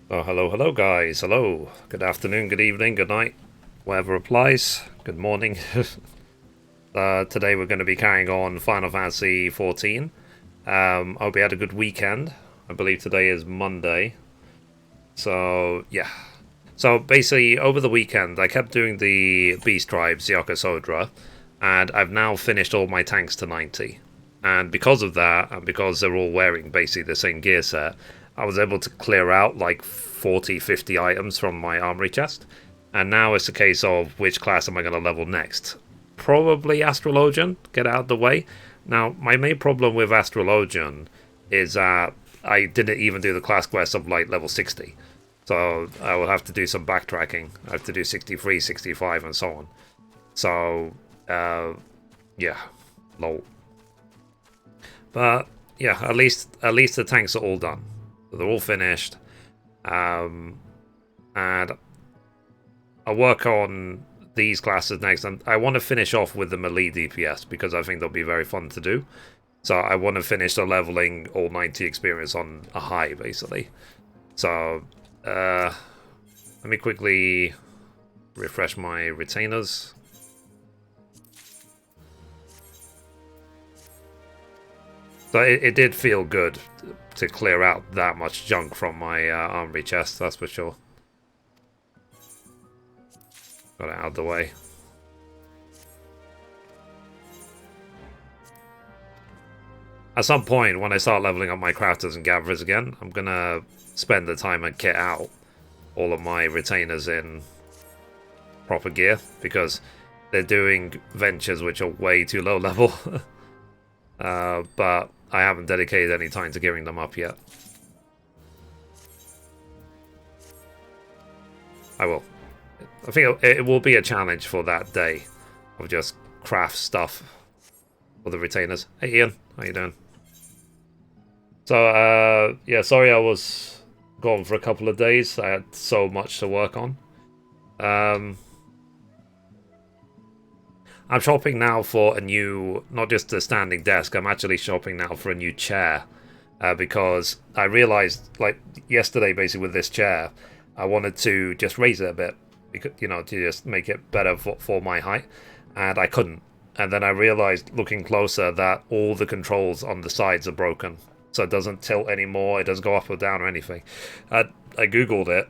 Oh, hello, guys. Hello. Good afternoon, good evening, good night. Whatever applies. Good morning. Today we're going to be carrying on Final Fantasy XIV. I hope you had a good weekend. I believe today is Monday. So, yeah. So, basically, over the weekend, I kept doing the Beast Tribes, Sodra, and I've now finished all my tanks to 90. And because of that, and because they're all wearing basically the same gear set, I was able to clear out like 40, 50 items from my armory chest. And now it's a case of which class am I going to level next? Probably Astrologian, get out of the way. Now, my main problem with Astrologian is that I didn't even do the class quest of like level 60. So I will have to do some backtracking. I have to do 63, 65, and so on. So, yeah, lol. But yeah, at least the tanks are all done. So they're all finished, and I'll work on these classes next. And I want to finish off with the melee DPS because I think they'll be very fun to do. So I want to finish the leveling all 90 experience on a high, basically. So let me quickly refresh my retainers. So it did feel good to clear out that much junk from my armory chest, that's for sure. Got it out of the way. At some point, when I start leveling up my crafters and gatherers again, I'm gonna spend the time and kit out all of my retainers in proper gear, because they're doing ventures which are way too low level. But I haven't dedicated any time to gearing them up yet. I will. I think it will be a challenge for that day of just craft stuff for the retainers. Hey Ian, how you doing? So yeah, sorry I was gone for a couple of days. I had so much to work on. I'm shopping now for a new, not just a standing desk, I'm actually shopping now for a new chair. Because I realized, like, yesterday, basically, with this chair, I wanted to just raise it a bit, because, you know, to just make it better for my height, and I couldn't. And then I realized, looking closer, that all the controls on the sides are broken. So it doesn't tilt anymore, it doesn't go up or down or anything. I googled it.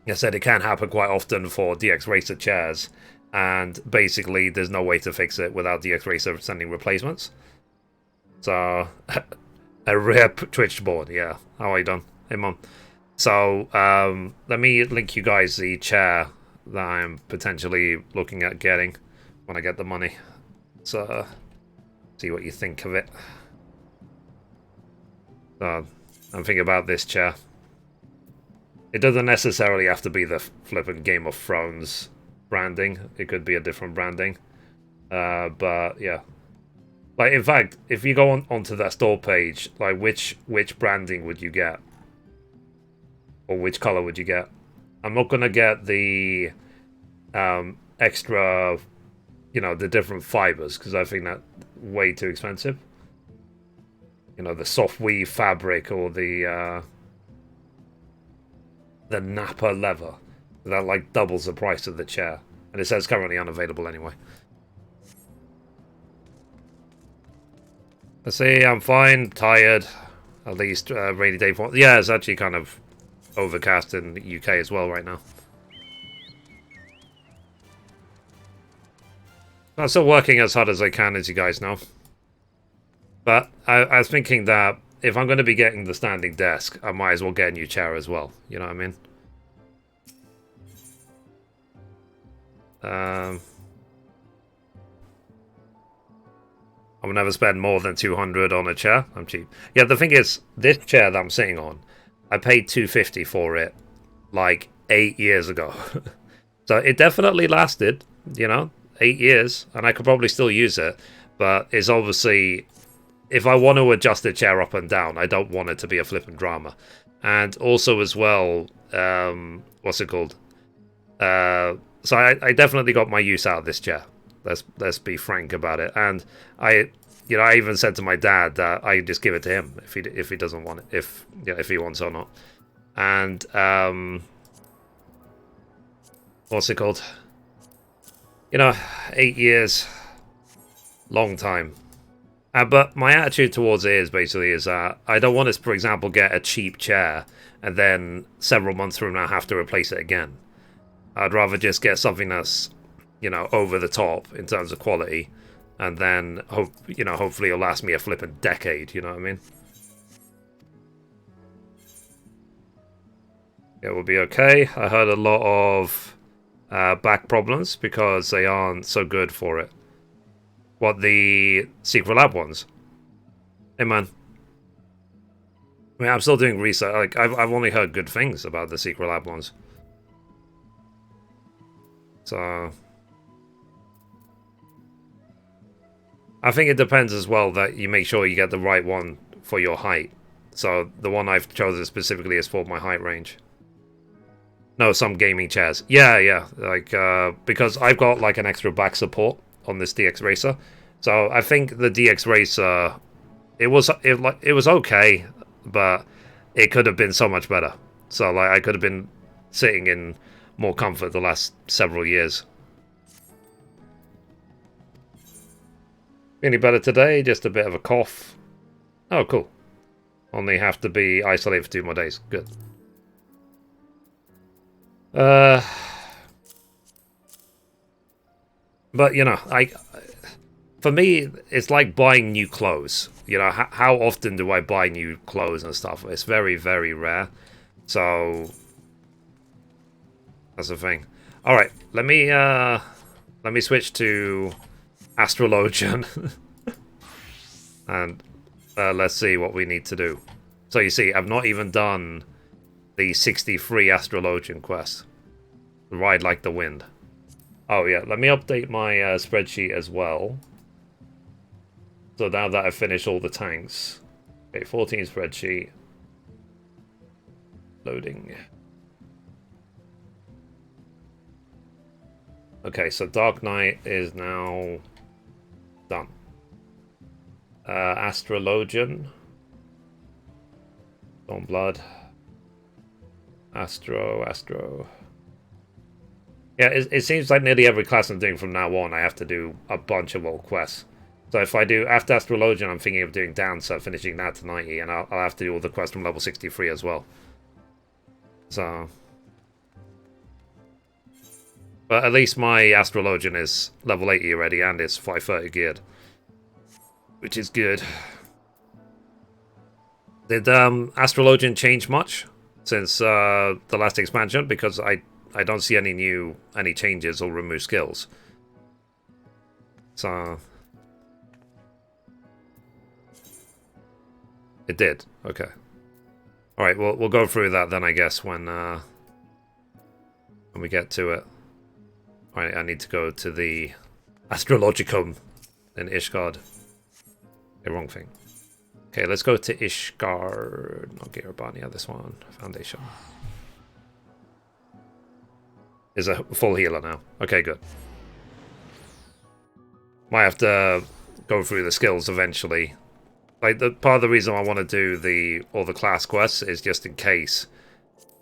I said it can happen quite often for DX Racer chairs, and basically there's no way to fix it without DX Racer sending replacements. So, a rip Twitch board, yeah. How are you done? Hey, Mum. So, let me link you guys the chair that I'm potentially looking at getting when I get the money. So, see what you think of it. So, I'm thinking about this chair. It doesn't necessarily have to be the flippin' Game of Thrones branding. It could be a different branding. But yeah. Like, in fact, if you go onto that store page, like, which branding would you get? Or which color would you get? I'm not gonna get the extra, you know, the different fibers, because I think that's way too expensive. You know, the soft weave fabric or the Napa leather. That, like, doubles the price of the chair. And it says currently unavailable anyway. Let's see, I'm fine, tired. At least rainy day for... Yeah, it's actually kind of overcast in the UK as well right now. I'm still working as hard as I can, as you guys know. But I was thinking that if I'm going to be getting the standing desk, I might as well get a new chair as well. You know what I mean? I would never spend more than 200 on a chair. I'm cheap. Yeah, the thing is, this chair that I'm sitting on, I paid 250 for it like 8 years ago. So it definitely lasted, you know, 8 years, and I could probably still use it. But it's obviously, if I want to adjust the chair up and down, I don't want it to be a flippant drama. And also as well, what's it called? So I definitely got my use out of this chair. Let's be frank about it. And I even said to my dad that I just give it to him if he doesn't want it, if he wants or not. And what's it called? You know, 8 years, long time. But my attitude towards it is basically that I don't want to, for example, get a cheap chair and then several months from now have to replace it again. I'd rather just get something that's, you know, over the top in terms of quality, and then hopefully it'll last me a flippin' decade. You know what I mean? It will be okay. I heard a lot of back problems because they aren't so good for it. What, the Secret Lab ones? Hey man, I mean, I'm still doing research. Like, I've only heard good things about the Secret Lab ones. So I think it depends as well that you make sure you get the right one for your height. So the one I've chosen specifically is for my height range. No, some gaming chairs. Yeah. Like, because I've got like an extra back support on this DX Racer. So I think the DX Racer, it was okay, but it could have been so much better. So like I could have been sitting in more comfort the last several years. Any better today? Just a bit of a cough. Oh, cool. Only have to be isolated for 2 more days. Good. But you know, for me, it's like buying new clothes. You know, how often do I buy new clothes and stuff? It's very, very rare. So that's the thing. All right, let me switch to Astrologian, and let's see what we need to do. So you see, I've not even done the 63 Astrologian quest. Ride like the wind. Oh yeah, let me update my spreadsheet as well. So now that I've finished all the tanks. Okay, 14 spreadsheet. Loading. Okay, so Dark Knight is now done. Astrologian. Stormblood. Astro. Yeah, it seems like nearly every class I'm doing from now on, I have to do a bunch of old quests. So if I do, after Astrologian, I'm thinking of doing Dancer, finishing that to 90, and I'll have to do all the quests from level 63 as well. So... But at least my Astrologian is level 80 already, and it's 530 geared. Which is good. Did Astrologian change much since the last expansion? Because I don't see any changes or remove skills. So... It did. Okay. Alright, we'll go through that then, I guess, when we get to it. Alright, I need to go to the Astrologicum in Ishgard. Okay, wrong thing. Okay, let's go to Ishgard. Not Gearbania, this one. Foundation. Is a full healer now. Okay, good. Might have to go through the skills eventually. Like, part of the reason I want to do all the class quests is just in case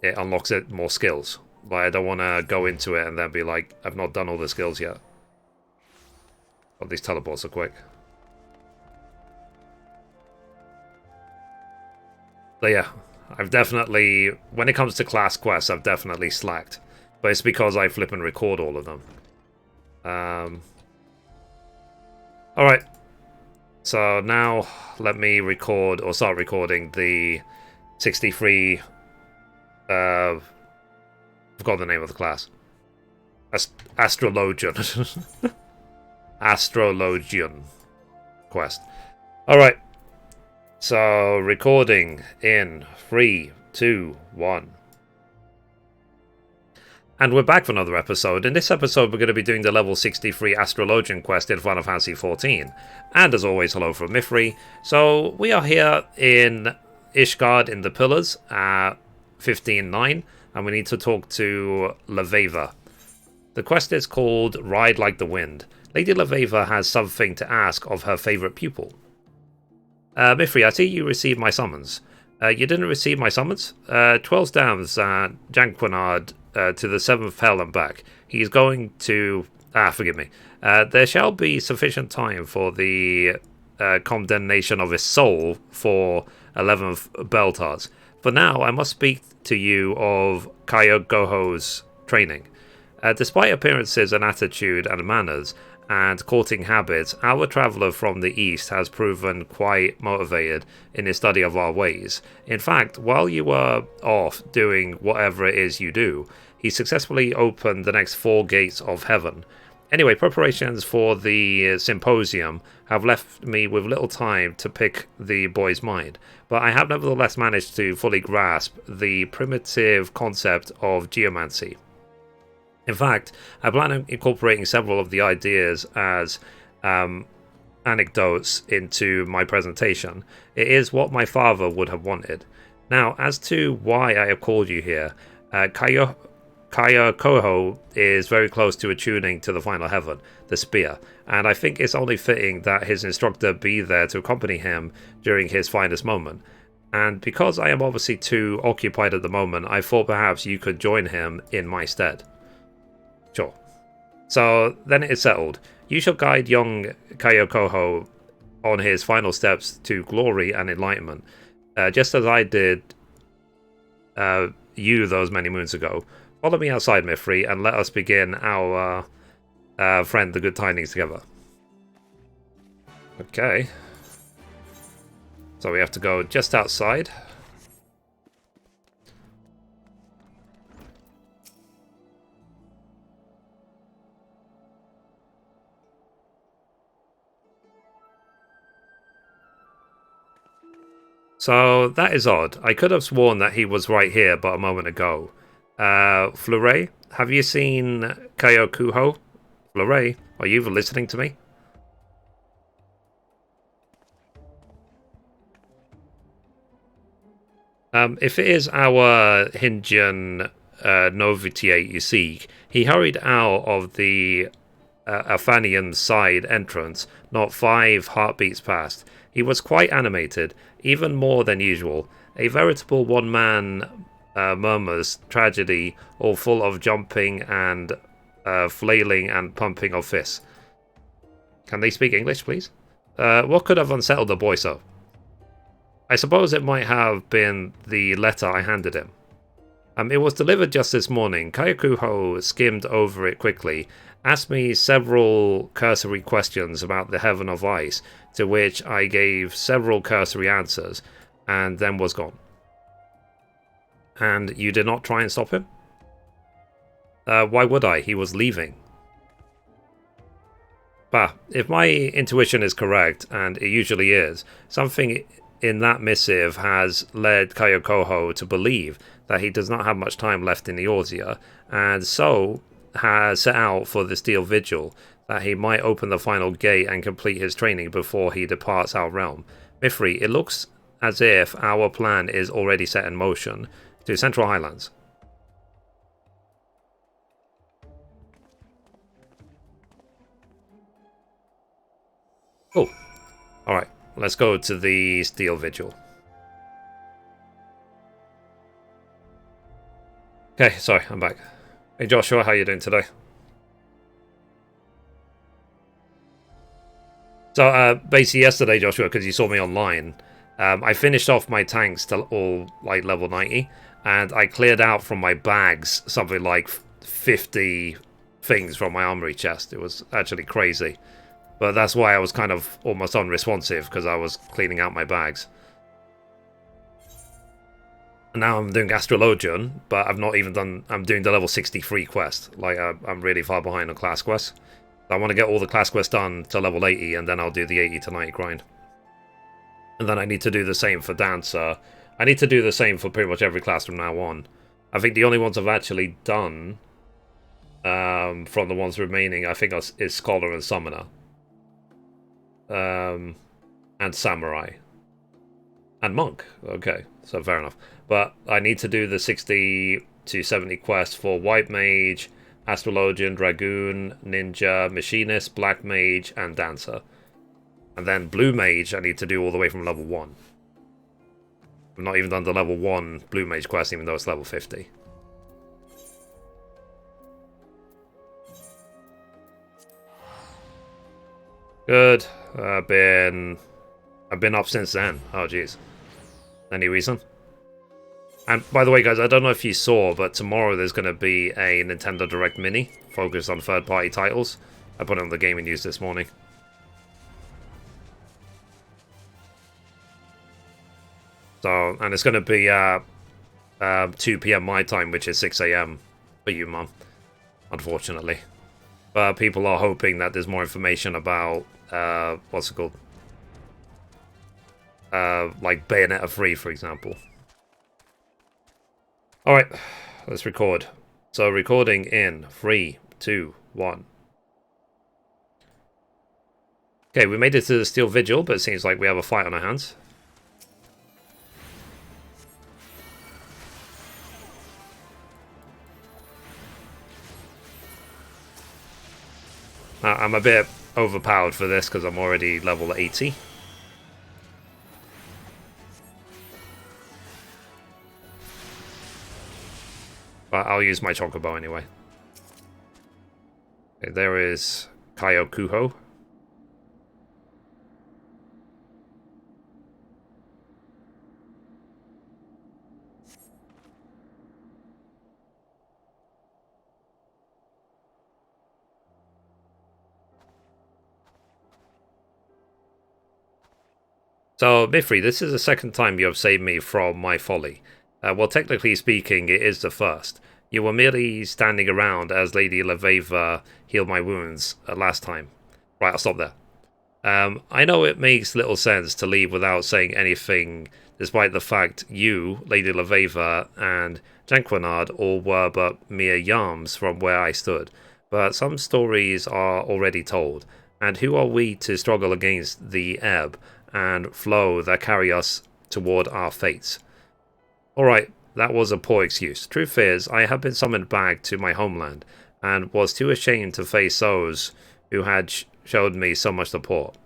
it unlocks more skills. Like, I don't want to go into it and then be like, I've not done all the skills yet. Oh, these teleports are quick. But yeah, I've definitely, when it comes to class quests, I've definitely slacked. But it's because I flip and record all of them. Alright. So now, let me record, or start recording the 63... I forgot the name of the class. Astrologian. Astrologian quest. Alright. So, recording in 3, 2, 1. And we're back for another episode. In this episode, we're going to be doing the level 63 Astrologian quest in Final Fantasy XIV. And as always, hello from Mithrie. So, we are here in Ishgard in the Pillars at 15-9. And we need to talk to Laveva. The quest is called Ride Like the Wind. Lady Laveva has something to ask of her favourite pupil. Mithrie, I see you received my summons. You didn't receive my summons? 12 dams Janquinard to the 7th hell and back. He's going to... forgive me. There shall be sufficient time for the condemnation of his soul for 11th Beltars. For now, I must speak to you of Kyogoho's training. Despite appearances and attitude and manners and courting habits, our traveller from the east has proven quite motivated in his study of our ways. In fact, while you were off doing whatever it is you do, he successfully opened the next 4 gates of heaven. Anyway, preparations for the symposium have left me with little time to pick the boy's mind, but I have nevertheless managed to fully grasp the primitive concept of geomancy. In fact, I plan on incorporating several of the ideas as anecdotes into my presentation. It is what my father would have wanted. Now, as to why I have called you here, Kyogoho is very close to attuning to the final heaven, the spear, and I think it's only fitting that his instructor be there to accompany him during his finest moment. And because I am obviously too occupied at the moment, I thought perhaps you could join him in my stead. Sure. So then it is settled. You shall guide young Kyogoho on his final steps to glory and enlightenment, just as I did you those many moons ago. Follow me outside, Mithrie, and let us begin our friend the good tidings together. Okay. So we have to go just outside. So that is odd. I could have sworn that he was right here but a moment ago. Fleuret, have you seen Kyogoho? Fleuret, are you listening to me? If it is our Hingian novitiate you seek, he hurried out of the Athanian side entrance not 5 heartbeats past. He was quite animated, even more than usual. A veritable one-man murmurs tragedy, all full of jumping and flailing and pumping of fists. Can they speak English, please? What could have unsettled the boy so? I suppose it might have been the letter I handed him. It was delivered just this morning. Kyogoho skimmed over it quickly, asked me several cursory questions about the heaven of ice, to which I gave several cursory answers, and then was gone. And you did not try and stop him? Why would I? He was leaving. Bah, if my intuition is correct, and it usually is, something in that missive has led Kyogoho to believe that he does not have much time left in the Eorzea, and so has set out for the Steel Vigil, that he might open the final gate and complete his training before he departs our realm. Mithrie, it looks as if our plan is already set in motion. To Central Highlands. Oh, alright. Let's go to the Steel Vigil. Okay, sorry, I'm back. Hey Joshua, how you doing today? So, basically yesterday, Joshua, because you saw me online, I finished off my tanks to all, like, level 90, and I cleared out from my bags something like 50 things from my armory chest. It was actually crazy. But that's why I was kind of almost unresponsive, because I was cleaning out my bags. And now I'm doing Astrologian, but I've not even done... I'm doing the level 63 quest. Like, I'm really far behind on class quests. I want to get all the class quests done to level 80, and then I'll do the 80 to 90 grind. And then I need to do the same for Dancer. I need to do the same for pretty much every class from now on. I think the only ones I've actually done from the ones remaining, I think, is Scholar and Summoner. And Samurai. And Monk. Okay, so fair enough. But I need to do the 60 to 70 quests for White Mage, Astrologian, Dragoon, Ninja, Machinist, Black Mage, and Dancer. And then Blue Mage I need to do all the way from level 1. We've not even done the level 1 Blue Mage quest, even though it's level 50. Good. I've been up since then. Oh, jeez. Any reason? And by the way, guys, I don't know if you saw, but tomorrow there's going to be a Nintendo Direct Mini focused on third-party titles. I put it on the gaming news this morning. So, and it's going to be 2 p.m. my time, which is 6 a.m. for you, Mum, unfortunately. But people are hoping that there's more information about, what's it called? Like Bayonetta 3, for example. Alright, let's record. So, recording in 3, 2, 1. Okay, we made it to the Steel Vigil, but it seems like we have a fight on our hands. I'm a bit overpowered for this because I'm already level 80. But I'll use my Chocobo anyway. Okay, there is Kaiokuho. So, Mithrie, this is the second time you have saved me from my folly. Well, technically speaking, it is the first. You were merely standing around as Lady Leveva healed my wounds last time. Right, I'll stop there. I know it makes little sense to leave without saying anything, despite the fact you, Lady Leveva, and Janquinard all were but mere yarns from where I stood. But some stories are already told, and who are we to struggle against the ebb and flow that carry us toward our fates? Alright, that was a poor excuse. Truth is, I have been summoned back to my homeland, and was too ashamed to face those who had showed me so much support.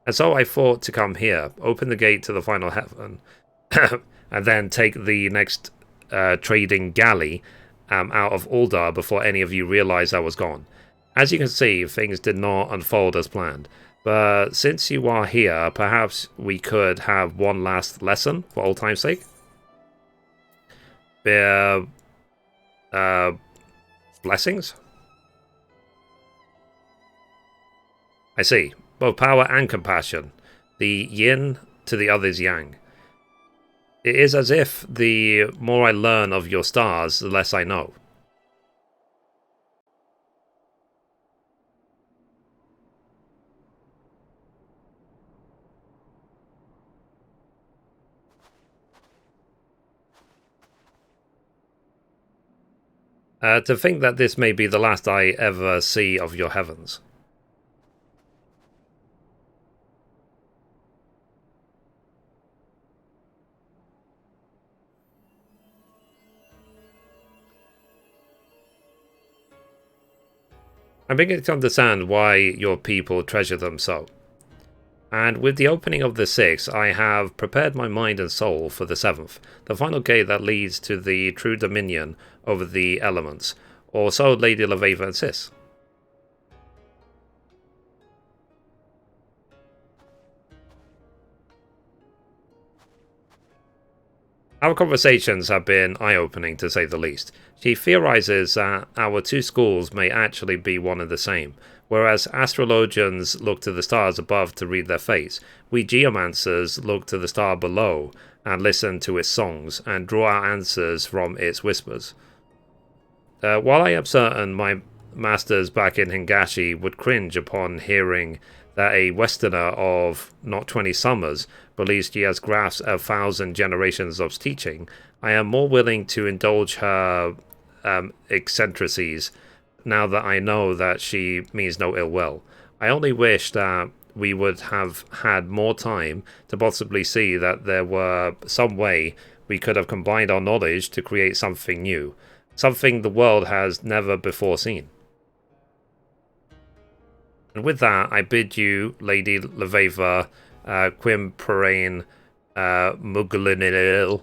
And so I thought to come here, open the gate to the final heaven, and then take the next trading galley out of Uldar before any of you realized I was gone. As you can see, things did not unfold as planned. But since you are here, perhaps we could have one last lesson for old time's sake. Blessings? I see. Both power and compassion. The yin to the other's yang. It is as if the more I learn of your stars, the less I know. To think that this may be the last I ever see of your heavens. I'm beginning to understand why your people treasure them so. And with the opening of the 6th, I have prepared my mind and soul for the 7th, the final gate that leads to the true dominion over the elements, or so Lady Leveva insists. Our conversations have been eye-opening, to say the least. She theorizes that our two schools may actually be one and the same. Whereas astrologians look to the stars above to read their fates, we geomancers look to the star below and listen to its songs and draw our answers from its whispers. While I am certain my masters back in Hingashi would cringe upon hearing that a Westerner of not 20 summers believes she has grasped 1,000 generations of teaching, I am more willing to indulge her eccentricities now that I know that she means no ill will. I only wish that we would have had more time to possibly see that there were some way we could have combined our knowledge to create something new, something the world has never before seen. And with that, I bid you, Lady Leveva, Quim Perrine, Muglinil,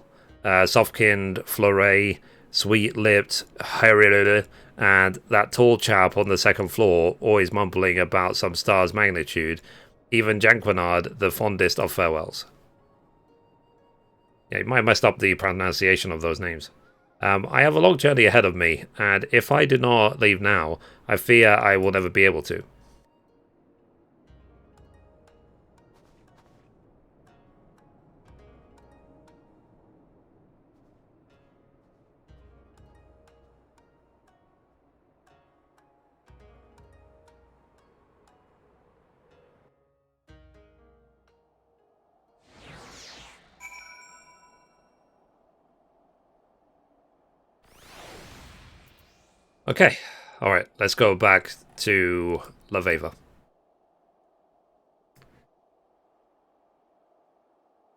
soft-kinned Fleuret, sweet-lipped Harrier, and that tall chap on the second floor, always mumbling about some star's magnitude. Even Janquinard, the fondest of farewells. Yeah, you might have messed up the pronunciation of those names. I have a long journey ahead of me, and if I do not leave now, I fear I will never be able to. Okay, alright, let's go back to Laveva.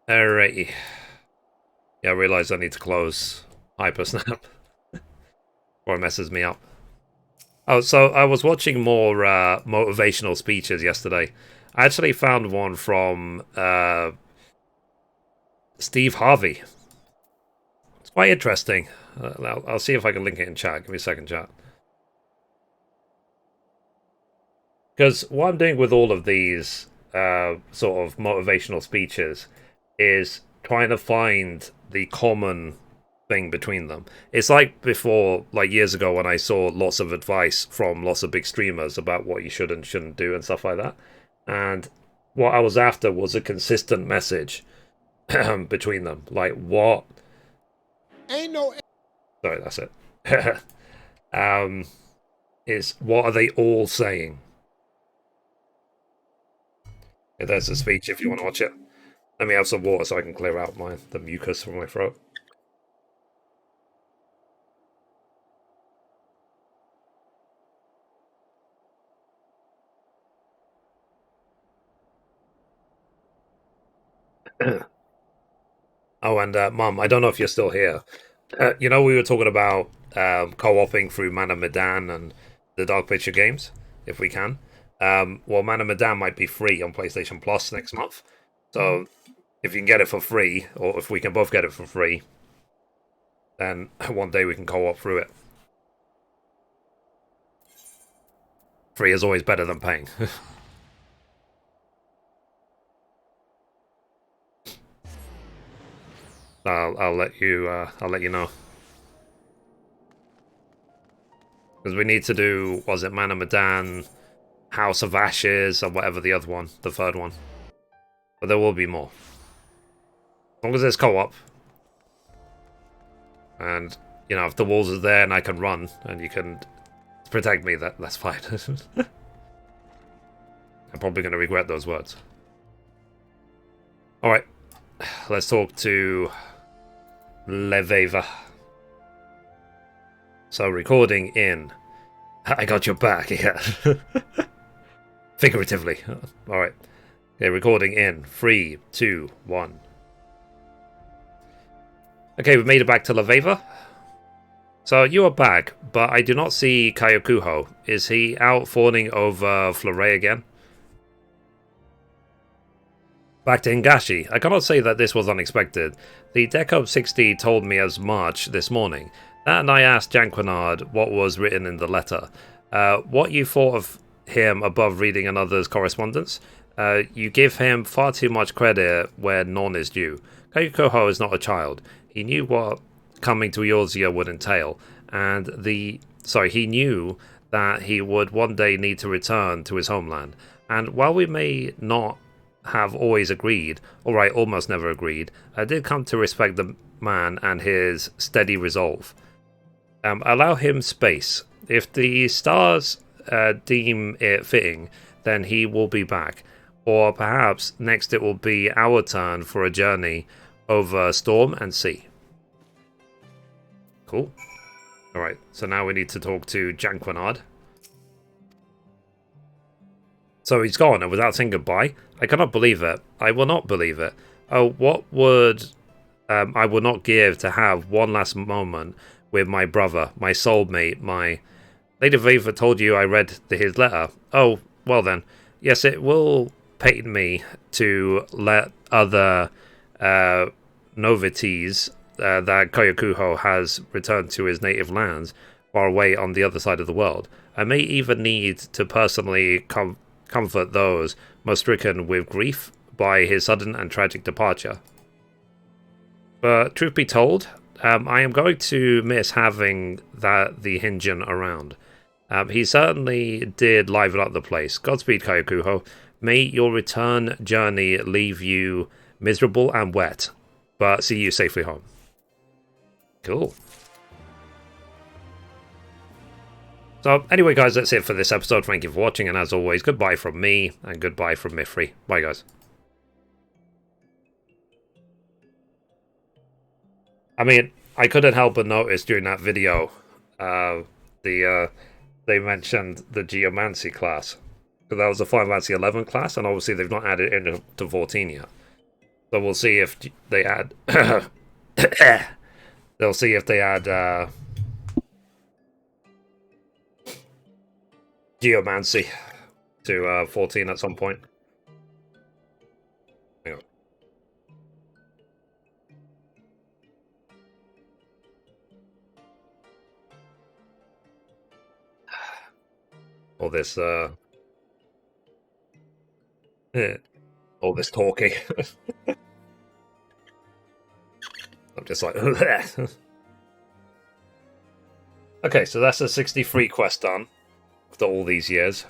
Alrighty. Yeah, I realise I need to close Hypersnap or it messes me up. Oh, so I was watching more motivational speeches yesterday. I actually found one from Steve Harvey. It's quite interesting. I'll see if I can link it in chat. Give me a second, chat. Because what I'm doing with all of these sort of motivational speeches is trying to find the common thing between them. It's like before, like years ago, when I saw lots of advice from lots of big streamers about what you should and shouldn't do and stuff like that. And what I was after was a consistent message between them. Like, what? Ain't no. Sorry, that's it. Is what are they all saying? Yeah, there's a speech if you want to watch it. Let me have some water so I can clear out the mucus from my throat. Oh, and Mum, I don't know if you're still here. You know, we were talking about co-oping through Man of Medan and the Dark Picture games, if we can. Well, Man of Medan might be free on PlayStation Plus next month. So if you can get it for free, or if we can both get it for free, then one day we can co-op through it. Free is always better than paying. I'll let you know. Because we need to do, was it Man of Medan, House of Ashes, or whatever the other one, the third one. But there will be more. As long as there's co-op. And, you know, if the walls are there and I can run, and you can protect me, that's fine. I'm probably going to regret those words. Alright. Let's talk to Leveva. So, recording in... I got your back, yeah. Figuratively. Alright. Okay, recording in 3, 2, 1. Okay, we've made it back to Laveva. So, you are back, but I do not see Kayakuho. Is he out fawning over Fleuret again? Back to Hingashi. I cannot say that this was unexpected. The Decop 60 told me as much this morning. That and I asked Janquinard what was written in the letter. What you thought of him above reading another's correspondence? You give him far too much credit where none is due. Kayakuho is not a child. He knew what coming to Eorzea would entail, and he knew that he would one day need to return to his homeland. And while we may not have always agreed, alright, almost never agreed, I did come to respect the man and his steady resolve. Allow him space. If the stars deem it fitting, then he will be back. Or perhaps next it will be our turn for a journey over storm and sea. Cool. Alright, so now we need to talk to Janquinard. So he's gone, and without saying goodbye? I cannot believe it. I will not believe it. Oh, what would I would not give to have one last moment with my brother, my soulmate, my... Lady Vava told you I read his letter. Oh, well then. Yes, it will pain me to let other novities that Koyakuho has returned to his native lands far away on the other side of the world. I may even need to personally comfort those most stricken with grief by his sudden and tragic departure. But truth be told, I am going to miss having the Hinjin around. He certainly did liven up the place. Godspeed, Kayakuho. May your return journey leave you miserable and wet, but see you safely home. Cool. So anyway, guys, that's it for this episode. Thank you for watching, and as always, goodbye from me, and goodbye from Mithrie. Bye, guys. I mean, I couldn't help but notice during that video, they mentioned the Geomancy class. So that was the Final Fantasy XI class, and obviously they've not added it into 14 yet. So we'll see if they add... They'll see if they add Geomancy to 14 at some point. Hang on. All this all this talking. I'm just like okay, so that's a 63 quest done after all these years.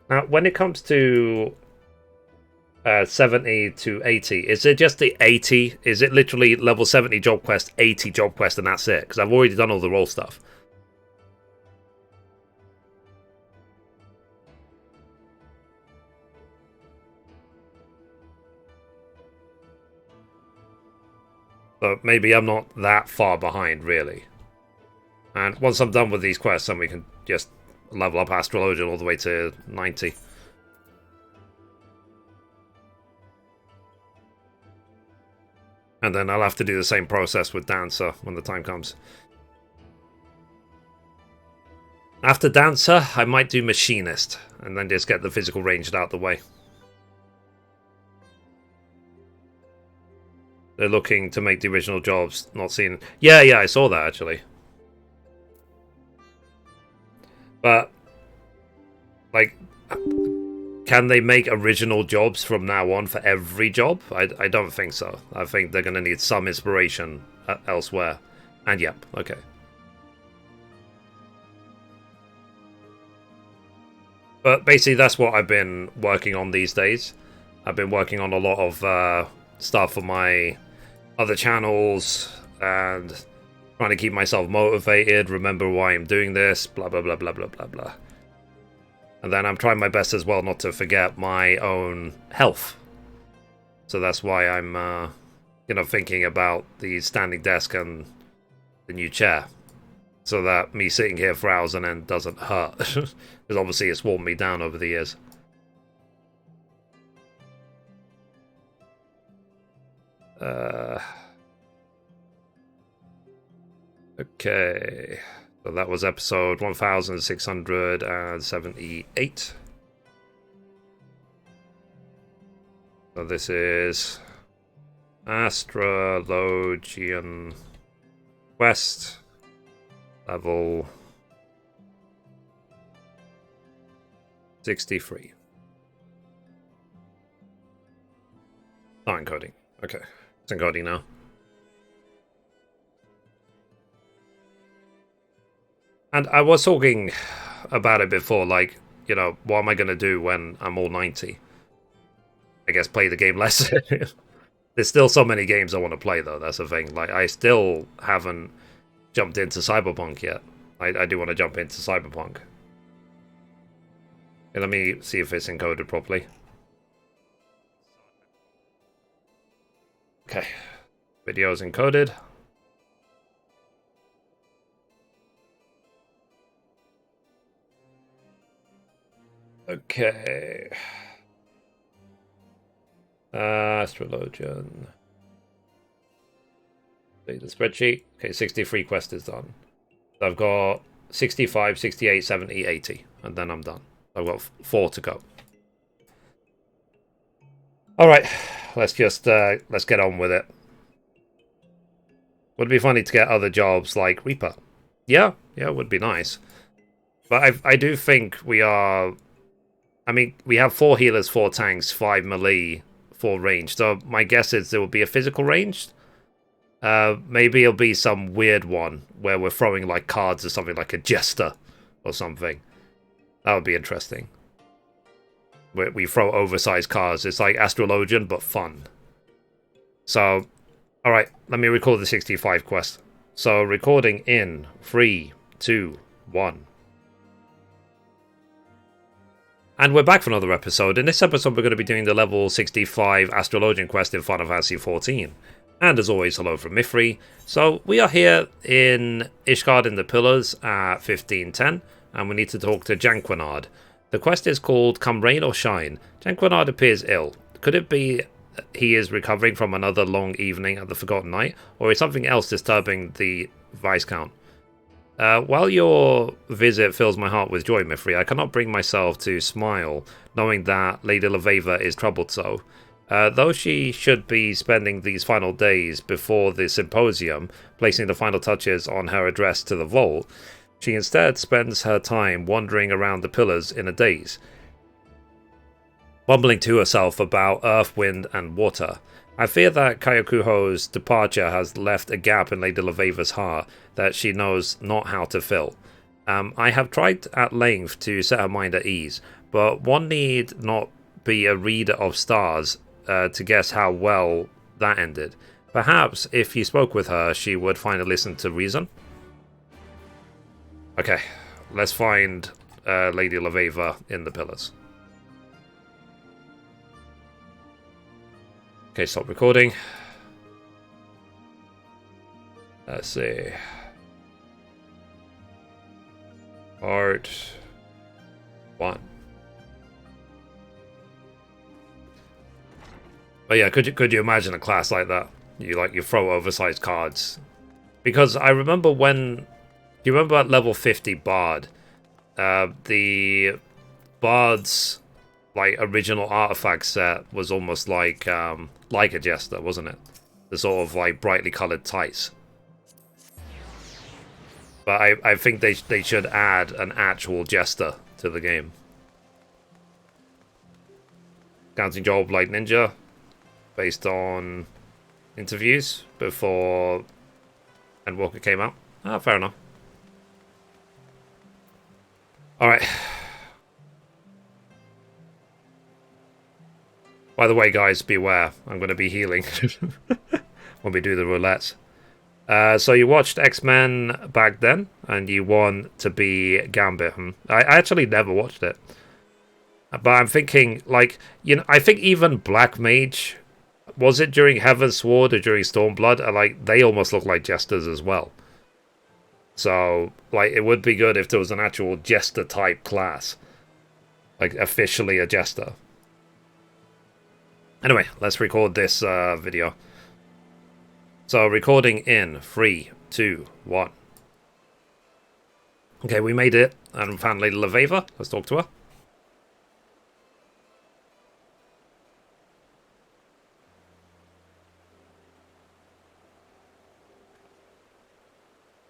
Now, when it comes to 70 to 80, is it just the 80? Is it literally level 70 job quest, 80 job quest, and that's it? Because I've already done all the role stuff. So maybe I'm not that far behind, really. And once I'm done with these quests, then we can just level up Astrologian all the way to 90. And then I'll have to do the same process with Dancer when the time comes. After Dancer, I might do Machinist, and then just get the physical ranged out the way. They're looking to make the original jobs, not seen... Yeah, I saw that, actually. But, like, can they make original jobs from now on for every job? I don't think so. I think they're going to need some inspiration elsewhere. And yep, okay. But basically, that's what I've been working on these days. I've been working on a lot of stuff for my other channels and trying to keep myself motivated, remember why I'm doing this, blah, blah, blah, blah, blah, blah, blah. And then I'm trying my best as well not to forget my own health. So that's why I'm, thinking about the standing desk and the new chair. So that me sitting here for hours and then doesn't hurt. Because obviously it's worn me down over the years. Okay, so that was episode 1678. So this is Astrologian Quest, level 63. Oh, encoding. Okay, it's encoding now. And I was talking about it before, like, what am I going to do when I'm all 90? I guess play the game less. There's still so many games I want to play, though, that's the thing. Like, I still haven't jumped into Cyberpunk yet. I do want to jump into Cyberpunk. Okay, let me see if it's encoded properly. Okay, video is encoded. Okay. Astrologian. The spreadsheet. Okay, 63 quest is done. So I've got 65, 68, 70, 80. And then I'm done. I've got 4 to go. All right, let's get on with it. Would be funny to get other jobs like Reaper. Yeah, it would be nice. But I do think we are. I mean, we have 4 healers, 4 tanks, 5 melee, 4 range. So my guess is there will be a physical range. Maybe it'll be some weird one where we're throwing like cards or something, like a jester or something. That would be interesting. Where we throw oversized cards. It's like Astrologian, but fun. So, alright, let me record the 65 quest. So, recording in 3, 2, 1. And we're back for another episode. In this episode, we're going to be doing the level 65 Astrologian quest in Final Fantasy XIV. And as always, hello from Mithrie. So, we are here in Ishgard in the Pillars at 1510, and we need to talk to Janquinard. The quest is called Come Rain or Shine. Janquinard appears ill. Could it be he is recovering from another long evening at the Forgotten Night, or is something else disturbing the Viscount? While your visit fills my heart with joy, Mithrie, I cannot bring myself to smile, knowing that Lady Laveva is troubled so. Though she should be spending these final days before the symposium, placing the final touches on her address to the vault, she instead spends her time wandering around the pillars in a daze, mumbling to herself about earth, wind, and water. I fear that Kyakuho's departure has left a gap in Lady Laveva's heart that she knows not how to fill. I have tried at length to set her mind at ease, but one need not be a reader of stars to guess how well that ended. Perhaps if you spoke with her, she would finally listen to reason. Okay, let's find Lady Laveva in the pillars. Okay, stop recording. Let's see. Part 1. But yeah, could you imagine a class like that? You throw oversized cards. Because I remember when, do you remember at level 50 Bard? The Bard's original artifact set was almost like a jester, wasn't it? The sort of like brightly colored tights. But I think they should add an actual jester to the game. Counting job like ninja, based on interviews before Endwalker came out. Ah, fair enough. All right. By the way, guys, beware. I'm going to be healing when we do the roulettes. So you watched X-Men back then, and you want to be Gambit. I actually never watched it. But I'm thinking, I think even Black Mage, was it during Heaven's Sword or during Stormblood? They almost look like jesters as well. So, it would be good if there was an actual jester-type class. Officially a jester. Anyway, let's record this video. So, recording in 3, 2, 1. Okay, we made it and found Lady Laveva. Let's talk to her.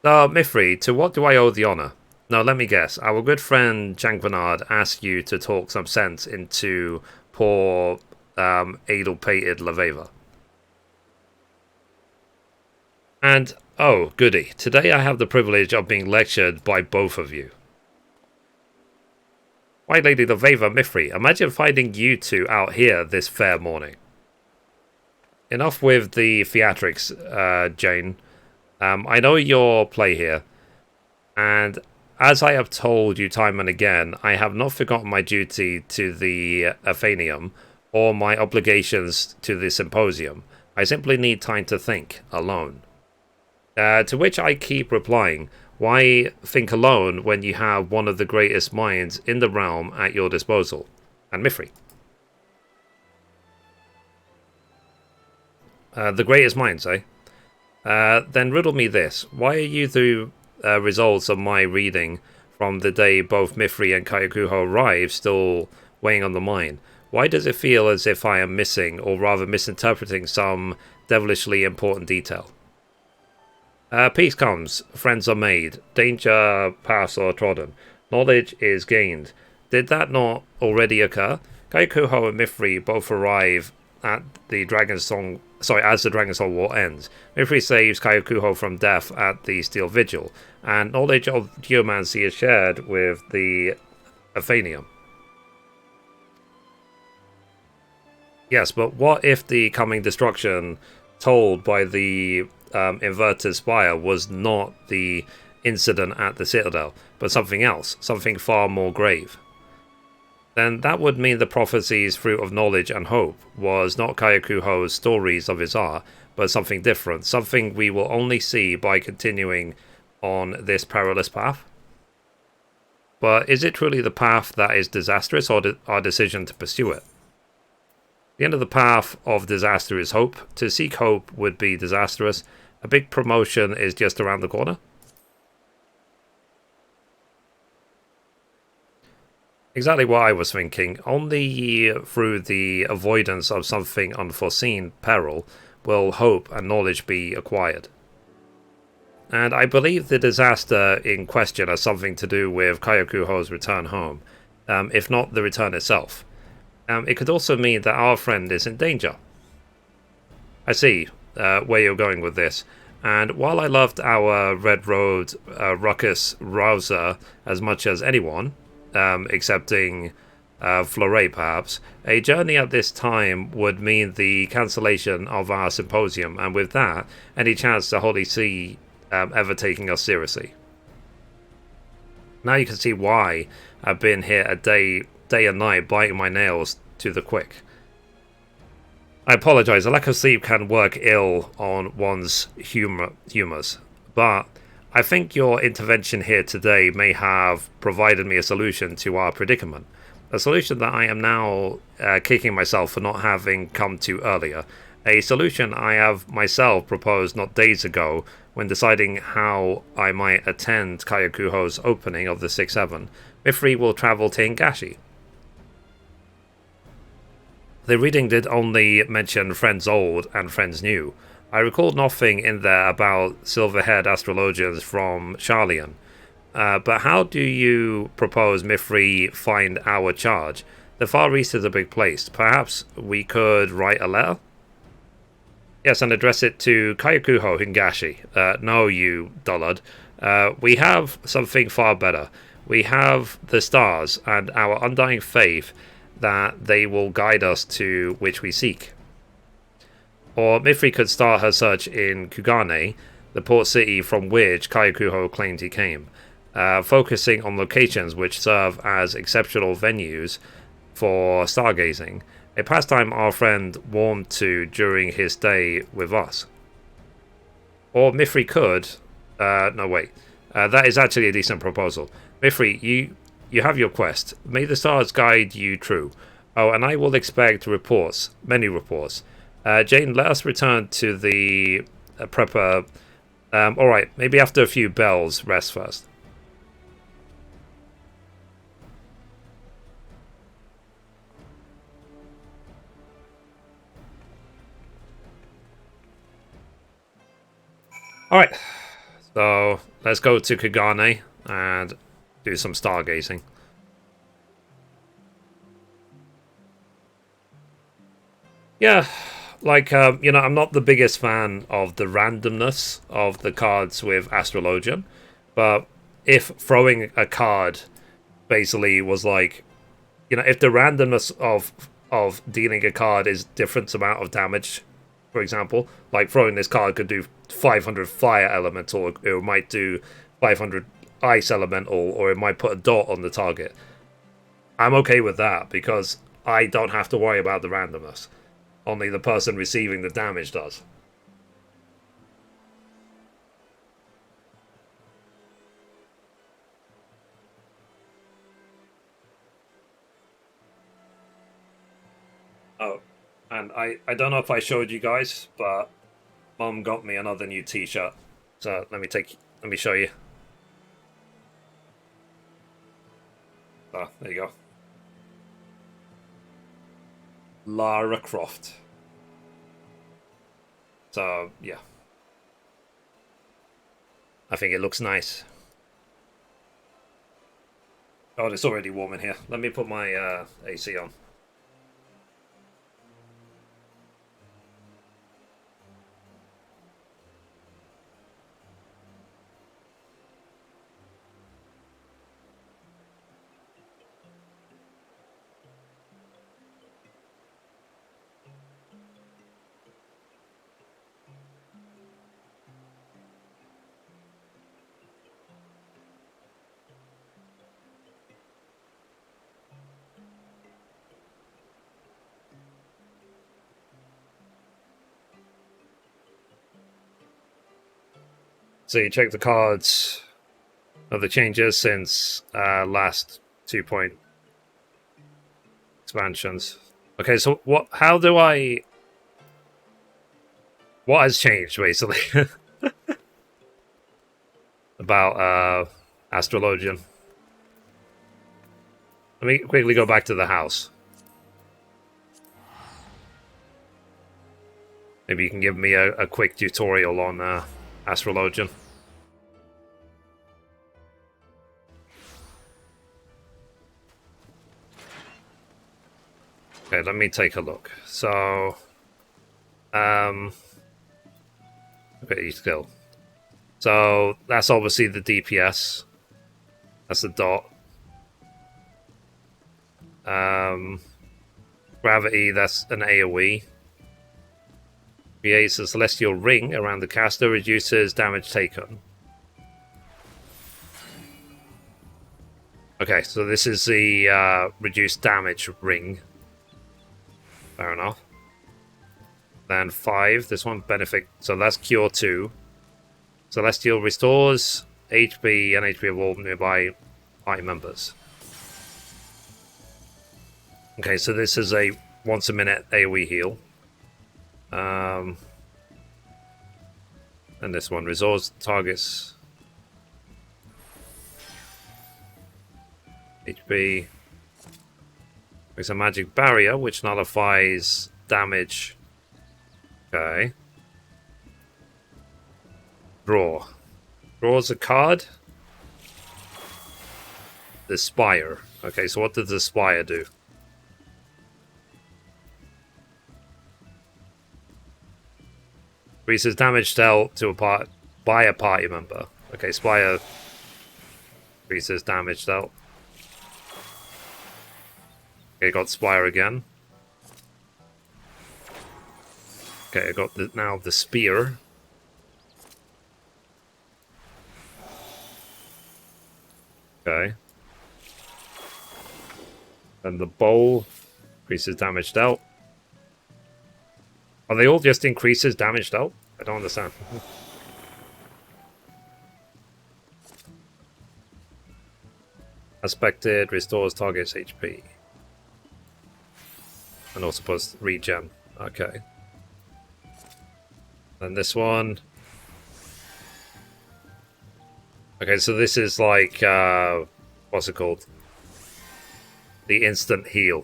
Mithrie, to what do I owe the honor? Now, let me guess. Our good friend Janquinard asked you to talk some sense into poor Adel-pated Laveva. And, oh, goody. Today I have the privilege of being lectured by both of you. Why, Lady Laveva, Mithrie, imagine finding you two out here this fair morning. Enough with the theatrics, Jane. I know your play here, and as I have told you time and again, I have not forgotten my duty to the Athenaeum or my obligations to the Symposium. I simply need time to think, alone. To which I keep replying, why think alone when you have one of the greatest minds in the realm at your disposal? And Mithrie. The greatest minds, eh? Then riddle me this. Why are you the results of my reading from the day both Mithrie and Kyakuho arrived still weighing on the mind? Why does it feel as if I am missing, or rather misinterpreting, some devilishly important detail? Peace comes, friends are made, danger paths are trodden, knowledge is gained. Did that not already occur? Kaikuho and Mithrie both arrive at the Dragon's Song. Sorry, as the Dragon's Song War ends. Mithrie saves Kaikuho from death at the Steel Vigil, and knowledge of geomancy is shared with the Athenium. Yes, but what if the coming destruction told by the inverted spire was not the incident at the Citadel, but something else, something far more grave? Then that would mean the prophecy's fruit of knowledge and hope was not Kayakuho's stories of his art, but something different, something we will only see by continuing on this perilous path. But is it truly the path that is disastrous, or our decision to pursue it? The end of the path of disaster is hope. To seek hope would be disastrous. A big promotion is just around the corner. Exactly what I was thinking. Only through the avoidance of something unforeseen peril will hope and knowledge be acquired. And I believe the disaster in question has something to do with Kayakuho's return home, if not the return itself. It could also mean that our friend is in danger. I see where you're going with this. And while I loved our Red Road Ruckus Rouser as much as anyone, excepting Fleuret perhaps, a journey at this time would mean the cancellation of our symposium, and with that, any chance the Holy See ever taking us seriously. Now you can see why I've been here a day and night biting my nails to the quick. I apologise, a lack of sleep can work ill on one's humours, but I think your intervention here today may have provided me a solution to our predicament. A solution that I am now kicking myself for not having come to earlier. A solution I have myself proposed not days ago when deciding how I might attend Kayakuho's opening of the 6-7. Mithrie will travel to Hingashi. The reading did only mention friends old and friends new. I recalled nothing in there about silver-haired astrologians from Charlian. But how do you propose Mithrie find our charge? The Far East is a big place. Perhaps we could write a letter? Yes, and address it to Kayakuho Hingashi. No, you dullard. We have something far better. We have the stars and our undying faith that they will guide us to which we seek. Or Mithrie could start her search in Kugane, the port city from which Kayakuho claimed he came, focusing on locations which serve as exceptional venues for stargazing, a pastime our friend warmed to during his stay with us. Or Mithrie could... no, wait. That is actually a decent proposal. Mithrie, you have your quest. May the stars guide you true. Oh, and I will expect reports, many reports. Jane, let us return to the prepper. Alright, maybe after a few bells, rest first. Alright, so let's go to Kugane and do some stargazing. Yeah, like, I'm not the biggest fan of the randomness of the cards with Astrologian, but if throwing a card basically was like, if the randomness of dealing a card is different amount of damage, for example, like throwing this card could do 500 fire elemental, or it might do 500 ice elemental, or it might put a dot on the target. I'm okay with that because I don't have to worry about the randomness. Only the person receiving the damage does. Oh, and I don't know if I showed you guys, but Mom got me another new t-shirt. So let me show you. Oh, there you go. Lara Croft. So, yeah. I think it looks nice. Oh, it's already warm in here. Let me put my AC on. So you check the cards of the changes since last 2 expansions. Okay, so what? How do I? What has changed basically about Astrologian? Let me quickly go back to the house. Maybe you can give me a quick tutorial on Astrologian. Okay, let me take a look. So, okay, skill. So that's obviously the DPS. That's the dot. Gravity, that's an AoE. Creates a celestial ring around the caster, reduces damage taken. Okay, so this is the reduced damage ring. Fair enough. Then 5, this one benefit, so that's Cure 2. Celestial restores HP and HP of all nearby party members. Okay, so this is a once a minute AoE heal. And this one, restores targets HP. Makes a magic barrier which nullifies damage. Okay. Draw. Draws a card. The Spire. Okay, so what does the Spire do? Increases damage dealt to by a party member. Okay, Spire increases damage dealt. Okay, got Spire again. Okay, I got now the Spear. Okay. And the Bowl increases damage dealt. Are they all just increases damage dealt? I don't understand. Aspected restores target's HP. And also puts regen. Okay. And this one. Okay, so this is like what's it called? The instant heal.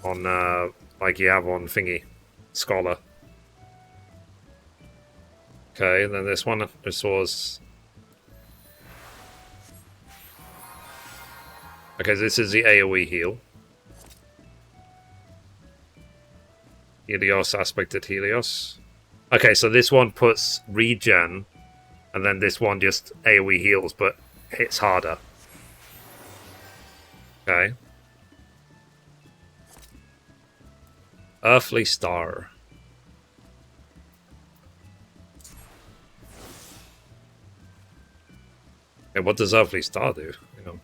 On like you have on thingy. Scholar. Okay, and then this one restores. Okay, so this is the AoE heal. Helios, aspected Helios. Okay, so this one puts regen, and then this one just AoE heals, but hits harder. Okay. Earthly Star. Okay, what does Earthly Star do? You know.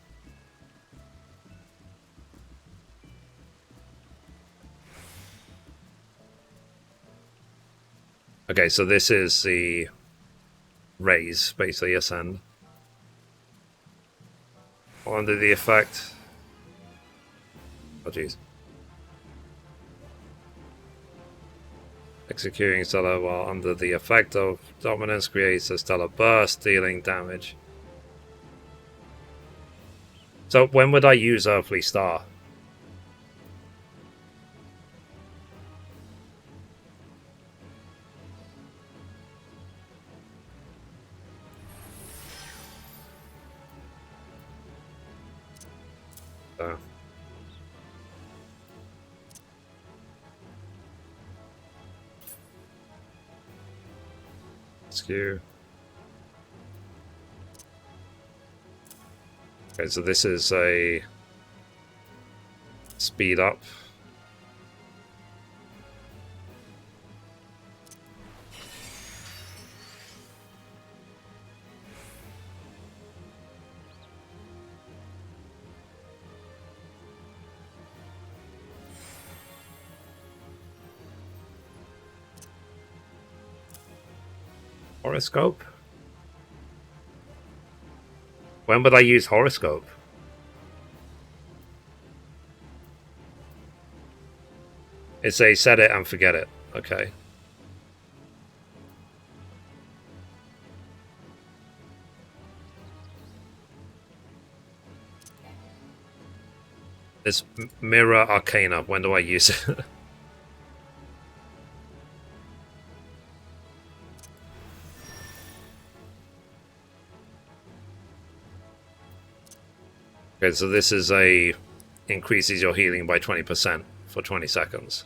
Okay, so this is the raise, basically ascend. Under the effect. Oh jeez. Executing stellar while under the effect of dominance creates a stellar burst, dealing damage. So when would I use Earthly Star? So. Skew. Okay, so this is a speed up. Horoscope? When would I use horoscope? It's a set it and forget it. Okay. This Mirror Arcana, when do I use it? Okay, so this is a increases your healing by 20% for 20 seconds.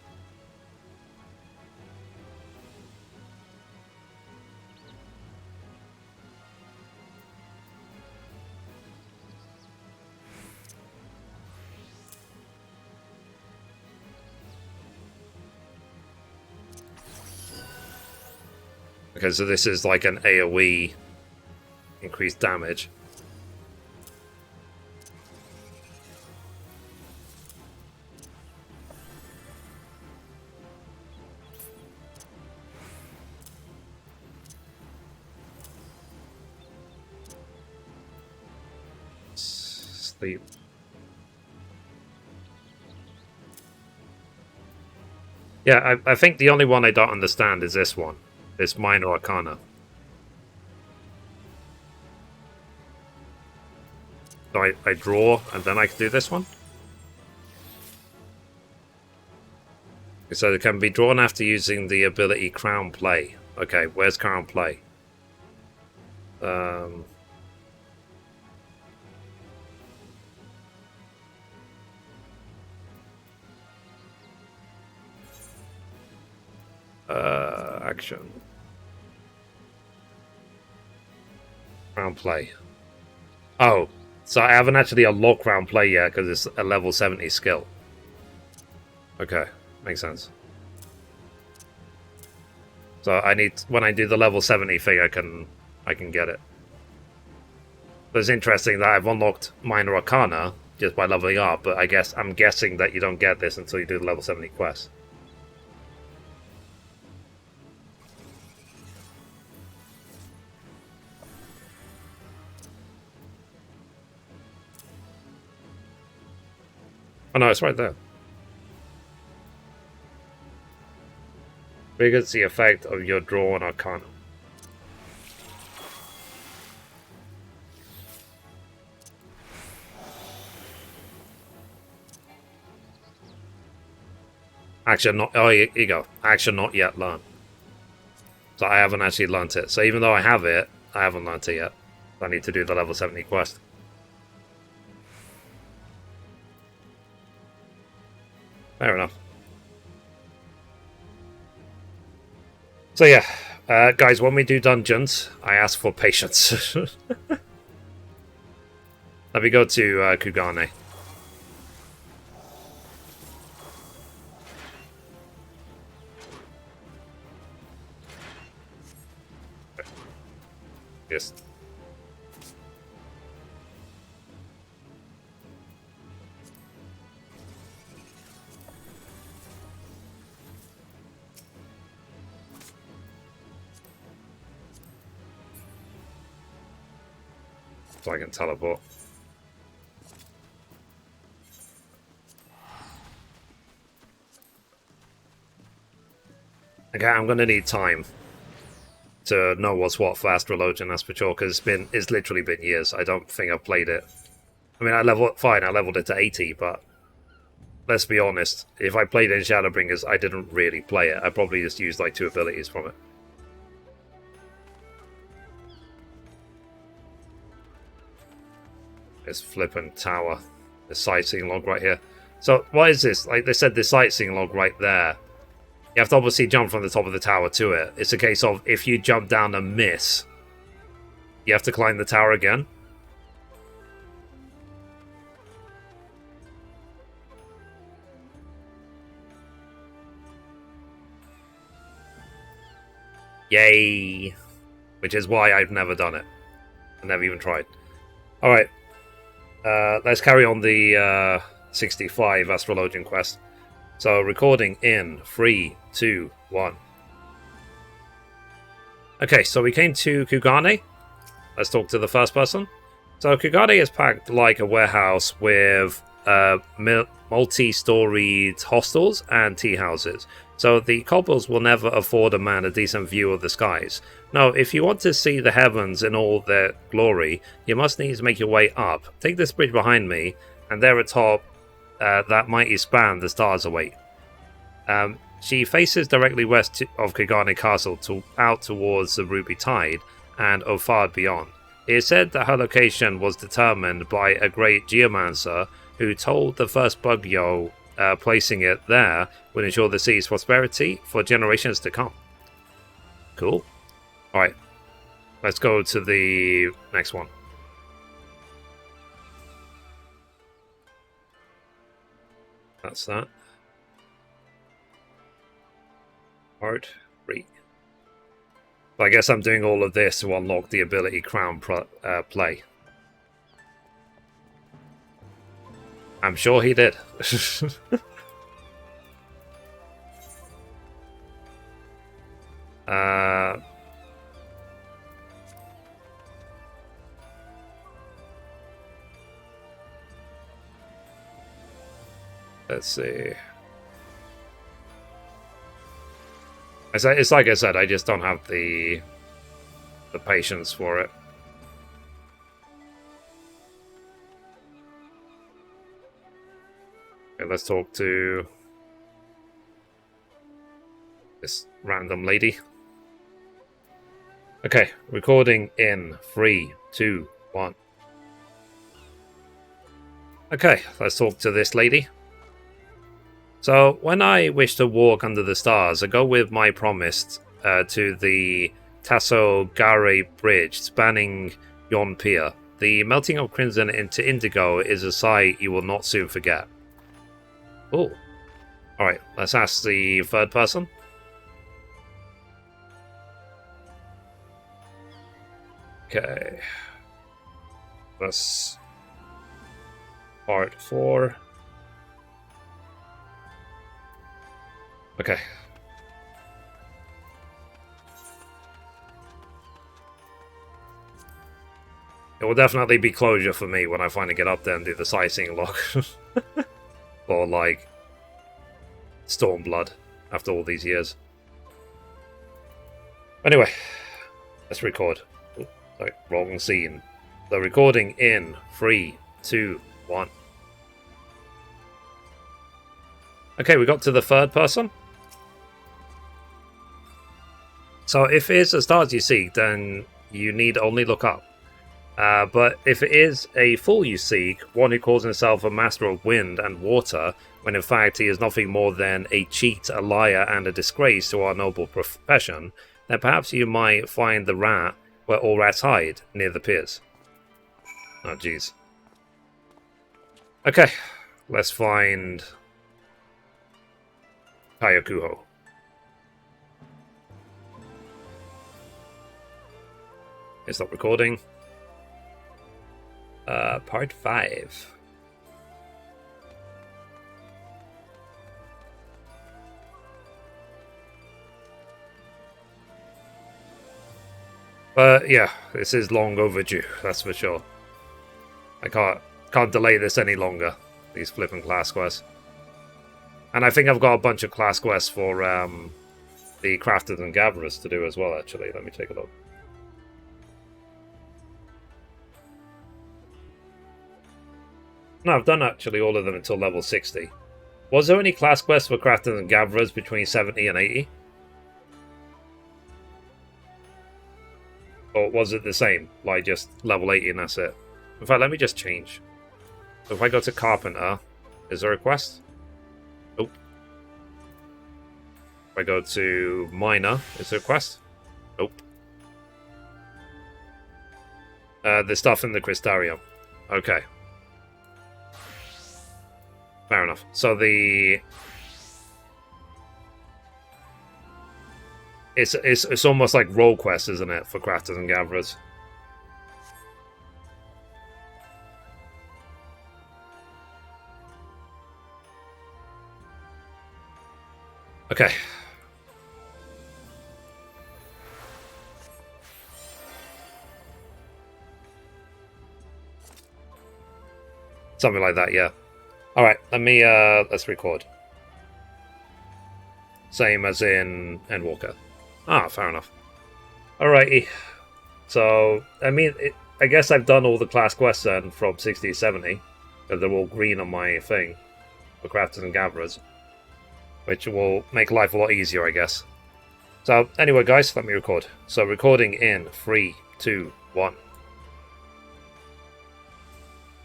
Okay, so this is like an AoE increased damage. Sleep. Yeah, I think the only one I don't understand is this one. This Minor Arcana. So I draw, and then I can do this one? So it can be drawn after using the ability Crown Play. Okay, where's Crown Play? Action. Crown Play. Oh, so I haven't actually unlocked Crown Play yet because it's a level 70 skill. Okay, makes sense. So I need, when I do the level 70 thing, I can get it. But it's interesting that I've unlocked Minor Arcana just by leveling up, but I'm guessing that you don't get this until you do the level 70 quest. Oh no, it's right there. Triggers the effect of your drawn Arcana. Action not. Oh, here you go. Action not yet learned. So I haven't actually learnt it. So even though I have it, I haven't learnt it yet. I need to do the level 70 quest. Fair enough. So yeah, guys, when we do dungeons, I ask for patience. Let me go to Kugane. Yes. So I can teleport. Okay, I'm gonna need time to know what's what for Astrologian, that's for sure, because it's literally been years. I don't think I've played it. I mean, I leveled it to 80, but let's be honest, if I played in Shadowbringers, I didn't really play it. I probably just used like 2 abilities from it. This flippin' tower. The sightseeing log right here. So, what is this? Like they said, the sightseeing log right there. You have to obviously jump from the top of the tower to it. It's a case of if you jump down and miss, you have to climb the tower again. Yay! Which is why I've never done it. I never even tried. Alright. Let's carry on the 65 Astrologian quest. So, recording in 3, 2, 1. Okay, so we came to Kugane. Let's talk to the first person. So, Kugane is packed like a warehouse with multi-storied hostels and tea houses. So, the kobolds will never afford a man a decent view of the skies. No, if you want to see the heavens in all their glory, you must needs make your way up. Take this bridge behind me, and there atop that mighty span the stars await. She faces directly west of Kugane Castle out towards the Ruby Tide and Ophard beyond. It is said that her location was determined by a great geomancer who told the first Bugyo placing it there would ensure the city's prosperity for generations to come. Cool. Alright, let's go to the next one. That's that. Part 3. So I guess I'm doing all of this to unlock the ability Crown play. I'm sure he did. Let's see. It's like I said, I just don't have the patience for it. Okay, let's talk to this random lady. Okay, recording in 3, 2, 1. Okay, let's talk to this lady. So, when I wish to walk under the stars, I go with my promise to the Tassogare Bridge spanning yon pier. The melting of crimson into indigo is a sight you will not soon forget. Oh. Alright, let's ask the third person. Okay. That's part 4. Okay. It will definitely be closure for me when I finally get up there and do the sightseeing log. Or, like, Stormblood after all these years. Anyway, let's record. Oh, sorry, wrong scene. So, recording in 3, 2, 1. Okay, we got to the third person. So if it is the stars you seek, then you need only look up. But if it is a fool you seek, one who calls himself a master of wind and water, when in fact he is nothing more than a cheat, a liar, and a disgrace to our noble profession, then perhaps you might find the rat where all rats hide, near the piers. Oh, jeez. Okay, let's find Kayakuho. Stop recording. Part 5. But yeah, this is long overdue, that's for sure. I can't delay this any longer, these flipping class quests. And I think I've got a bunch of class quests for the crafters and gatherers to do as well, actually. Let me take a look. No, I've done actually all of them until level 60. Was there any class quests for crafters and gatherers between 70 and 80? Or was it the same? Like just level 80 and that's it? In fact, let me just change. If I go to Carpenter, is there a quest? Nope. If I go to Miner, is there a quest? Nope. The stuff in the Crystarium. Okay. Fair enough. So it's almost like role quests, isn't it, for crafters and gatherers? Okay. Something like that, yeah. Alright, let's record. Same as in Endwalker. Ah, fair enough. Alrighty. So, I guess I've done all the class quests then from 60 to 70. Because they're all green on my thing. For crafters and gatherers. Which will make life a lot easier, I guess. So, anyway, guys, let me record. So, recording in 3, 2, 1.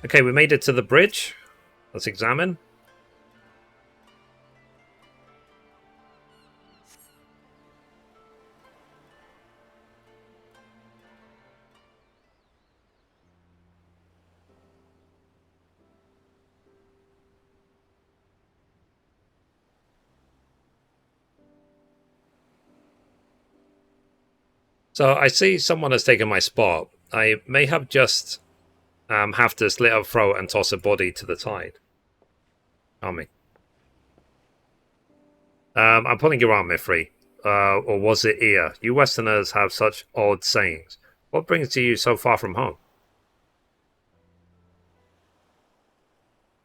Okay, we made it to the bridge. Let's examine. So I see someone has taken my spot. I may have just have to slit her throat and toss a body to the tide. Army. I'm pulling your arm, Mithrie. Or was it ear? You Westerners have such odd sayings. What brings you so far from home?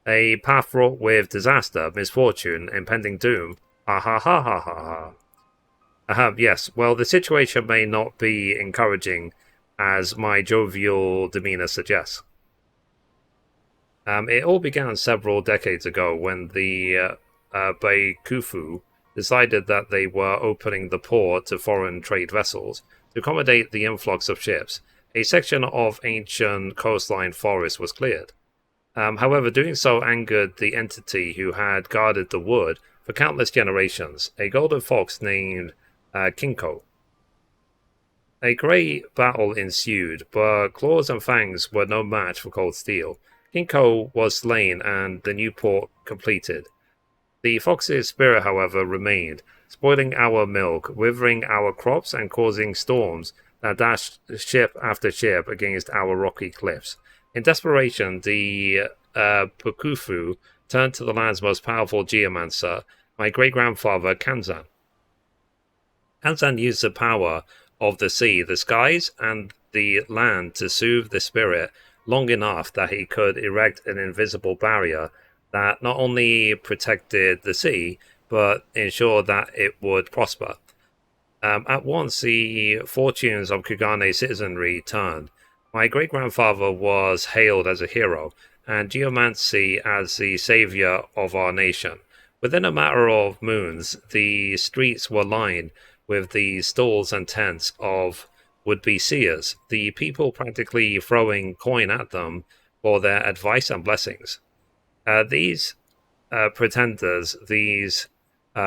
A path fraught with disaster, misfortune, impending doom. Ha ha ha ha ha ha. Yes, well, the situation may not be encouraging, as my jovial demeanor suggests. It all began several decades ago when the Baikufu decided that they were opening the port to foreign trade vessels to accommodate the influx of ships. A section of ancient coastline forest was cleared. However, doing so angered the entity who had guarded the wood for countless generations, a golden fox named Kinko. A great battle ensued, but claws and fangs were no match for cold steel. Kinko was slain and the new port completed. The fox's spirit, however, remained, spoiling our milk, withering our crops, and causing storms that dashed ship after ship against our rocky cliffs. In desperation, the Pukufu turned to the land's most powerful geomancer, my great-grandfather Kanzan. Kanzan used the power of the sea, the skies, and the land to soothe the spirit long enough that he could erect an invisible barrier that not only protected the sea, but ensured that it would prosper. At once, the fortunes of Kugane's citizenry turned. My great-grandfather was hailed as a hero, and geomancy as the savior of our nation. Within a matter of moons, the streets were lined with the stalls and tents of would-be seers, the people practically throwing coin at them for their advice and blessings. These pretenders, these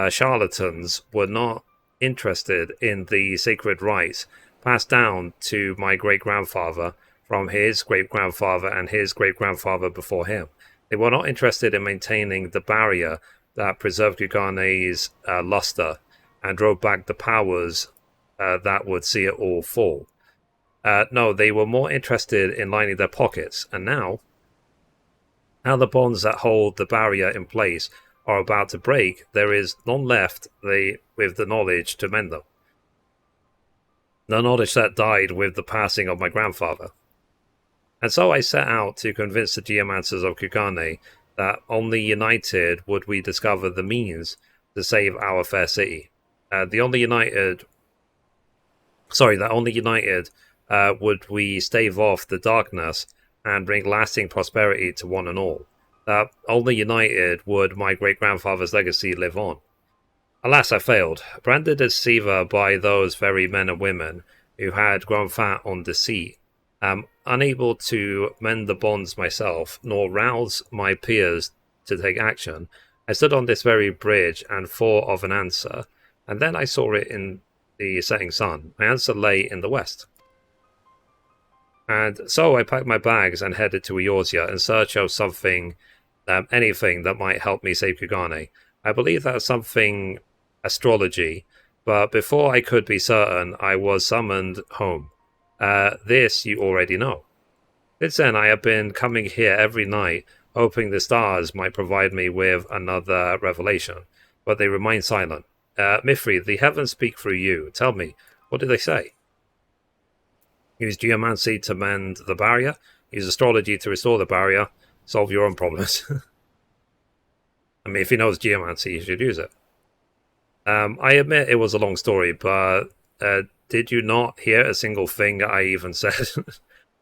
charlatans, were not interested in the sacred rites passed down to my great-grandfather from his great-grandfather and his great-grandfather before him. They were not interested in maintaining the barrier that preserved Kugane's luster and drove back the powers that would see it all fall. No, they were more interested in lining their pockets, and now the bonds that hold the barrier in place are about to break, there is none left with the knowledge to mend them. The knowledge that died with the passing of my grandfather. And so I set out to convince the geomancers of Kugane that only united would we discover the means to save our fair city. That only united would we stave off the darkness and bring lasting prosperity to one and all. That only united would my great-grandfather's legacy live on. Alas, I failed, branded as deceiver by those very men and women who had grown fat on deceit, Unable to mend the bonds myself, nor rouse my peers to take action, I stood on this very bridge and thought of an answer, and then I saw it in the setting sun. My answer lay in the west. And so I packed my bags and headed to Eorzea in search of something, anything that might help me save Kugane. I believe that something astrology, but before I could be certain, I was summoned home. This you already know. Since then, I have been coming here every night, hoping the stars might provide me with another revelation, but they remain silent. Mithrie, the heavens speak through you. Tell me, what do they say? Use geomancy to mend the barrier. Use astrology to restore the barrier. Solve your own problems. I mean, if he knows geomancy, you should use it. I admit it was a long story, but did you not hear a single thing I even said?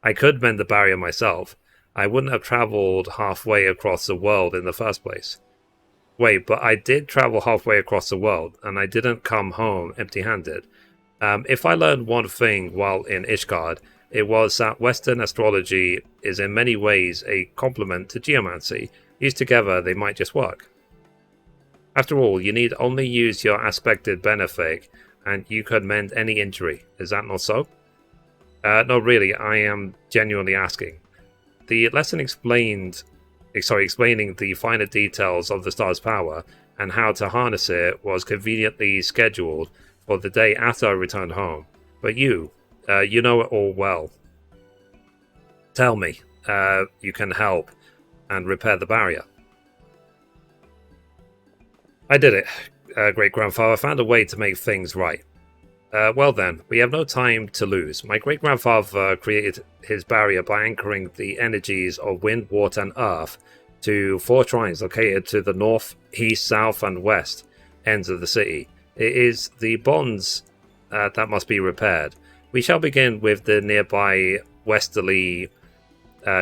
I could mend the barrier myself. I wouldn't have traveled halfway across the world in the first place. Wait, but I did travel halfway across the world, and I didn't come home empty-handed. If I learned one thing while in Ishgard, it was that Western astrology is in many ways a complement to geomancy. Used together, they might just work. After all, you need only use your aspected benefic, and you could mend any injury. Is that not so? No, really, I am genuinely asking. The lesson explaining the finer details of the star's power and how to harness it was conveniently scheduled for the day after I returned home. But you know it all well. Tell me, you can help and repair the barrier. I did it, great-grandfather. I found a way to make things right. Well then, we have no time to lose. My great-grandfather created his barrier by anchoring the energies of wind, water, and earth to 4 shrines located to the north, east, south, and west ends of the city. It is the bonds that must be repaired. We shall begin with the nearby westerly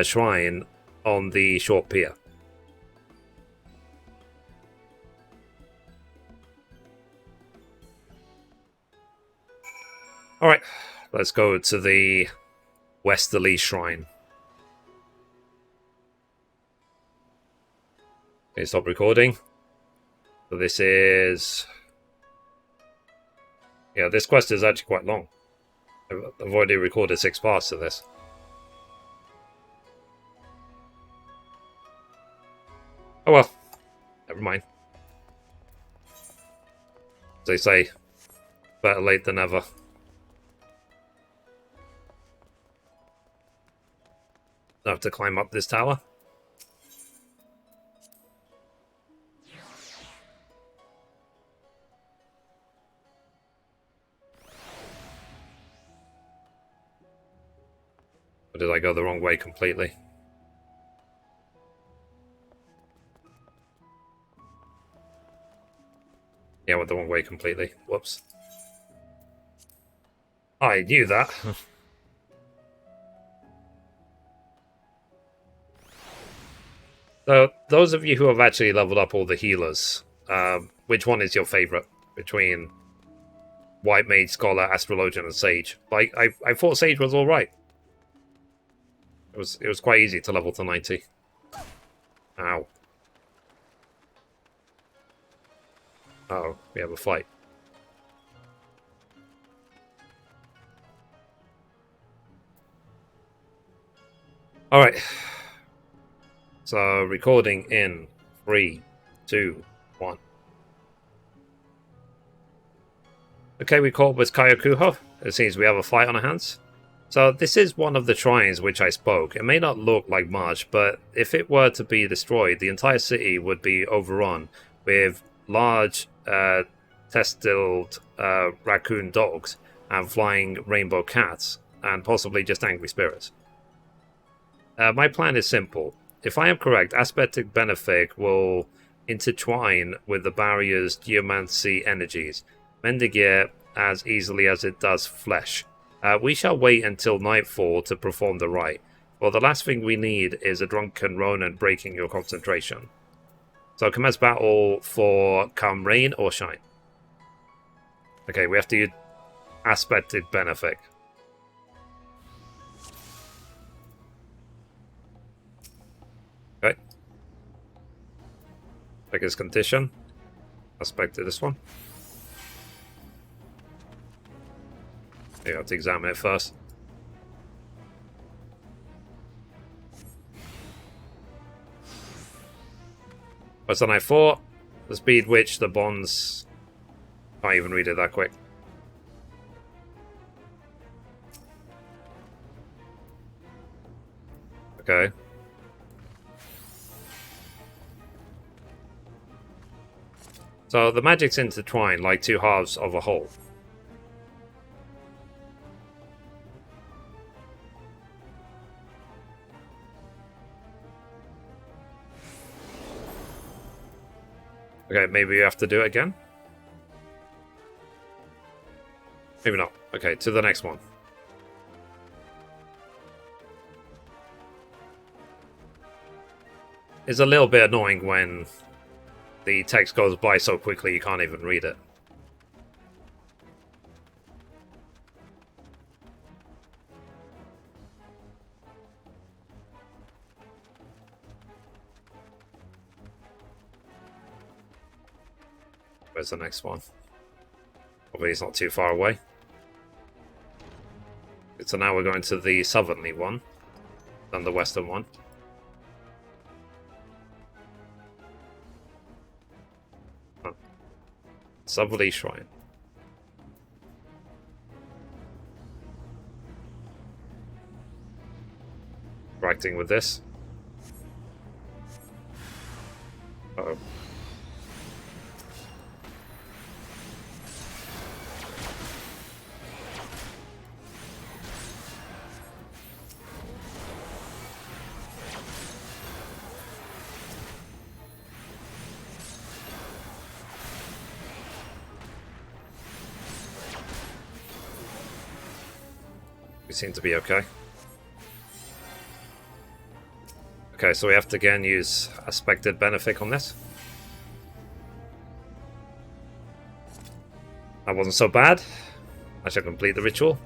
shrine on the short pier. Alright, let's go to the westerly shrine. Okay, stop recording. So this is... Yeah, this quest is actually quite long. I've already recorded 6 parts of this. Oh well, never mind. As they say, better late than never. I have to climb up this tower. Or did I go the wrong way completely? Yeah, I went the wrong way completely. Whoops. I knew that. So, those of you who have actually leveled up all the healers, which one is your favorite between White Mage, Scholar, Astrologian, and Sage? Like, I thought Sage was alright. It was quite easy to level to 90. Ow. Oh, we have a fight. Alright. So, recording in 3, 2, 1. Okay, we caught with Kayakuho. It seems we have a fight on our hands. So, this is one of the shrines which I spoke. It may not look like much, but if it were to be destroyed, the entire city would be overrun with large, testilled raccoon dogs and flying rainbow cats, and possibly just angry spirits. My plan is simple. If I am correct, Aspectic Benefic will intertwine with the barrier's geomancy energies, mending it as easily as it does flesh. We shall wait until nightfall to perform the rite. Well, the last thing we need is a drunken Ronin breaking your concentration. So commence battle for come rain or shine. Okay, we have to use Aspected Benefic. Biggest condition. Aspect to this one. You have to examine it first. Worse than I thought. The speed which the bonds... Can't even read it that quick. Okay. So the magic's intertwined like two halves of a whole. Okay, maybe we have to do it again? Maybe not. Okay, to the next one. It's a little bit annoying when the text goes by so quickly you can't even read it. Where's the next one? Hopefully it's not too far away. So now we're going to the southerly one, and the western one. Oh. Southerly Shrine. Interacting with this. Uh-oh. We seem to be okay. Okay, so we have to again use Aspected Benefic on this. That wasn't so bad. I shall complete the ritual.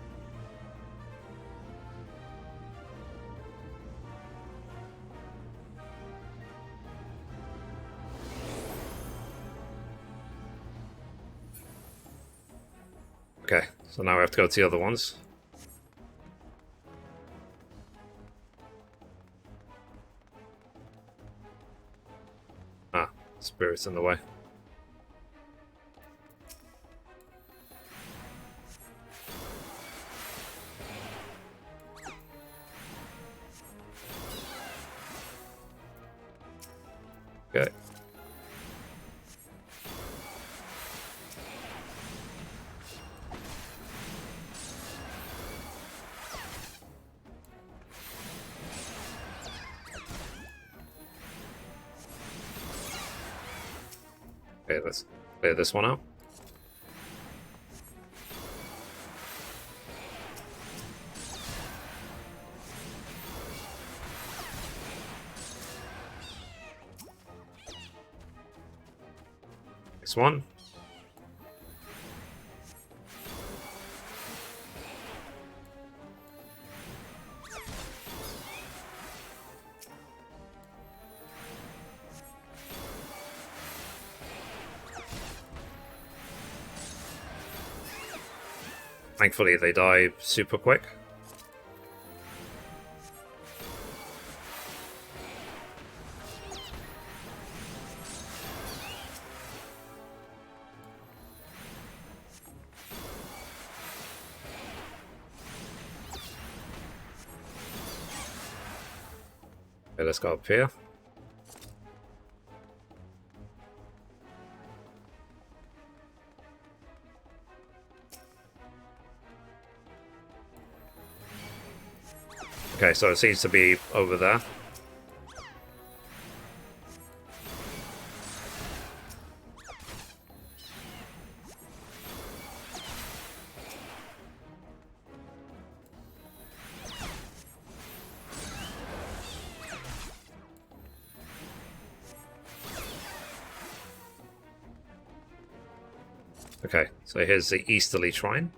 Okay, so now we have to go to the other ones. Spirits in the way. Okay. Okay, let's clear this one out. Next one. Thankfully, they die super quick. Okay, let's go up here. Okay, so it seems to be over there. Okay, so here's the easterly shrine.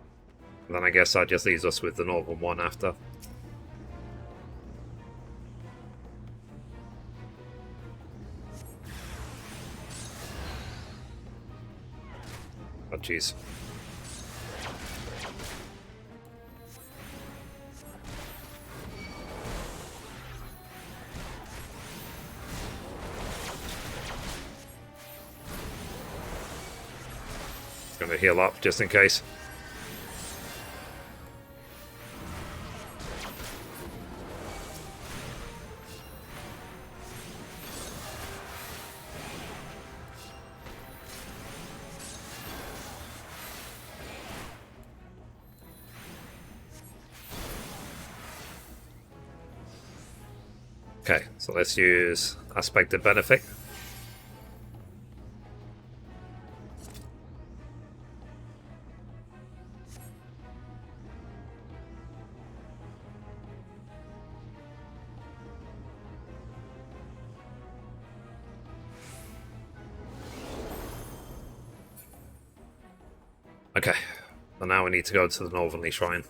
And then I guess that just leaves us with the northern one after. Oh, jeez. Gonna heal up just in case. Okay, so let's use Aspected Benefit. Okay, so now we need to go to the Northernly Shrine.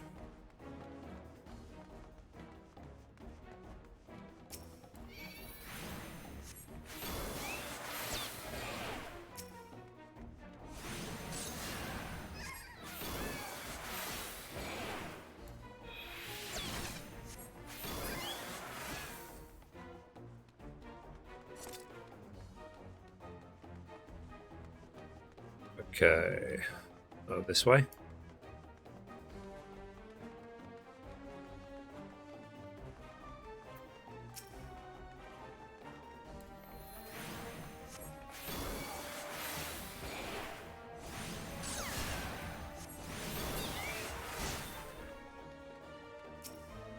Okay, this way.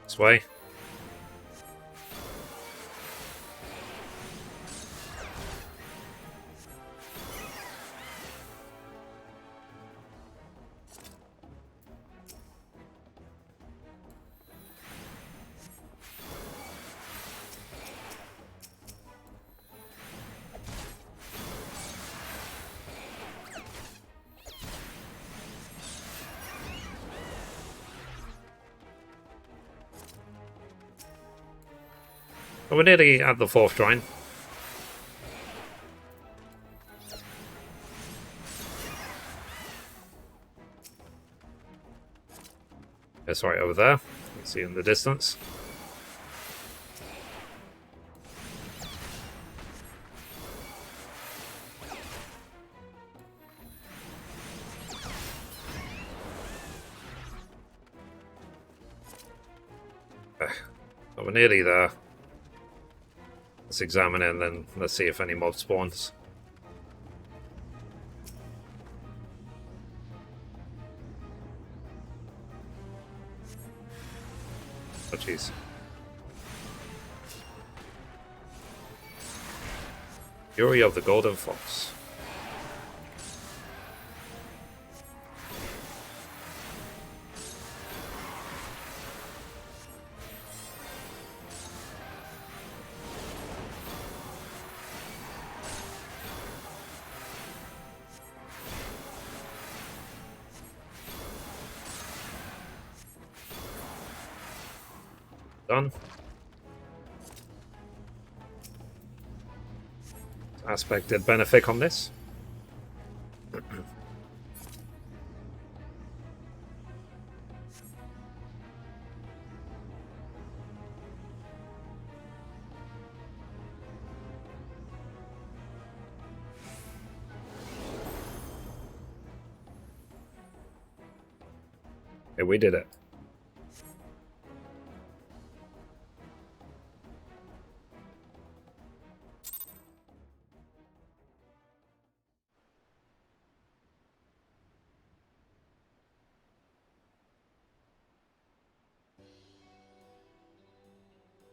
This way. We're nearly at the 4th shrine. It's right over there. You can see in the distance. Okay. So we're nearly there. Let's examine it and then let's see if any mob spawns. Oh jeez. Fury of the Golden Fox. Done. Aspected benefit on this. Okay, we did it.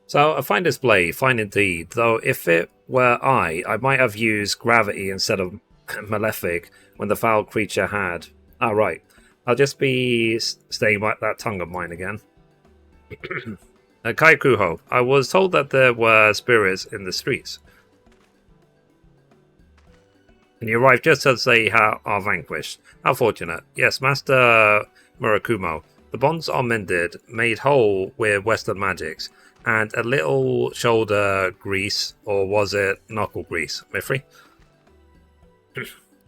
So a fine display, fine indeed, though if it were I might have used gravity instead of malefic when the foul creature had. Ah, right. I'll just be staying by that tongue of mine again. Kaikuho, I was told that there were spirits in the streets. And you arrived just as they are vanquished. How fortunate. Yes, Master Murakumo. The bonds are mended, made whole with Western magics, and a little shoulder grease, or was it knuckle grease, Mithrie?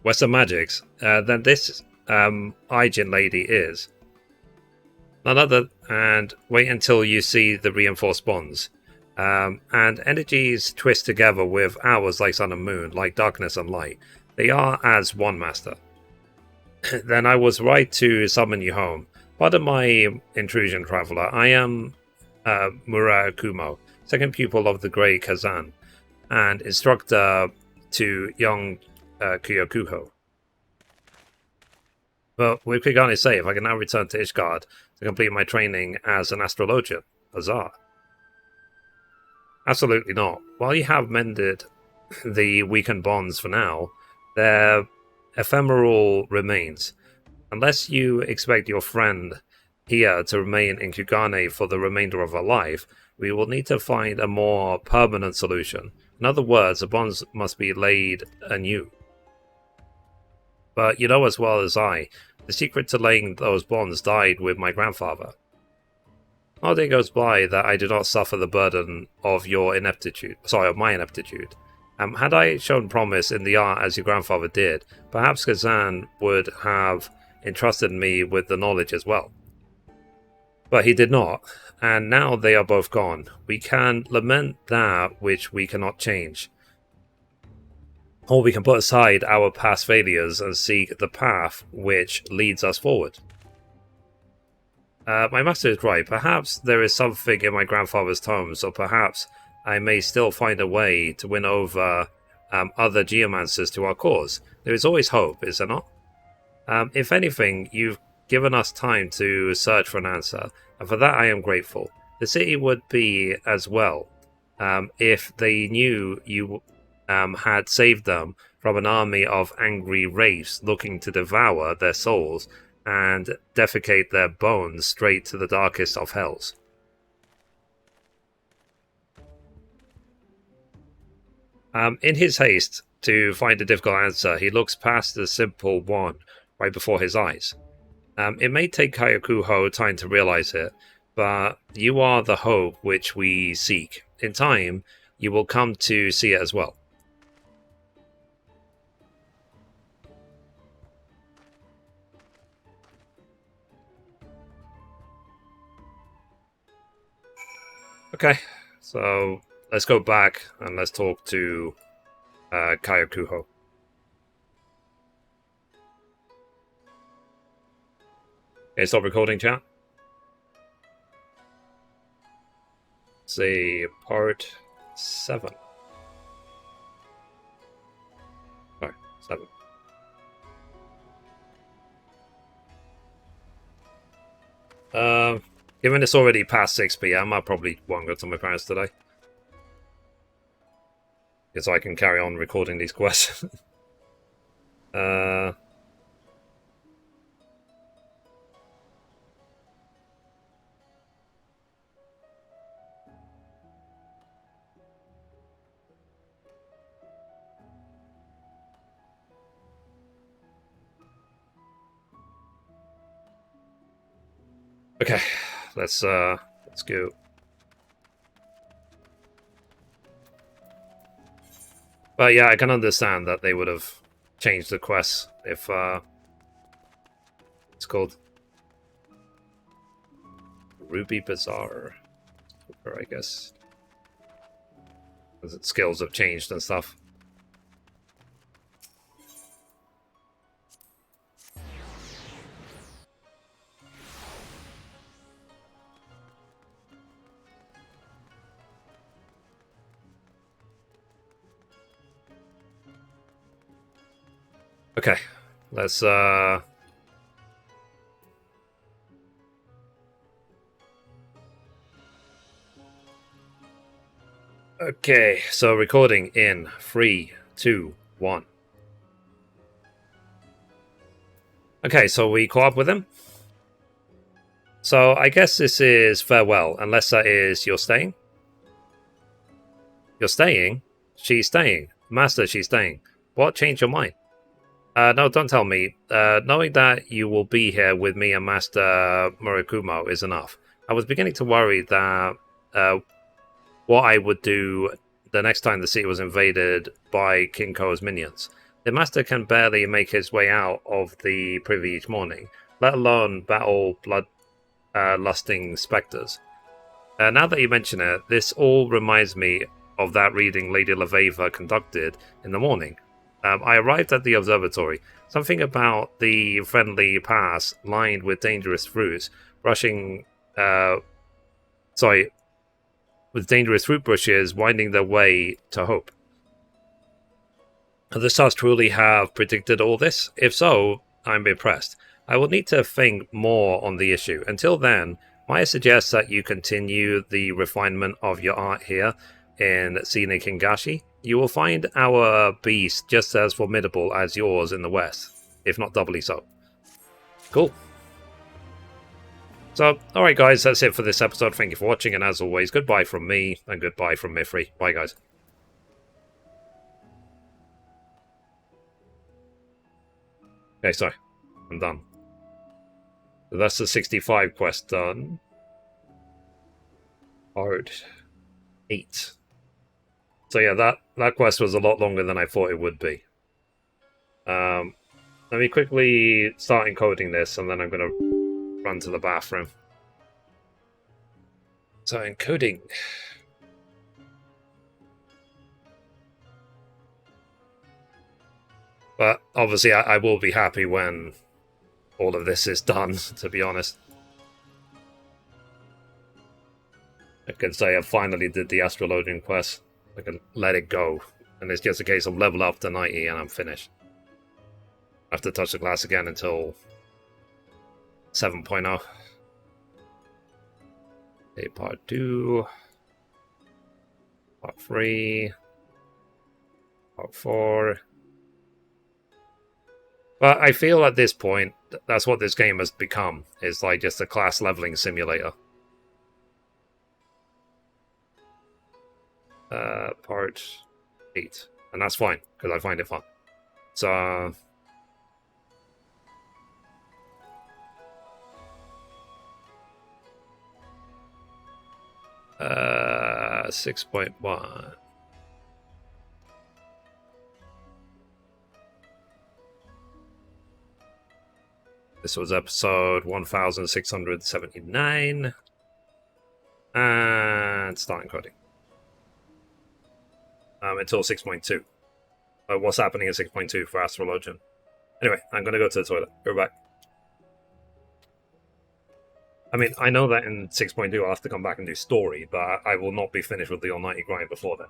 Western magics, then this Aijin lady is none other. And wait until you see the reinforced bonds. And energies twist together with hours like sun and moon, like darkness and light. They are as one, master. Then I was right to summon you home. Pardon my intrusion, traveler. I am Murakumo, second pupil of the Great Kazan, and instructor to young Kyokuho. But with Kigane safe, I can now return to Ishgard to complete my training as an astrologian. Huzzah. Absolutely not. While you have mended the weakened bonds for now, their ephemeral remains. Unless you expect your friend here to remain in Kugane for the remainder of her life, we will need to find a more permanent solution. In other words, the bonds must be laid anew. But you know as well as I, the secret to laying those bonds died with my grandfather. No day goes by that I do not suffer the burden of your ineptitude. Sorry, of my ineptitude. Had I shown promise in the art as your grandfather did, perhaps Kazan would have entrusted me with the knowledge as well. But he did not, and now they are both gone. We can lament that which we cannot change. Or we can put aside our past failures and seek the path which leads us forward. My master is right. Perhaps there is something in my grandfather's tomes, or perhaps I may still find a way to win over other geomancers to our cause. There is always hope, is there not? If anything, you've given us time to search for an answer, and for that I am grateful. The city would be as well if they knew you had saved them from an army of angry wraiths looking to devour their souls and defecate their bones straight to the darkest of hells. In his haste to find a difficult answer, he looks past the simple one right before his eyes. It may take Kyokuho time to realize it, but you are the hope which we seek. In time, you will come to see it as well. Okay, so let's go back and let's talk to Kyokuho. Okay, stop recording, chat. Say part 7. Sorry, 7. Given it's already past 6 PM, I probably won't go to my parents today. So I can carry on recording these quests. Okay, let's go. But yeah, I can understand that they would have changed the quests if it's called Ruby Bazaar, I guess. Because its skills have changed and stuff. Okay, let's okay, so recording in 3, 2, 1. Okay, so we caught up with him. So I guess this is farewell, unless that is you're staying? You're staying? She's staying. Master, she's staying. What changed your mind? No, don't tell me. Knowing that you will be here with me and Master Murakumo is enough. I was beginning to worry that what I would do the next time the city was invaded by King Ko's minions. The master can barely make his way out of the privy each morning, let alone battle blood-lusting spectres. Now that you mention it, this all reminds me of that reading Lady Laveva conducted in the morning. I arrived at the observatory. Something about the friendly pass lined with dangerous fruits, with dangerous fruit bushes winding their way to hope. The stars truly have predicted all this? If so, I'm impressed. I will need to think more on the issue. Until then, might I suggest that you continue the refinement of your art here in Scenic Hingashi? You will find our beast just as formidable as yours in the west, if not doubly so. Cool. So, alright guys, that's it for this episode. Thank you for watching, and as always, goodbye from me, and goodbye from Mithrie. Bye guys. Okay, sorry. I'm done. So that's the 65 quest done. Part 8. So yeah, that quest was a lot longer than I thought it would be. Let me quickly start encoding this, and then I'm going to run to the bathroom. So encoding. But obviously I will be happy when all of this is done, to be honest. I can say I finally did the Astrologian quest. I can let it go. And it's just a case of level up to 90 and I'm finished. I have to touch the glass again until 7.0. Okay, part 2. Part 3. Part 4. But I feel at this point, that's what this game has become. It's like just a class leveling simulator. Part 8. And that's fine, because I find it fun. So... 6.1. This was episode 1679. And start encoding. Until 6.2. What's happening in 6.2 for Astrologian? Anyway, I'm going to go to the toilet. Go back. I mean, I know that in 6.2 I'll have to come back and do story, but I will not be finished with the Almighty grind before then.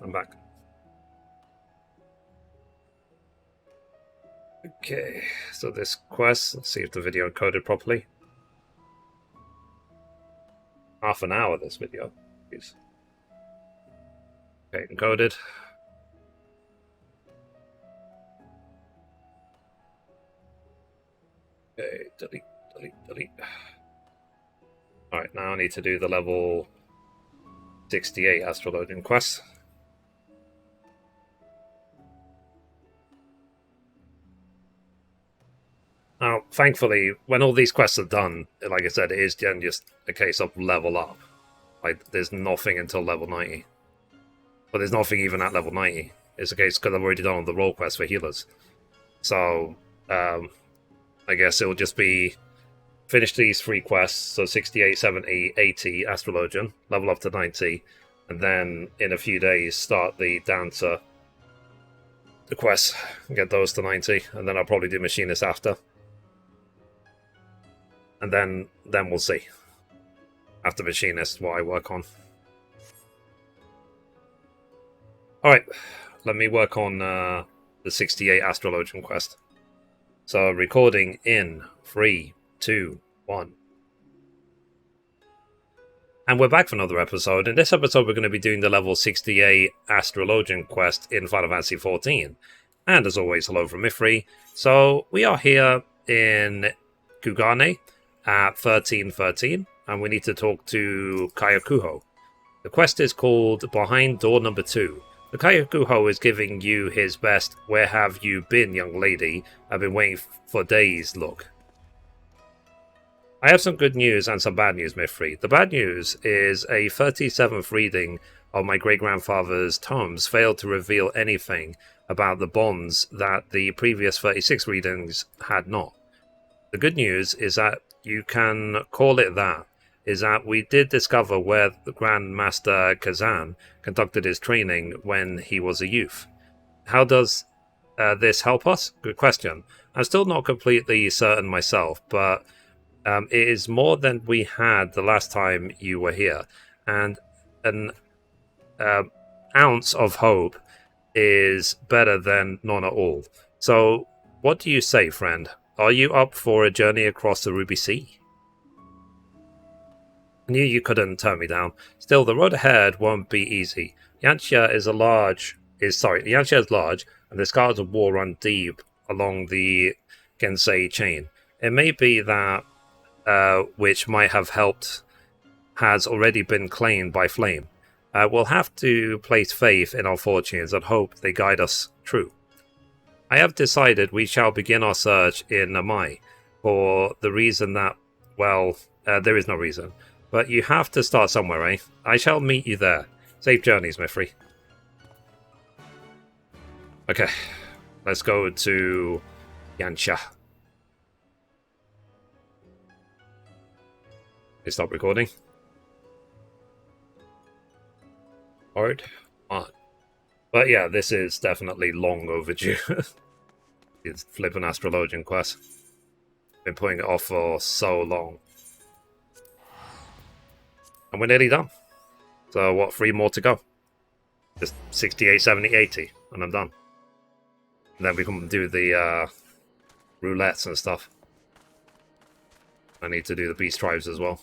I'm back. Okay, so this quest, let's see if the video encoded properly. Half an hour, this video. Jeez. Okay, encoded. Okay, delete, delete, delete. Alright, now I need to do the level 68 Astrologian quest. Now, thankfully, when all these quests are done, like I said, it is then just a case of level up. Like, there's nothing until level 90. But there's nothing even at level 90. It's a case because I've already done all the role quests for healers. So, I guess it'll just be finish these 3 quests, so 68, 70, 80 Astrologian, level up to 90, and then in a few days start the Dancer, the quests, and get those to 90, and then I'll probably do Machinist after. And then we'll see. After Machinist, what I work on. Alright, let me work on the 68 Astrologian quest. So, recording in 3, 2, 1. And we're back for another episode. In this episode, we're going to be doing the level 68 Astrologian quest in Final Fantasy XIV. And as always, hello from Mithrie. So, we are here in Kugane at 1313, and we need to talk to Kayakuho. The quest is called Behind Door Number 2. The Kayakuho is giving you his best "Where have you been, young lady? I've been waiting for days" look. I have some good news and some bad news, Mithrie. The bad news is a 37th reading of my great-grandfather's tomes failed to reveal anything about the bonds that the previous 36 readings had not. The good news is that you can call it that, is that we did discover where the Grand Master Kazan conducted his training when he was a youth. How does this help us? Good question. I'm still not completely certain myself, but it is more than we had the last time you were here, and an ounce of hope is better than none at all. So, what do you say, friend? Are you up for a journey across the Ruby Sea? I knew you couldn't turn me down. Still, the road ahead won't be easy. Yanxia is large, and the scars of war run deep along the Gensei chain. It may be that which might have helped has already been claimed by Flame. We'll have to place faith in our fortunes and hope they guide us true. I have decided we shall begin our search in Namai for the reason that, well, there is no reason. But you have to start somewhere, eh? I shall meet you there. Safe journeys, Mithrie. Okay, let's go to Yanxia. Okay, stop recording. Alright, on. But yeah, this is definitely long overdue. It's flipping Astrologian quest. Been putting it off for so long. And we're nearly done. So what, 3 more to go? Just 68, 70, 80, and I'm done. And then we can do the roulettes and stuff. I need to do the beast tribes as well.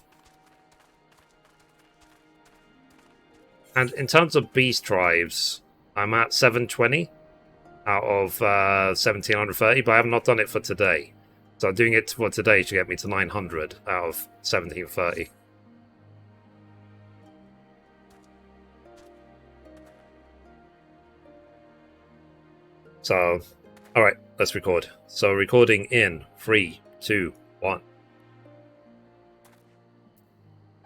And in terms of beast tribes, I'm at 720 out of 1730, but I have not done it for today. So doing it for today should get me to 900 out of 1730. So, alright, let's record. So recording in 3, 2, 1.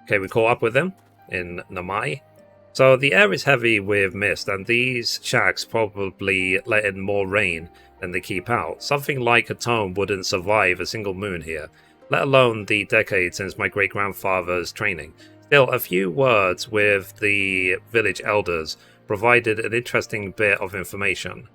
Okay, we caught up with them in Namai. So the air is heavy with mist, and these shacks probably let in more rain than they keep out. Something like a tome wouldn't survive a single moon here, let alone the decades since my great-grandfather's training. Still, a few words with the village elders provided an interesting bit of information.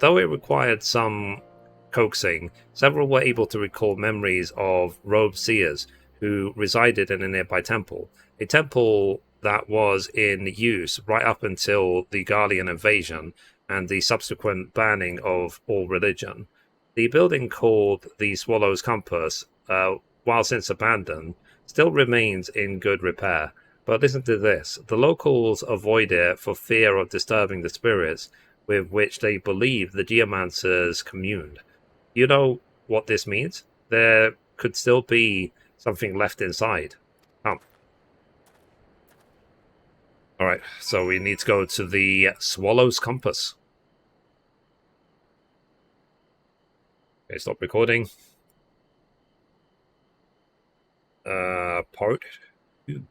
Though it required some coaxing, several were able to recall memories of robed seers who resided in a nearby temple. A temple that was in use right up until the Guardian invasion and the subsequent banning of all religion. The building called the Swallow's Compass, while since abandoned, still remains in good repair. But listen to this. The locals avoid it for fear of disturbing the spirits with which they believe the geomancers communed. You know what this means? There could still be something left inside. Come. Alright, so we need to go to the Swallow's Compass. Okay, stop recording. Part 2.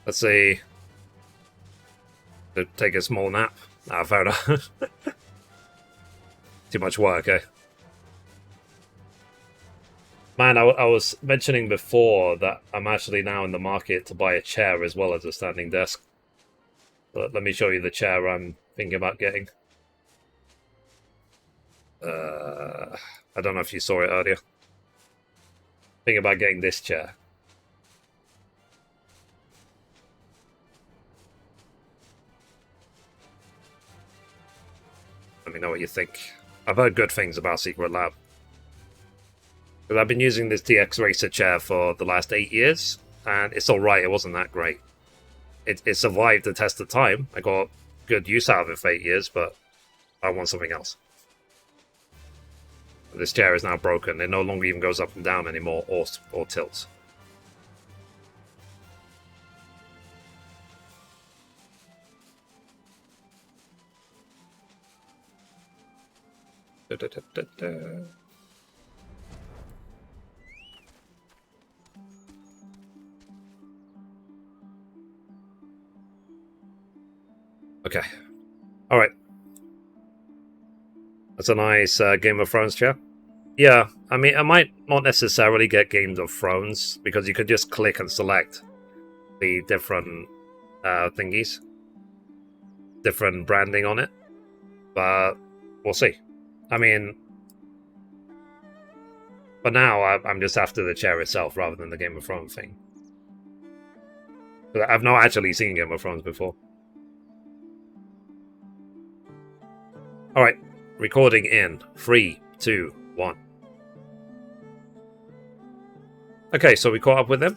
Let's see. To take a small nap. Fair enough. Too much work, eh? Man, I was mentioning before that I'm actually now in the market to buy a chair as well as a standing desk. But let me show you the chair I'm thinking about getting. I don't know if you saw it earlier. Thinking about getting this chair. Let me know what you think. I've heard good things about Secret Lab. Because I've been using this DX Racer chair for the last 8 years, and it's alright, it wasn't that great. It survived the test of time. I got good use out of it for 8 years, but I want something else. This chair is now broken. It no longer even goes up and down anymore, or tilts. Da, da, da, da, da. Okay. Alright. That's a nice Game of Thrones chair. Yeah, I mean, I might not necessarily get Game of Thrones, because you could just click and select the different thingies. Different branding on it. But we'll see. I mean, for now, I'm just after the chair itself rather than the Game of Thrones thing. I've not actually seen Game of Thrones before. Alright, recording in 3, 2, 1. Okay, so we caught up with him.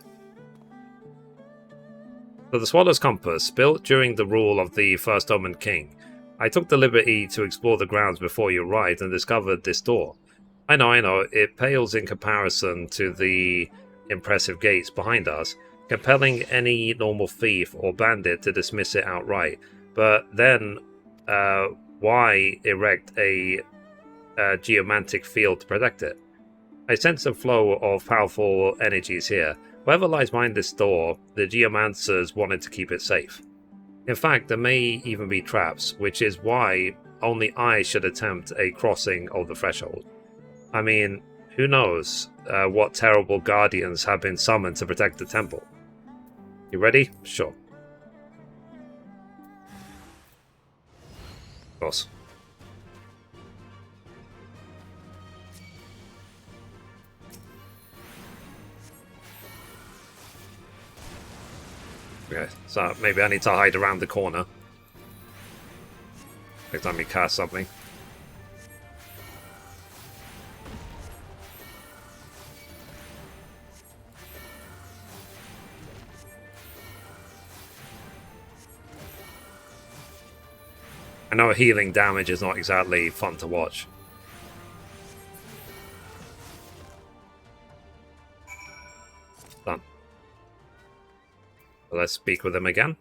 So the Swallow's Compass, built during the rule of the First Omen King. I took the liberty to explore the grounds before you arrived and discovered this door. I know, it pales in comparison to the impressive gates behind us, compelling any normal thief or bandit to dismiss it outright. But then, why erect a geomantic field to protect it? I sense a flow of powerful energies here. Whatever lies behind this door, the geomancers wanted to keep it safe. In fact, there may even be traps, which is why only I should attempt a crossing of the threshold. I mean, who knows what terrible guardians have been summoned to protect the temple. You ready? Sure. Of course. Okay, so maybe I need to hide around the corner next time you cast something. I know healing damage is not exactly fun to watch. Done. So let's speak with him again.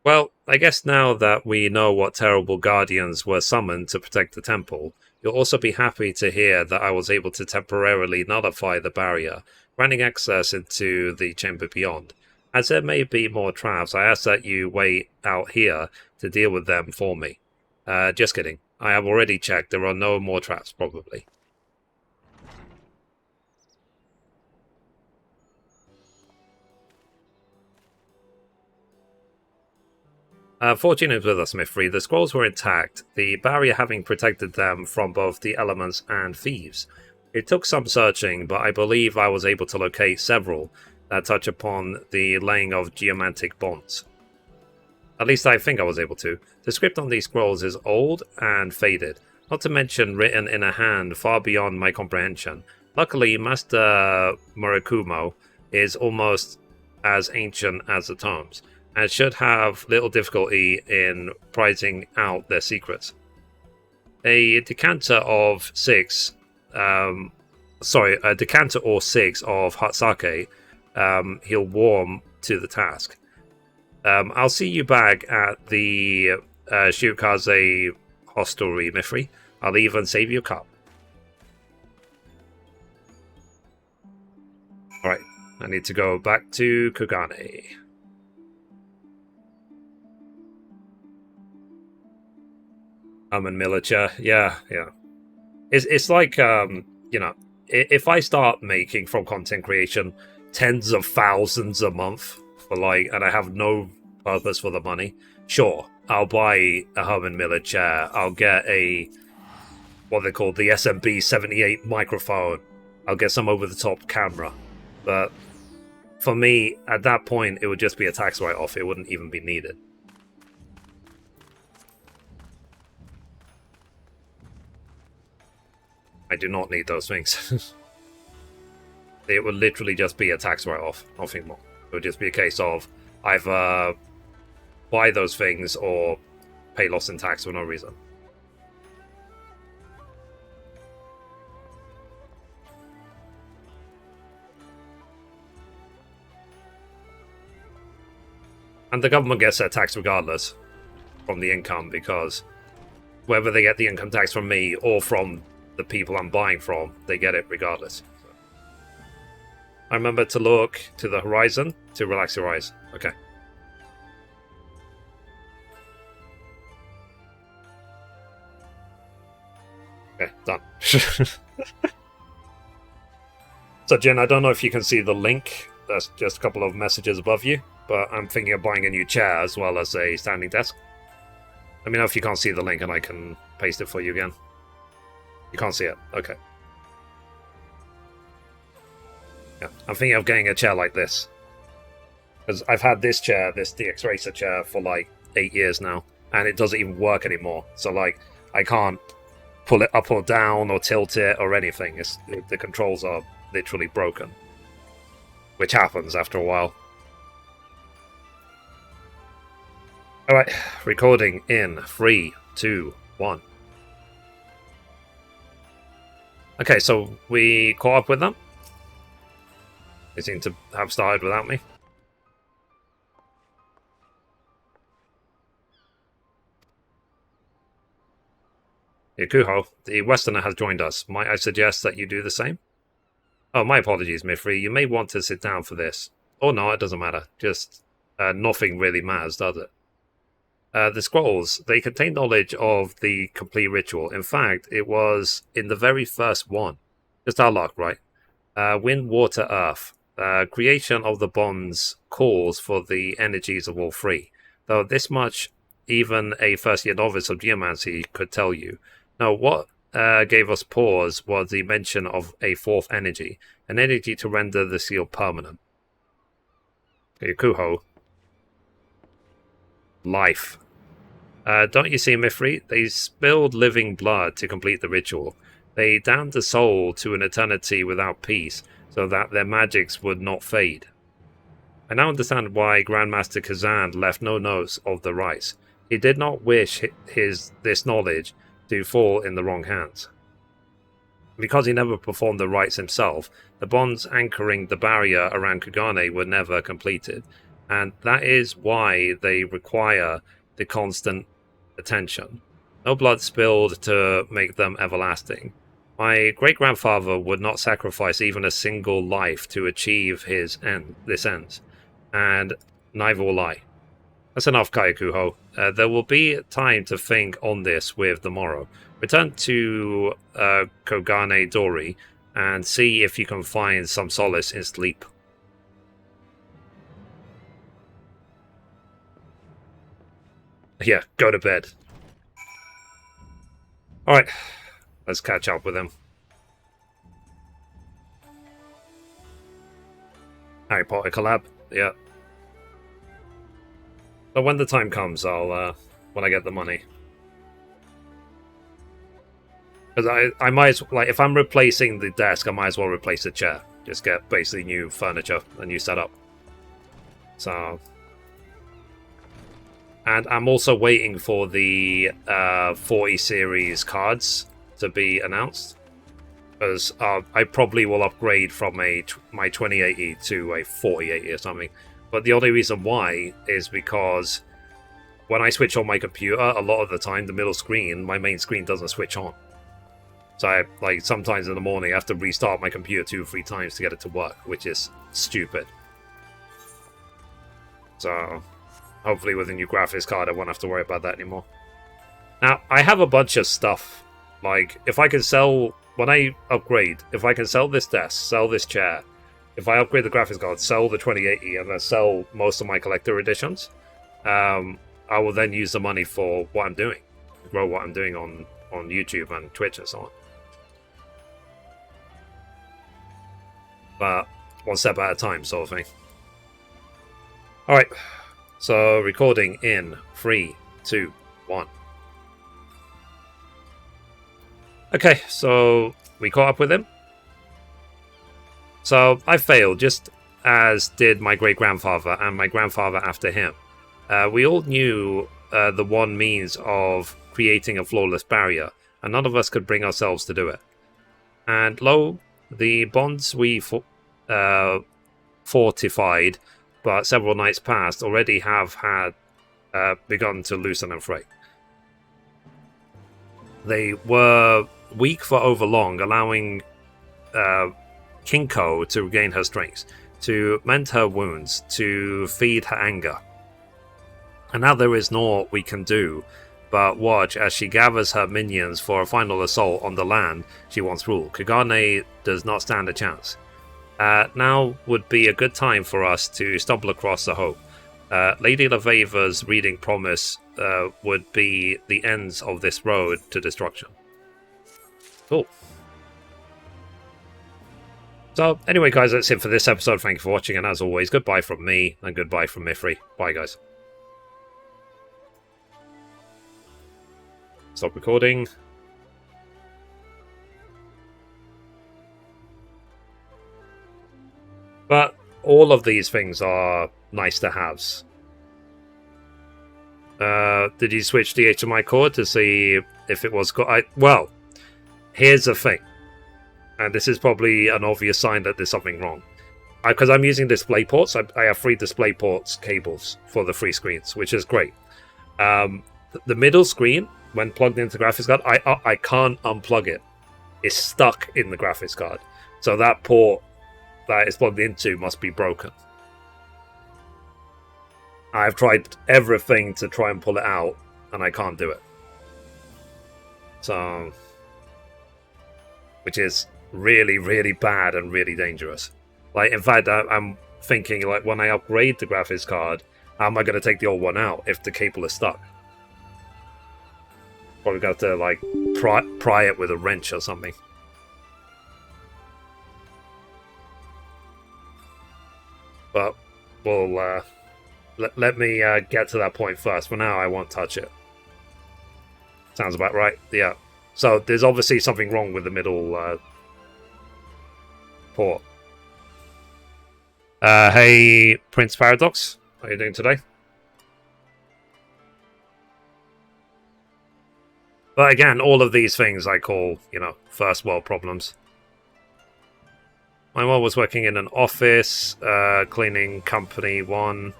Well, I guess now that we know what terrible guardians were summoned to protect the temple, you'll also be happy to hear that I was able to temporarily nullify the barrier, granting access into the chamber beyond. As there may be more traps, I ask that you wait out here to deal with them for me. Just kidding. I have already checked. There are no more traps, probably. Fortune is with us, Mithrie. The scrolls were intact, the barrier having protected them from both the elements and thieves. It took some searching, but I believe I was able to locate several that touch upon the laying of geomantic bonds. At least I think I was able to. The script on these scrolls is old and faded, not to mention written in a hand far beyond my comprehension. Luckily, Master Murakumo is almost as ancient as the tomes, and should have little difficulty in prizing out their secrets. A decanter of six, a decanter or six of hot sake, he'll warm to the task. I'll see you back at the Shukaze hostelry, Mithrie. I'll even save you a cup. Alright, I need to go back to Kugane. And Military, yeah. It's like, if I start making from content creation tens of thousands a month for and I have no purpose for the money, sure, I'll buy a Herman Miller chair. I'll get what they call the SMB 78 microphone. I'll get some over-the-top camera. But for me, at that point, it would just be a tax write-off. It wouldn't even be needed. I do not need those things. It would literally just be a tax write-off, nothing more. It would just be a case of either buy those things or pay loss in tax for no reason. And the government gets their tax regardless from the income, because whether they get the income tax from me or from the people I'm buying from, they get it regardless. So. I remember to look to the horizon to relax your eyes. Okay. Okay, done. So, Jen, I don't know if you can see the link. That's just a couple of messages above you, but I'm thinking of buying a new chair as well as a standing desk. Let me know if you can't see the link and I can paste it for you again. You can't see it? Okay. Yeah, I'm thinking of getting a chair like this. Because I've had this chair, this DX Racer chair, for 8 years now, and it doesn't even work anymore. So, I can't pull it up or down or tilt it or anything. The controls are literally broken. Which happens after a while. Alright, recording in 3, 2, 1. Okay, so we caught up with them. They seem to have started without me. Yakuho, the Westerner has joined us. Might I suggest that you do the same? Oh, my apologies, Mithrie. You may want to sit down for this. Or no, it doesn't matter. Just nothing really matters, does it? The scrolls, they contain knowledge of the complete ritual. In fact, it was in the very first one. Just our luck, right? Wind, water, earth. Creation of the bonds calls for the energies of all three. Though this much, even a first-year novice of geomancy could tell you. Now, what gave us pause was the mention of a fourth energy. An energy to render the seal permanent. Yakuho. Life. Don't you see, Mithrie? They spilled living blood to complete the ritual. They damned the soul to an eternity without peace, so that their magics would not fade. I now understand why Grandmaster Kazan left no notes of the rites. He did not wish this knowledge to fall in the wrong hands. Because he never performed the rites himself, the bonds anchoring the barrier around Kugane were never completed. And that is why they require the constant attention. No blood spilled to make them everlasting. My great-grandfather would not sacrifice even a single life to achieve this end, and neither will I. That's enough, Kaikuho. There will be time to think on this with the morrow. Return to Kogane Dori and see if you can find some solace in sleep. Yeah, go to bed. Alright, let's catch up with him. Harry Potter collab, yeah. But when the time comes, I'll, when I get the money. Because I might as well, like, if I'm replacing the desk, I might as well replace the chair. Just get basically new furniture, a new setup. So... And I'm also waiting for the 40 series cards to be announced. Because I probably will upgrade from my 2080 to a 4080 or something. But the only reason why is because when I switch on my computer, a lot of the time, the middle screen, my main screen doesn't switch on. So like sometimes in the morning I have to restart my computer 2 or 3 times to get it to work, which is stupid. So hopefully with a new graphics card I won't have to worry about that anymore. Now, I have a bunch of stuff. Like, if I can sell... When I upgrade, if I can sell this desk, sell this chair, if I upgrade the graphics card, sell the 2080, and then sell most of my collector editions, I will then use the money for what I'm doing. Grow what I'm doing on YouTube and Twitch and so on. But one step at a time, sort of thing. Alright. So, recording in 3, 2, 1. Okay, so we caught up with him. So I failed, just as did my great-grandfather and my grandfather after him. We all knew the one means of creating a flawless barrier, and none of us could bring ourselves to do it. And lo, the bonds we fortified, but several nights past, already have had begun to loosen and fray. They were weak for overlong, allowing Kinko to regain her strength, to mend her wounds, to feed her anger. And now there is naught we can do but watch as she gathers her minions for a final assault on the land she once ruled. Kogane does not stand a chance. Now would be a good time for us to stumble across the hope. Lady Laveva's reading promise would be the ends of this road to destruction. Cool. So, anyway, guys, that's it for this episode. Thank you for watching, and as always, goodbye from me, and goodbye from Mithrie. Bye, guys. Stop recording. But all of these things are nice to haves. Did you switch the HDMI cord to see if it was... Well, here's the thing. And this is probably an obvious sign that there's something wrong. Because I'm using display ports, I have 3 display ports cables for the 3 screens, which is great. The middle screen, when plugged into the graphics card, I can't unplug it. It's stuck in the graphics card. So that port that it's plugged into must be broken. I've tried everything to try and pull it out, and I can't do it. So, which is really, really bad and really dangerous. Like, in fact, I'm thinking, like, when I upgrade the graphics card, how am I going to take the old one out if the cable is stuck? Probably got to, like, pry it with a wrench or something. But we'll let me get to that point first. For now, I won't touch it. Sounds about right. Yeah. So there's obviously something wrong with the middle port. Hey, Prince Paradox. How are you doing today? But again, all of these things I call, you know, first world problems. My mom was working in an office, cleaning company 1.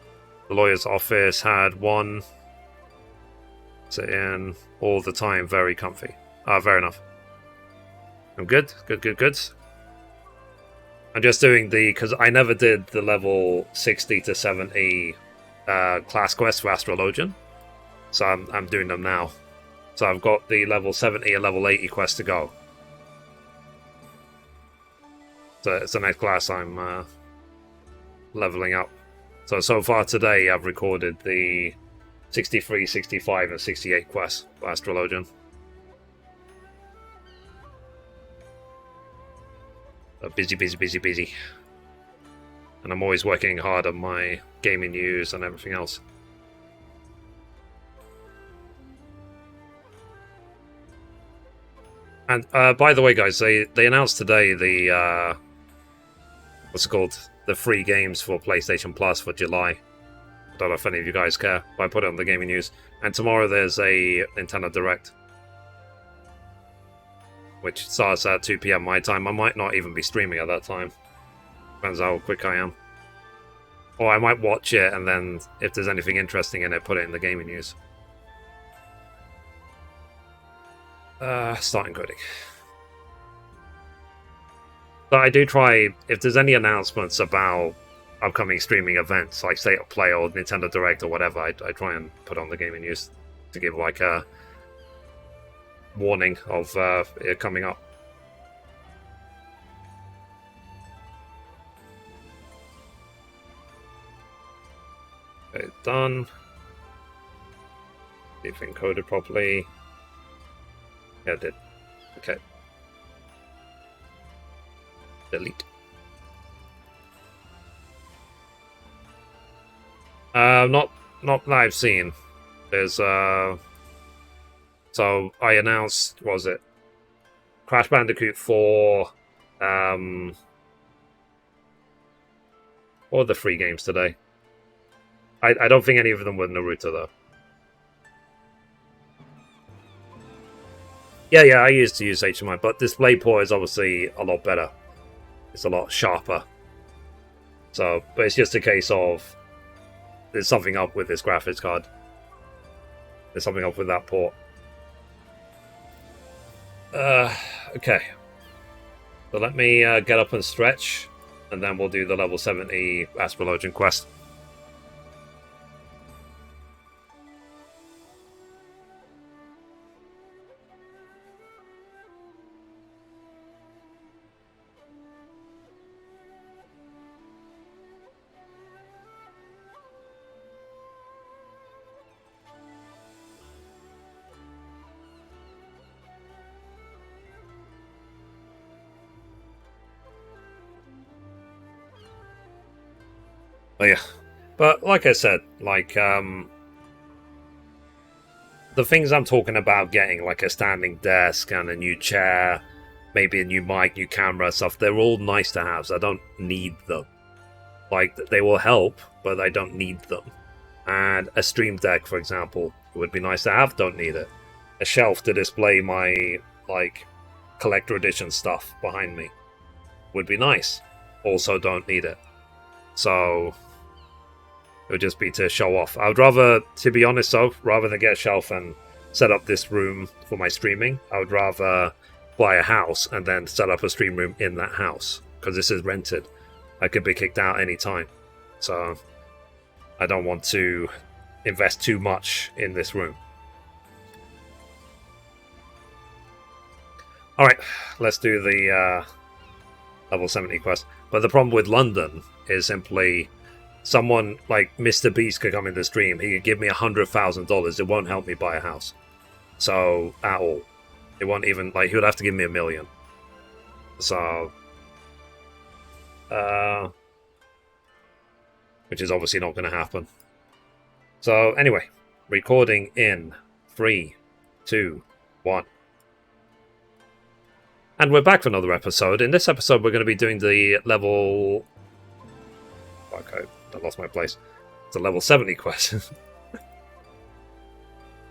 The lawyer's office had 1. Sit in all the time, very comfy. Fair enough. I'm good. Good. I'm just doing because I never did the level 60 to 70 class quests for Astrologian. So I'm doing them now. So I've got the level 70 and level 80 quest to go. So it's the next class I'm leveling up. So far today I've recorded the 63, 65, and 68 quests for Astrologian. Busy. And I'm always working hard on my gaming news and everything else. And by the way, guys, they announced today the what's it called? The free games for PlayStation Plus for July. I don't know if any of you guys care, but I put it on the gaming news. And tomorrow there's a Nintendo Direct, which starts at 2 PM my time. I might not even be streaming at that time. Depends how quick I am. Or I might watch it and then, if there's anything interesting in it, put it in the gaming news. Starting coding. But I do try, if there's any announcements about upcoming streaming events, like State of Play or Nintendo Direct or whatever, I try and put on the gaming news to give like a warning of it coming up. Okay, done. See if encoded properly. Yeah, it did. Okay. Delete. Not that I've seen. There's so I announced, what was it? Crash Bandicoot 4. What were the free games today? I don't think any of them were Naruto though. Yeah, I used to use HDMI, but DisplayPort is obviously a lot better. It's a lot sharper. So, but it's just a case of there's something up with this graphics card. There's something up with that port. Okay. So let me get up and stretch, and then we'll do the level 70 Astrologian quest. Oh yeah, but like I said, like the things I'm talking about getting, like a standing desk and a new chair, maybe a new mic, new camera, stuff, they're all nice to have, so I don't need them. Like, they will help, but I don't need them. And a stream deck, for example, would be nice to have, don't need it. A shelf to display my, like, collector edition stuff behind me would be nice. Also don't need it. So it would just be to show off. I would rather, to be honest though, rather than get a shelf and set up this room for my streaming, I would rather buy a house and then set up a stream room in that house. Because this is rented. I could be kicked out any time. So I don't want to invest too much in this room. Alright, let's do the level 70 quest. But the problem with London is simply someone like Mr. Beast could come in the stream. He could give me $100,000. It won't help me buy a house. So, at all. It won't even, like, he would have to give me $1 million. So, which is obviously not going to happen. So, anyway, recording in 3, 2, 1. And we're back for another episode. In this episode, we're going to be doing the level... Okay, I lost my place. It's a level 70 quest.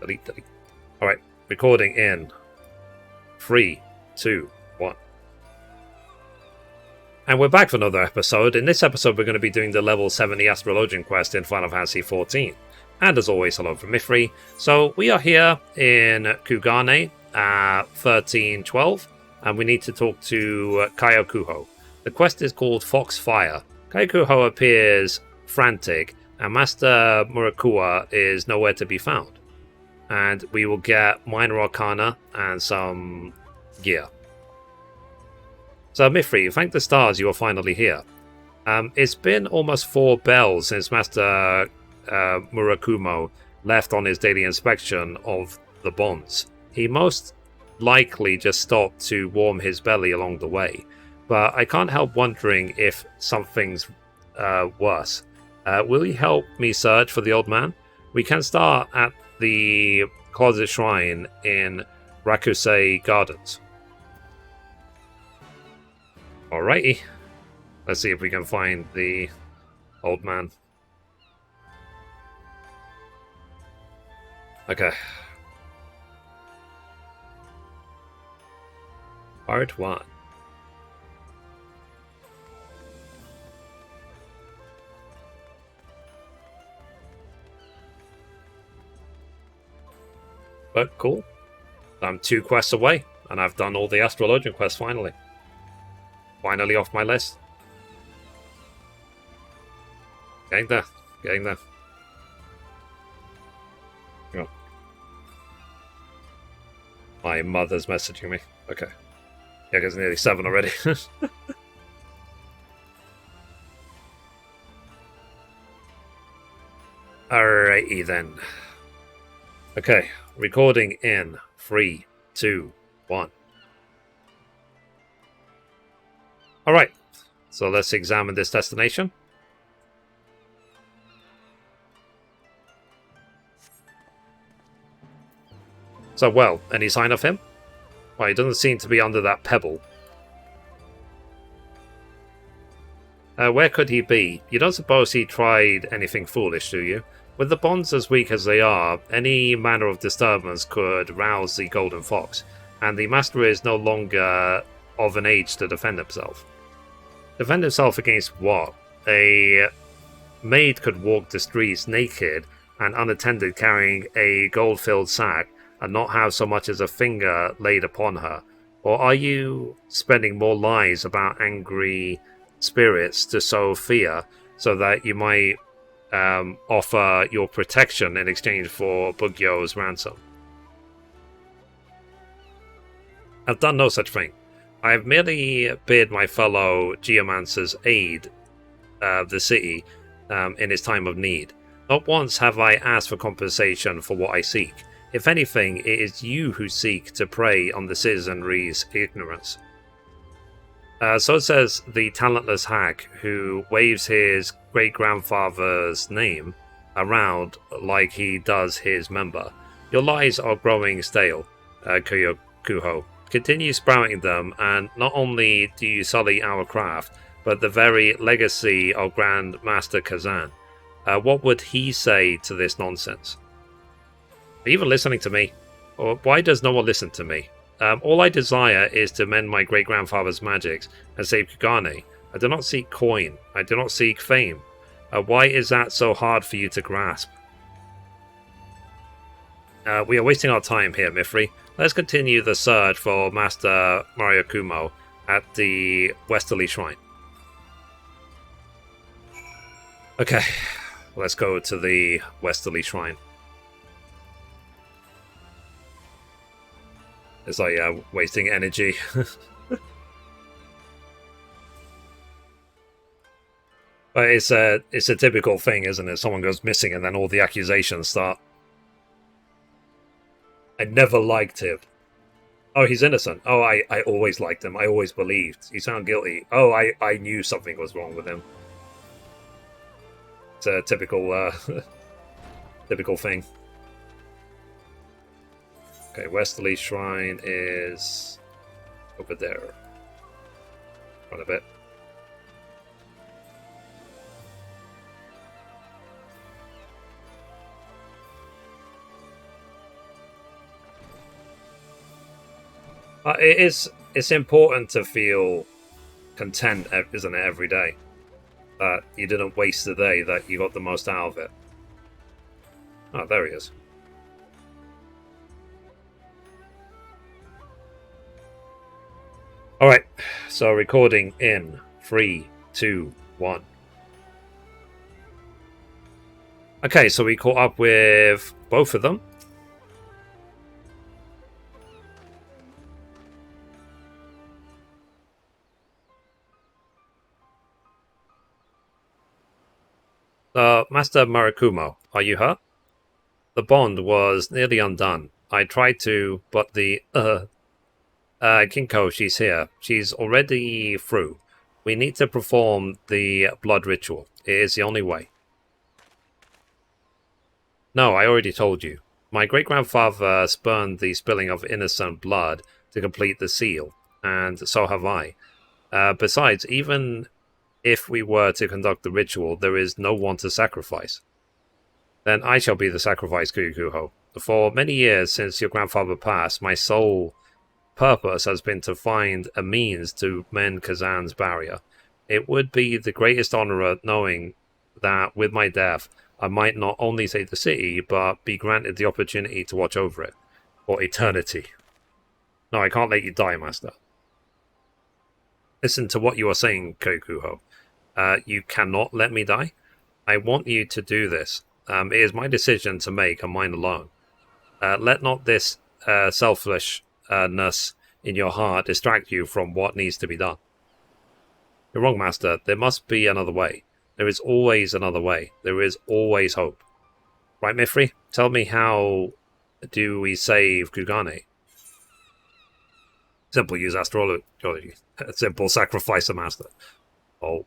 delete. Alright, recording in 3, 2, 1. And we're back for another episode. In this episode, we're going to be doing the level 70 Astrologian quest in Final Fantasy XIV. And as always, hello from Mithrie. So we are here in Kugane at 1312. And we need to talk to Kyokuho. The quest is called Foxfire. Kyokuho appears frantic and Master Murakua is nowhere to be found. And we will get minor arcana and some gear. So Mithrie, thank the stars you are finally here. It's been almost 4 bells since Master Murakumo left on his daily inspection of the bonds. He most likely just stopped to warm his belly along the way, but I can't help wondering if something's worse. Will you help me search for the old man? We can start at the Closet Shrine in Rakusei Gardens. Alrighty. Let's see if we can find the old man. Okay. Part 1. But cool. I'm 2 quests away, and I've done all the Astrologian quests finally. Finally off my list. Getting there. Getting there. Oh. My mother's messaging me. Okay. Yeah, it's nearly 7 already. Alrighty then. Okay, recording in 3, 2, 1. Alright, so let's examine this destination. So, well, any sign of him? Well, he doesn't seem to be under that pebble. Where could he be? You don't suppose he tried anything foolish, do you? With the bonds as weak as they are, any manner of disturbance could rouse the Golden Fox, and the Master is no longer of an age to defend himself. Defend himself against what? A maid could walk the streets naked and unattended carrying a gold-filled sack and not have so much as a finger laid upon her? Or are you spending more lies about angry spirits to sow fear so that you might offer your protection in exchange for Bugyo's ransom? I've done no such thing. I have merely bid my fellow geomancers aid the city in its time of need. Not once have I asked for compensation for what I seek. If anything, it is you who seek to prey on the citizenry's ignorance. So says the talentless hag who waves his great-grandfather's name around like he does his member. Your lies are growing stale, Kuho. Continue sprouting them, and not only do you sully our craft, but the very legacy of Grand Master Kazan. What would he say to this nonsense? Are you even listening to me? Or why does no one listen to me? All I desire is to mend my great-grandfather's magics and save Kugane. I do not seek coin. I do not seek fame. Why is that so hard for you to grasp? We are wasting our time here, Mithrie. Let's continue the search for Master Murakumo at the Westerly Shrine. Okay, let's go to the Westerly Shrine. It's like wasting energy. But it's a typical thing, isn't it? Someone goes missing and then all the accusations start. I never liked him. Oh, he's innocent. Oh, I always liked him. I always believed. He's found guilty. Oh, I knew something was wrong with him. It's a typical typical thing. Okay, Westerly Shrine is over there. Run a bit. It's important to feel content, isn't it, every day? That you didn't waste the day, that you got the most out of it. Oh, there he is. Alright, so recording in 3, 2, 1. Okay, so we caught up with both of them. Master Murakumo, are you hurt? The bond was nearly undone. I tried to, but the Kinko, she's here. She's already through. We need to perform the blood ritual. It is the only way. No, I already told you. My great-grandfather spurned the spilling of innocent blood to complete the seal, and so have I. Besides, even if we were to conduct the ritual, there is no one to sacrifice. Then I shall be the sacrifice, Kukuho. For many years since your grandfather passed, my sole purpose has been to find a means to mend Kazan's barrier. It would be the greatest honor knowing that with my death, I might not only save the city, but be granted the opportunity to watch over it for eternity. No, I can't let you die, Master. Listen to what you are saying, Kokuho. You cannot let me die? I want you to do this. It is my decision to make, and mine alone. Let not this selfishness in your heart distract you from what needs to be done. You're wrong, Master. There must be another way. There is always another way. There is always hope. Right, Mithrie? Tell me, how do we save Kugane? Simple, use astrology. Simple, sacrifice a master. Oh.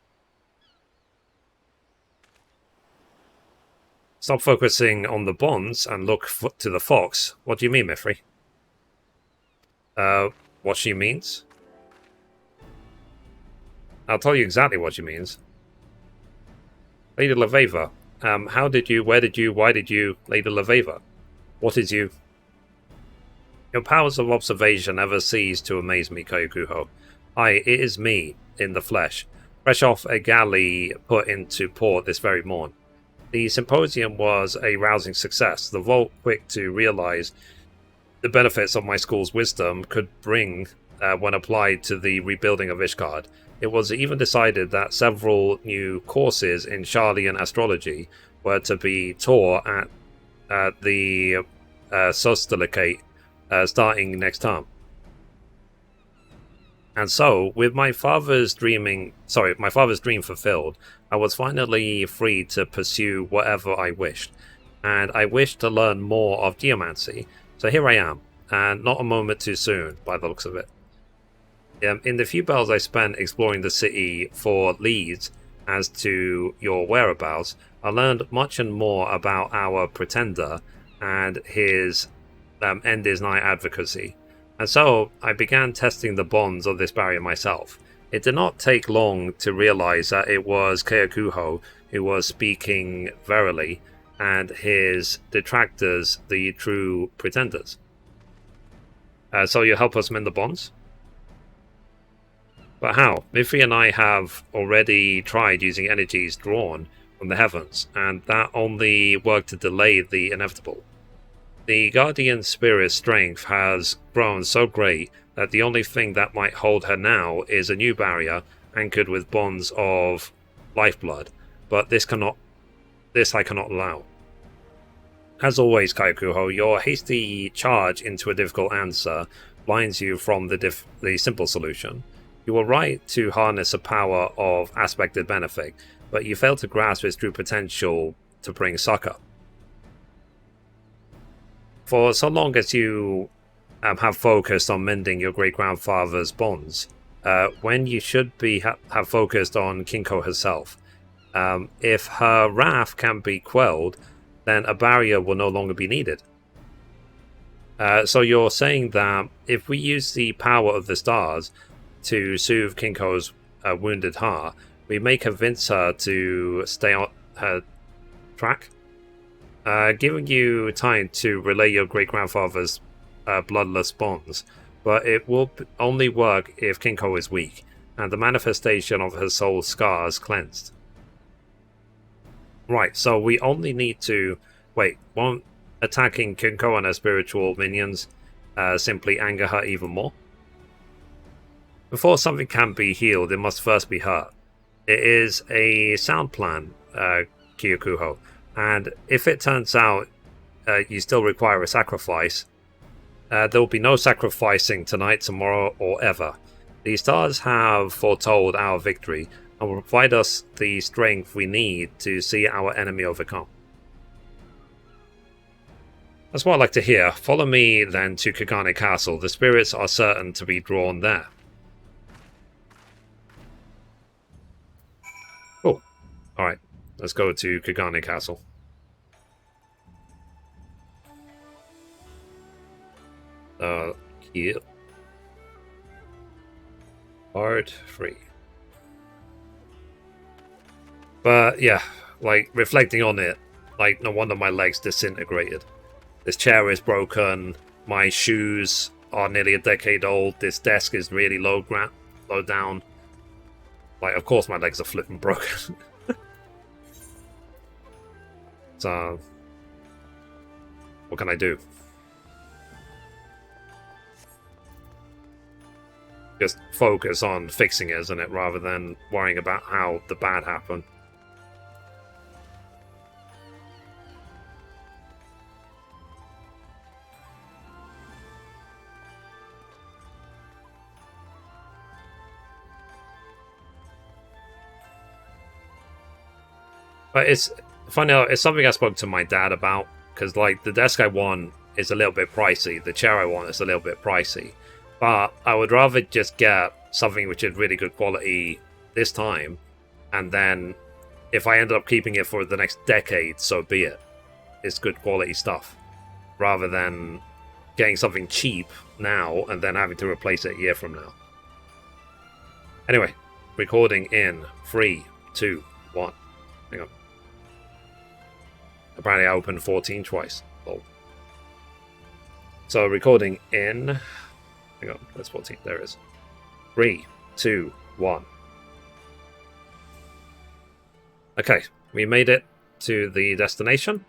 Stop focusing on the bonds and look to the fox. What do you mean, Mithrie? What she means? I'll tell you exactly what she means. Lady Laveva, how did you, where did you, why did you, Lady Laveva? What is you? Your powers of observation never cease to amaze me, Kokuho. It is me, in the flesh, fresh off a galley put into port this very morn. The symposium was a rousing success. The Vault, quick to realize the benefits of my school's wisdom could bring when applied to the rebuilding of Ishgard. It was even decided that several new courses in Charlian astrology were to be taught at the Sostelicate starting next term. And so, with my father's dream fulfilled, I was finally free to pursue whatever I wished. And I wished to learn more of geomancy. So here I am, and not a moment too soon, by the looks of it. In the few bells I spent exploring the city for leads as to your whereabouts, I learned much and more about our pretender and his end is nigh advocacy. And so I began testing the bonds of this barrier myself. It did not take long to realize that it was Kyakuho who was speaking verily, and his detractors the true pretenders. So you help us mend the bonds? But how? Mithrie and I have already tried using energies drawn from the heavens, and that only worked to delay the inevitable. The Guardian Spirit's strength has grown so great that the only thing that might hold her now is a new barrier anchored with bonds of lifeblood, but this I cannot allow. As always, Kaikuho, your hasty charge into a difficult answer blinds you from the simple solution. You were right to harness the power of aspected benefic, but you failed to grasp its true potential to bring succor. For so long as you have focused on mending your great-grandfather's bonds, when you should be have focused on Kinko herself. If her wrath can be quelled, then a barrier will no longer be needed. So you're saying that if we use the power of the stars to soothe Kinko's wounded heart, we may convince her to stay on her track? Giving you time to relay your great-grandfather's bloodless bonds, but it will only work if Kinko is weak, and the manifestation of her soul's scars cleansed. Right, so we only need to... Wait, won't attacking Kinko and her spiritual minions simply anger her even more? Before something can be healed, it must first be hurt. It is a sound plan, Kyokuho. And if it turns out you still require a sacrifice, there will be no sacrificing tonight, tomorrow, or ever. The stars have foretold our victory and will provide us the strength we need to see our enemy overcome. That's what I'd like to hear. Follow me then to Kagane Castle. The spirits are certain to be drawn there. Oh, alright. Let's go to Kagane Castle. Here. Part 3. But yeah, like reflecting on it, like no wonder my legs disintegrated. This chair is broken, my shoes are nearly a decade old, this desk is really low down. Like, of course my legs are flipping broken. So, what can I do? Just focus on fixing it, isn't it, rather than worrying about how the bad happened. But it's funny, it's something I spoke to my dad about, because like the desk I want is a little bit pricey, the chair I want is a little bit pricey, but I would rather just get something which is really good quality this time, and then if I end up keeping it for the next decade, so be it. It's good quality stuff, rather than getting something cheap now and then having to replace it a year from now. Anyway, recording in 3, 2, 1. Hang on. Apparently I opened 14 twice. Oh. So recording in... Hang on, that's 14. There it is. 3, 2, 1. Okay, we made it to the destination.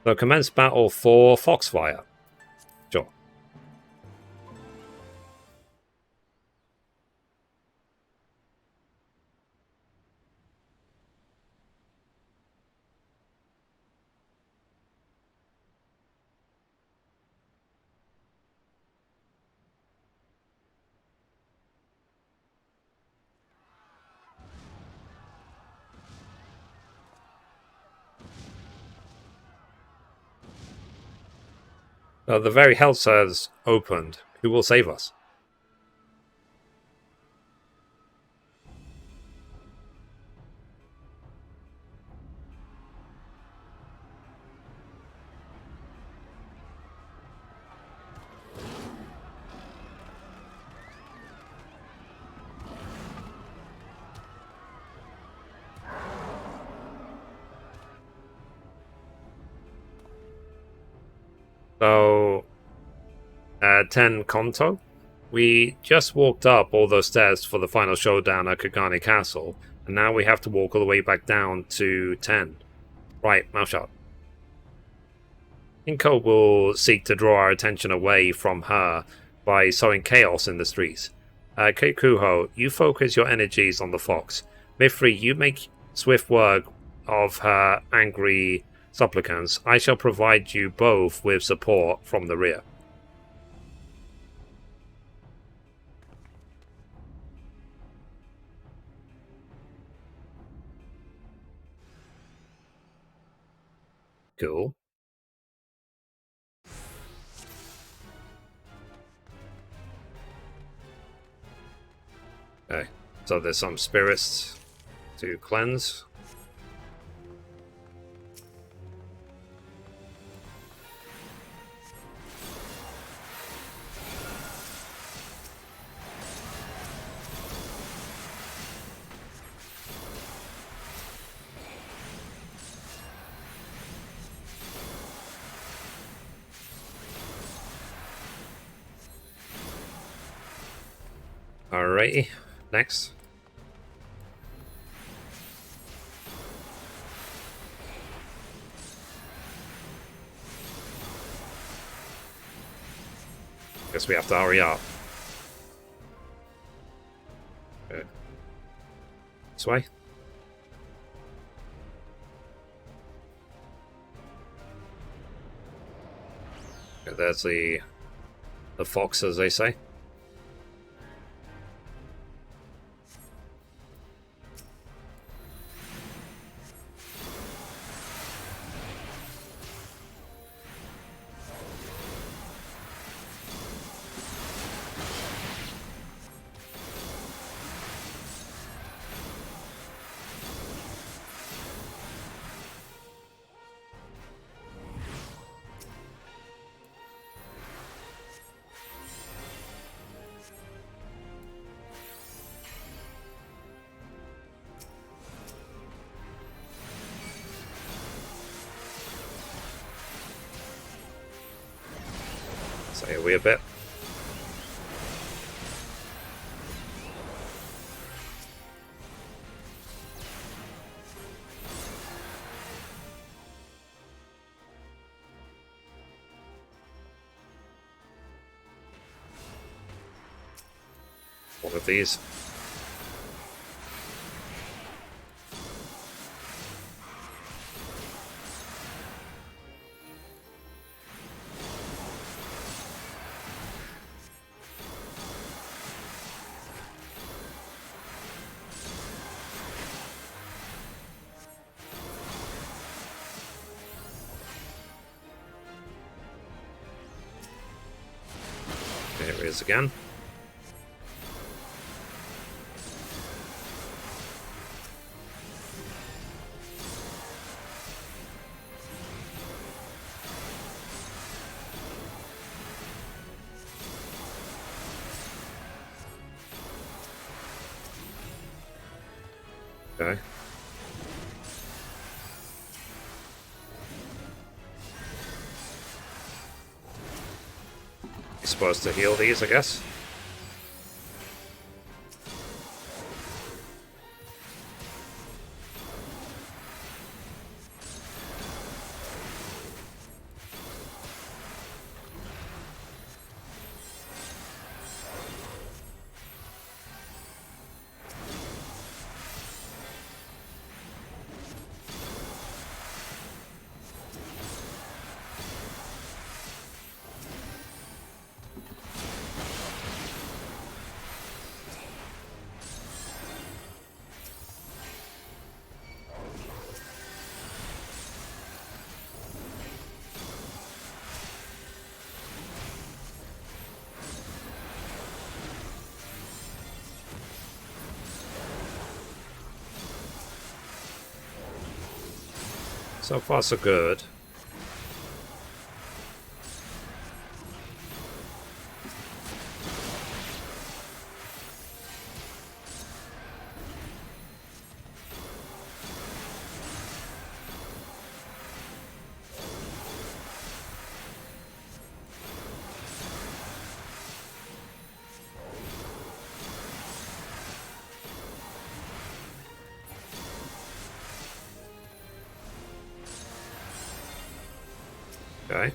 So commence battle for Foxfire. Sure. The very hell has opened. Who will save us? So, 10 Konto. We just walked up all those stairs for the final showdown at Kagane Castle, and now we have to walk all the way back down to 10. Right, mouth shut. Inko will seek to draw our attention away from her by sowing chaos in the streets. Keikuho, you focus your energies on the fox. Mithrie, you make swift work of her angry supplicants. I shall provide you both with support from the rear. Cool. Okay, so there's some spirits to cleanse. Alrighty, next. Guess we have to hurry up. way. Okay, there's the fox, as they say. Say a wee bit. One of these. There he is again. Okay. You're supposed to heal these, I guess. So far, so good. Okay.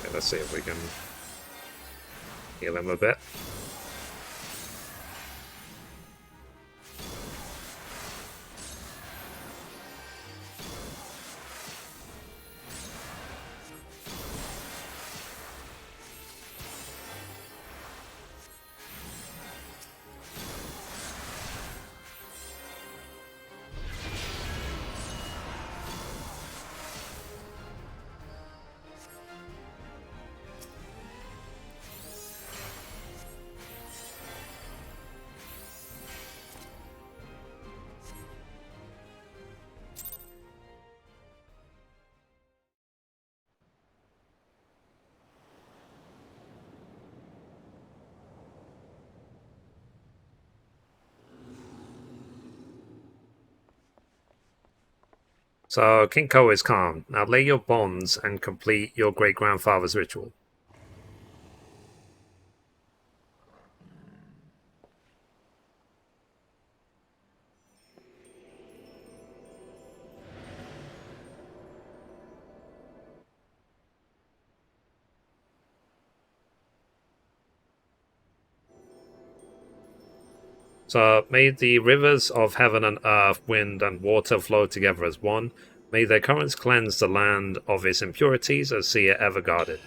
Okay, let's see if we can heal him a bit. So, King Ko is calm. Now lay your bonds and complete your great-grandfather's ritual. So may the rivers of heaven and earth, wind and water flow together as one. May their currents cleanse the land of its impurities and see it ever guarded.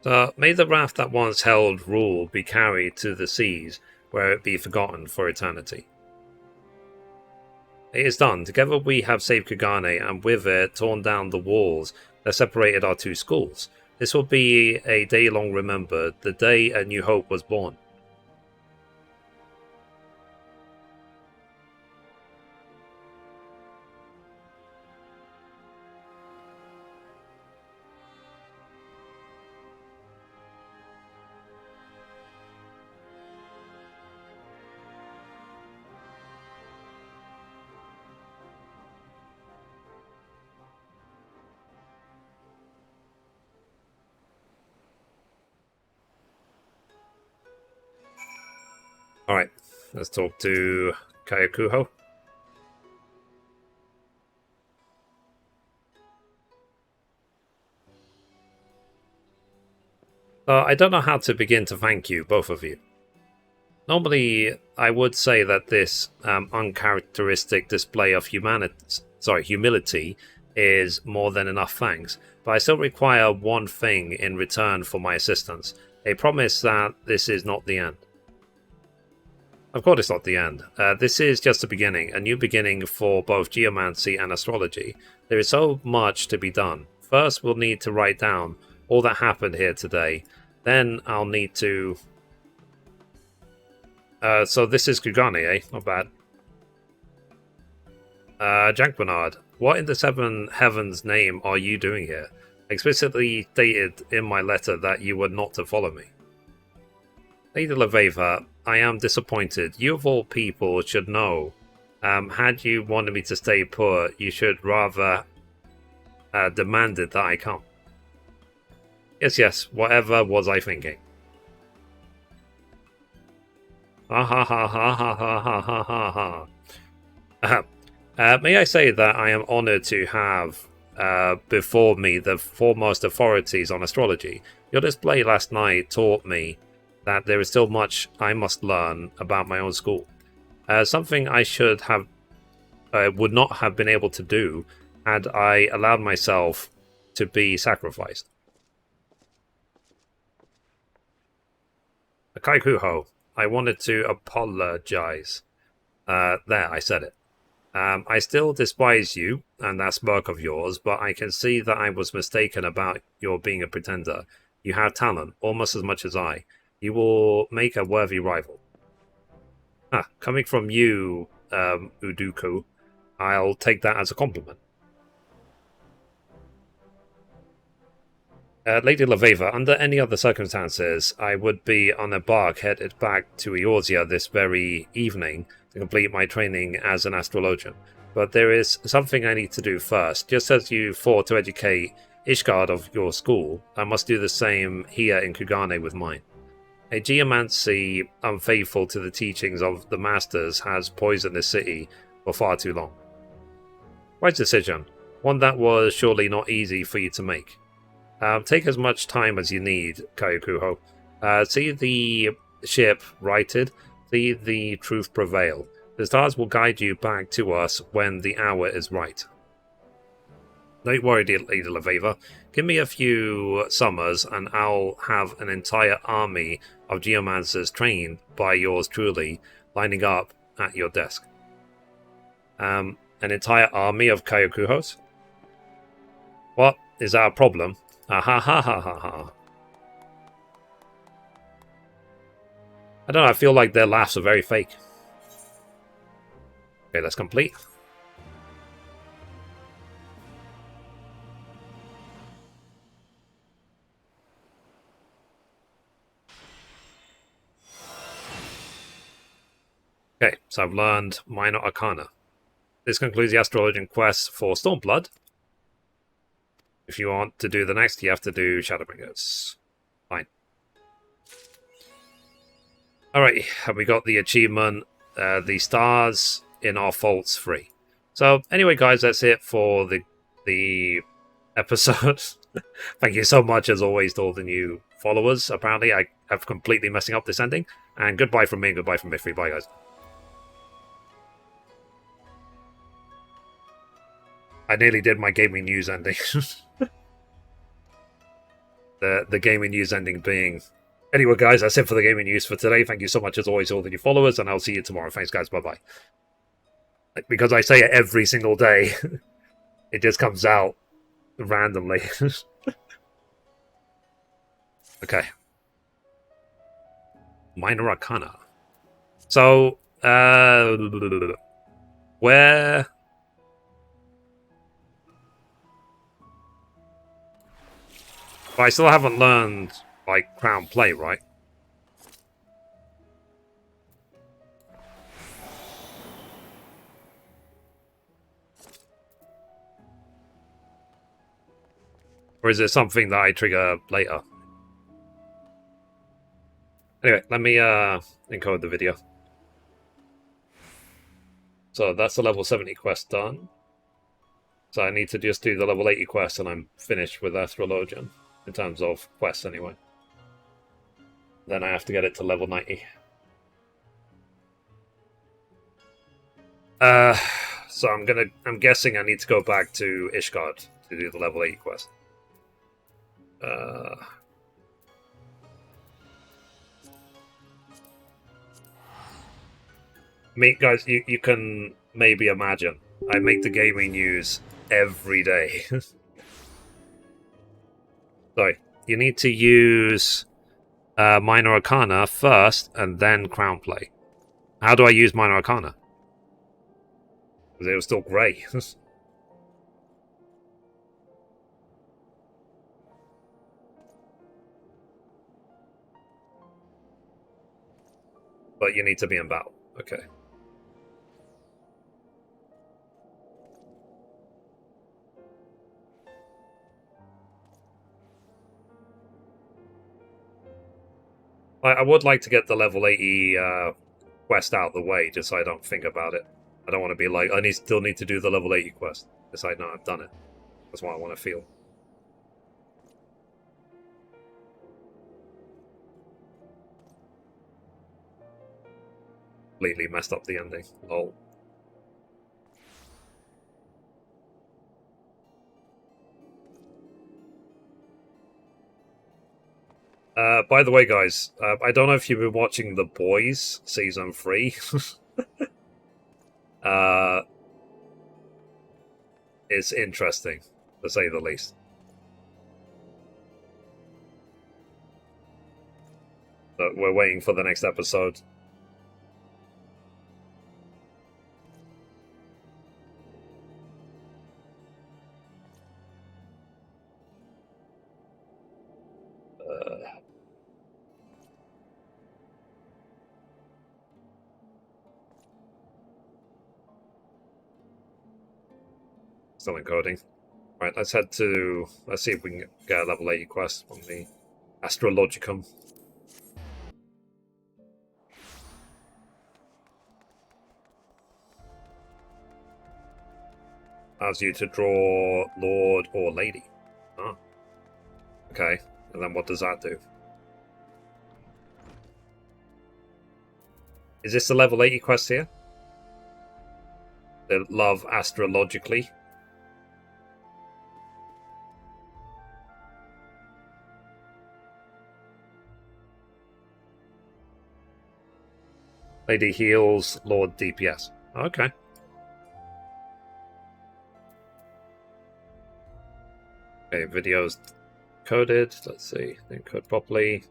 So may the wrath that once held rule be carried to the seas, where it be forgotten for eternity. It is done. Together we have saved Kugane, and with it torn down the walls that separated our two schools. This will be a day long remembered, the day a new hope was born. Alright, let's talk to Kayakuho. I don't know how to begin to thank you, both of you. Normally, I would say that this uncharacteristic display of humility is more than enough thanks, but I still require one thing in return for my assistance, a promise that this is not the end. Of course it's not the end. This is just the beginning, a new beginning for both geomancy and astrology. There is so much to be done. First, we'll need to write down all that happened here today. Then I'll need to... so this is Kugane, eh? Not bad. Jack Bernard, what in the seven heavens name are you doing here? Explicitly stated in my letter that you were not to follow me. Lady Leveva, I am disappointed. You of all people should know. Had you wanted me to stay put, you should rather demanded that I come. Yes, whatever was I thinking? Ha ha ha ha ha ha ha ha ha ha. May I say that I am honored to have before me the foremost authorities on astrology. Your display last night taught me that there is still much I must learn about my own school. Something I would not have been able to do had I allowed myself to be sacrificed. Kaikuho, I wanted to apologize. There, I said it. I still despise you and that smirk of yours, but I can see that I was mistaken about your being a pretender. You have talent, almost as much as I. You will make a worthy rival. Coming from you, Uduku, I'll take that as a compliment. Lady Laveva, under any other circumstances, I would be on a bark headed back to Eorzea this very evening to complete my training as an astrologian. But there is something I need to do first. Just as you fought to educate Ishgard of your school, I must do the same here in Kugane with mine. A geomancy unfaithful to the teachings of the masters has poisoned this city for far too long. Right decision, one that was surely not easy for you to make. Take as much time as you need, Kayakuho. See the ship righted, see the truth prevail. The stars will guide you back to us when the hour is right. Don't worry, Lady Laveva. Give me a few summers and I'll have an entire army of geomancers trained by yours truly lining up at your desk. An entire army of Kayakuhos? What? Is that a problem? Ha ha ha ha ha ha. I don't know, I feel like their laughs are very fake. Okay, let's complete. Okay, so I've learned Minor Arcana. This concludes the astrologian quest for Stormblood. If you want to do the next, you have to do Shadowbringers. Fine. Alright, have we got the achievement, the stars in our faults free. So anyway, guys, that's it for the episode. Thank you so much, as always, to all the new followers. Apparently, I have completely messing up this ending. And goodbye from me, and goodbye from Mithrie. Bye, guys. I nearly did my gaming news ending. the gaming news ending being... Anyway, guys, that's it for the gaming news for today. Thank you so much, as always, to all the new followers, and I'll see you tomorrow. Thanks, guys. Bye-bye. Because I say it every single day, it just comes out randomly. Okay. Minor Arcana. So, where... But I still haven't learned, like, Crown Play, right? Or is it something that I trigger later? Anyway, let me encode the video. So that's the level 70 quest done. So I need to just do the level 80 quest and I'm finished with Astrologian. In terms of quests, anyway. Then I have to get it to level 90. So I'm guessing I need to go back to Ishgard to do the level 80 quest. Guys, you can maybe imagine. I make the gaming news every day. Sorry. You need to use Minor Arcana first and then Crown Play. How do I use Minor Arcana? Because it was still grey. But you need to be in battle. Okay. I would like to get the level 80 quest out of the way, just so I don't think about it. I don't want to be like, still need to do the level 80 quest. Just I know I've done it. That's what I want to feel. Completely messed up the ending. Lol. By the way, guys, I don't know if you've been watching The Boys Season 3. It's interesting, to say the least. But we're waiting for the next episode. Still encoding. Right, let's head to... Let's see if we can get a level 80 quest on the Astrologicum. Allows you to draw Lord or Lady. Ah. Okay, and then what does that do? Is this the level 80 quest here? The Love Astrologically? Lady heals, Lord DPS. Okay. Okay, video's coded. Let's see. Didn't code properly.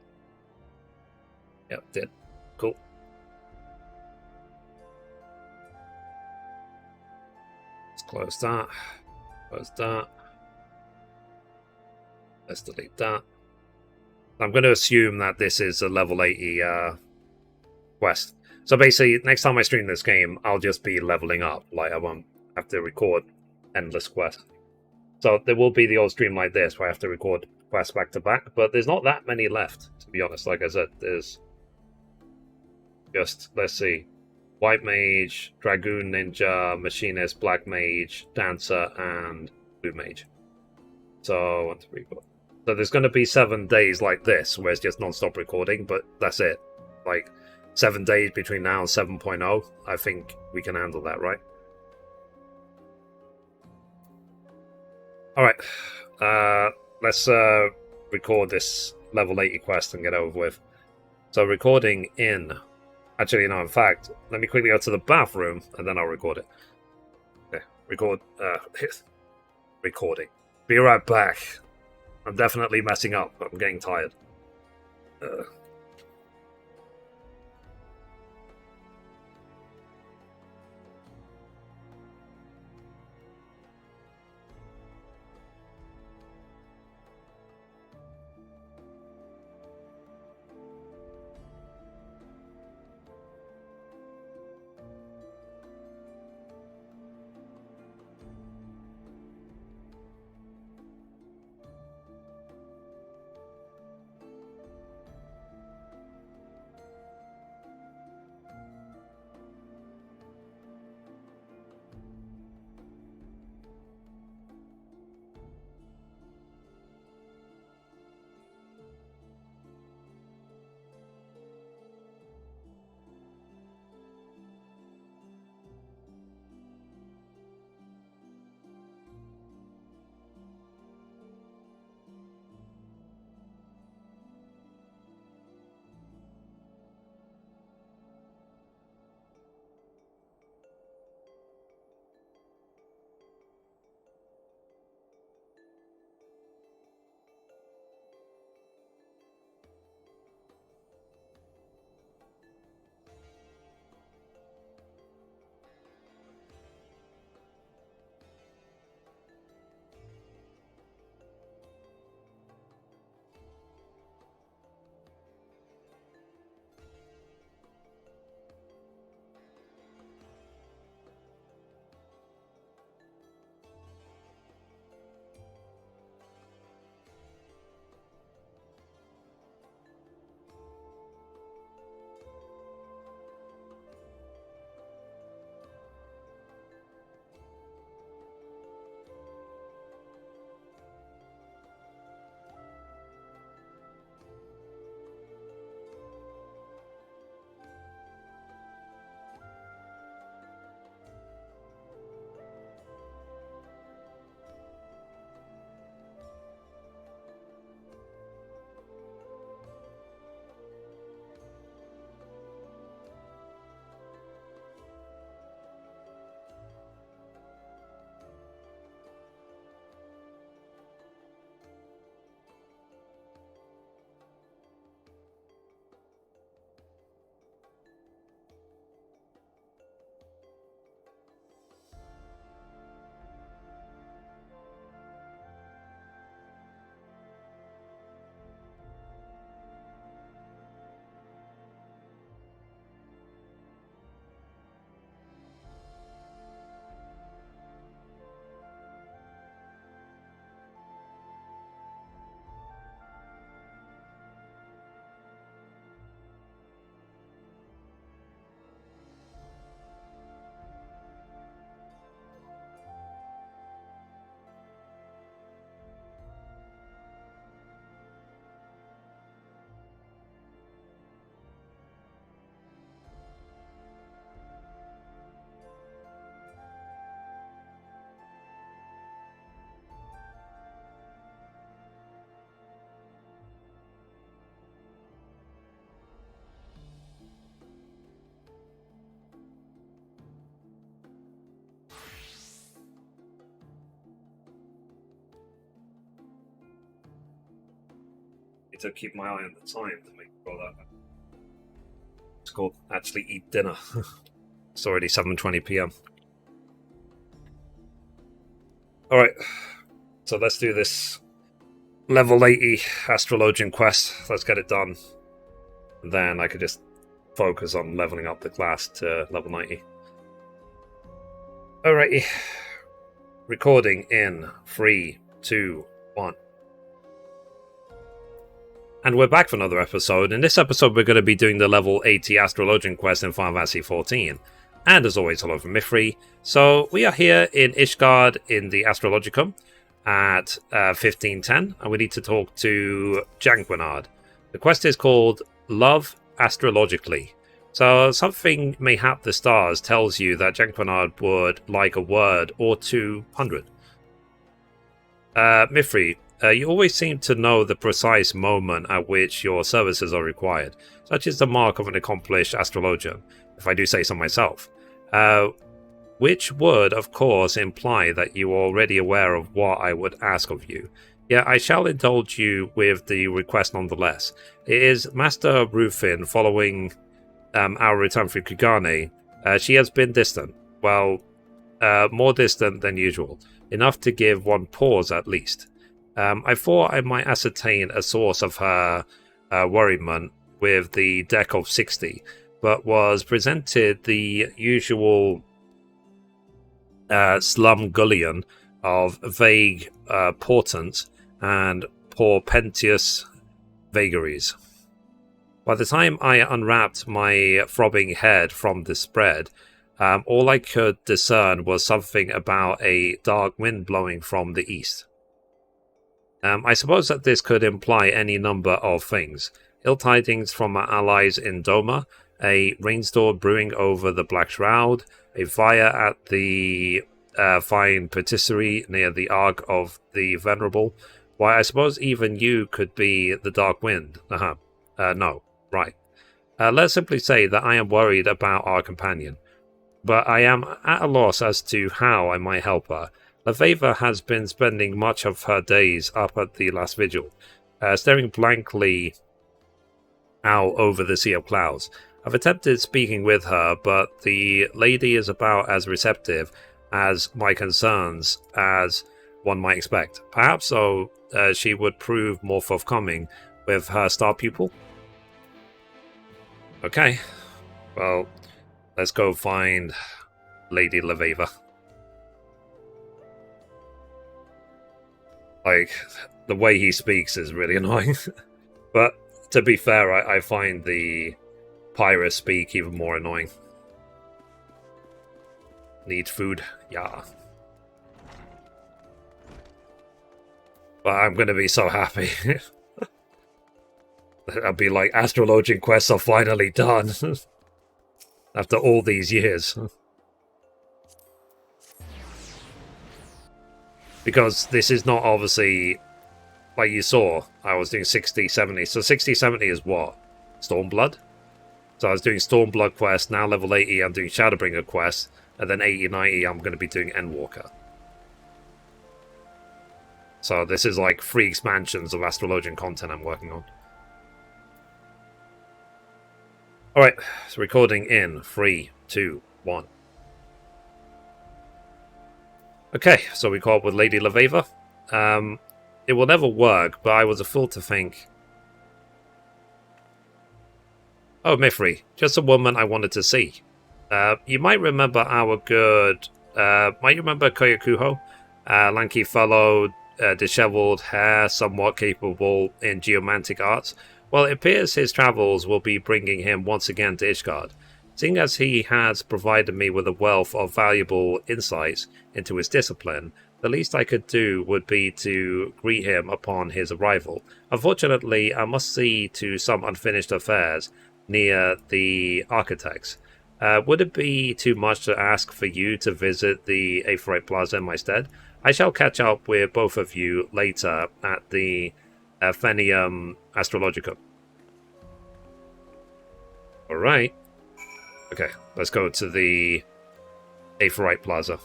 Yep, did. Cool. Let's close that. Close that. Let's delete that. I'm going to assume that this is a level 80 quest. So basically, next time I stream this game, I'll just be leveling up. Like, I won't have to record endless quests. So there will be the old stream like this where I have to record quests back to back, but there's not that many left, to be honest. Like I said, there's just, let's see, White Mage, Dragoon Ninja, Machinist, Black Mage, Dancer, and Blue Mage. So 1, 2, 3, 4. So there's going to be 7 days like this where it's just non-stop recording, but that's it. Like 7 days between now and 7.0, I think we can handle that, right? Alright, let's record this level 80 quest and get over with. So recording in... Actually, no, in fact, let me quickly go to the bathroom and then I'll record it. Okay, recording. Be right back. I'm definitely messing up, but I'm getting tired. Need to keep my eye on the time to make sure that it's called actually eat dinner. It's already 7:20 p.m. Alright, so let's do this level 80 Astrologian quest. Let's get it done. Then I could just focus on leveling up the class to level 90. Alrighty. Recording in 3, 2, 1. And we're back for another episode. In this episode, we're going to be doing the level 80 Astrologian quest in Final Fantasy XIV. And as always, hello from Mithrie. So we are here in Ishgard in the Astrologicum at 1510, and we need to talk to Janquinard. The quest is called Love Astrologically. So something mayhap the stars tells you that Janquinard would like a word or 200. Mithrie, you always seem to know the precise moment at which your services are required. Such is the mark of an accomplished astrologian, if I do say so myself. Which would, of course, imply that you are already aware of what I would ask of you. Yet I shall indulge you with the request nonetheless. It is Master Rufin following our return from Kugane. She has been distant. Well, more distant than usual. Enough to give one pause at least. I thought I might ascertain a source of her worriment with the deck of 60, but was presented the usual slumgullion of vague portent and portentous vagaries. By the time I unwrapped my throbbing head from the spread, all I could discern was something about a dark wind blowing from the east. I suppose that this could imply any number of things. Ill tidings from our allies in Doma, a rainstorm brewing over the Black Shroud, a fire at the fine patisserie near the Ark of the Venerable. Why, I suppose even you could be the Dark Wind. No. Right. Let's simply say that I am worried about our companion, but I am at a loss as to how I might help her. Lefeva has been spending much of her days up at the last vigil, staring blankly out over the sea of clouds. I've attempted speaking with her, but the lady is about as receptive as my concerns as one might expect. Perhaps, though, she would prove more forthcoming with her star pupil. Okay, well, let's go find Lady Lefeva. Like, the way he speaks is really annoying. But, to be fair, I find the pirate speak even more annoying. Need food? Yeah. But I'm gonna be so happy. I'll be like, Astrologian quests are finally done. After all these years. Because this is not obviously, like you saw, I was doing 60, 70. So 60, 70 is what? Stormblood? So I was doing Stormblood quest, now level 80 I'm doing Shadowbringer quest, and then 80, 90 I'm going to be doing Endwalker. So this is like 3 expansions of Astrologian content I'm working on. Alright, so recording in 3, 2, 1. Okay, so we caught up with Lady Lefeva. It will never work, but I was a fool to think... Oh, Mithrie, just a woman I wanted to see. You might remember our good... might you remember Koyakuho? Lanky fellow, disheveled hair, somewhat capable in geomantic arts. Well, it appears his travels will be bringing him once again to Ishgard. Seeing as he has provided me with a wealth of valuable insights into his discipline, the least I could do would be to greet him upon his arrival. Unfortunately, I must see to some unfinished affairs near the architects. Would it be too much to ask for you to visit the FFXIV Plaza in my stead? I shall catch up with both of you later at the Fenium Astrologicum. Alright. Okay, let's go to the FFXIV Plaza.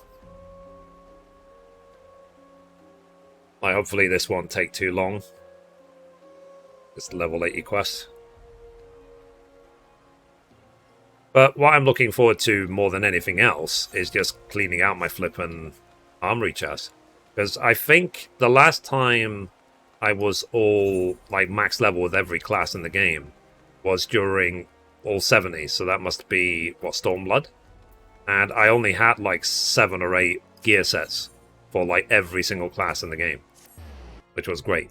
Hopefully this won't take too long. It's the level 80 quest. But what I'm looking forward to more than anything else is just cleaning out my flippin' armory chest. Because I think the last time I was all like max level with every class in the game was during all 70s, so that must be, what, Stormblood? And I only had like 7 or 8 gear sets for like every single class in the game, which was great.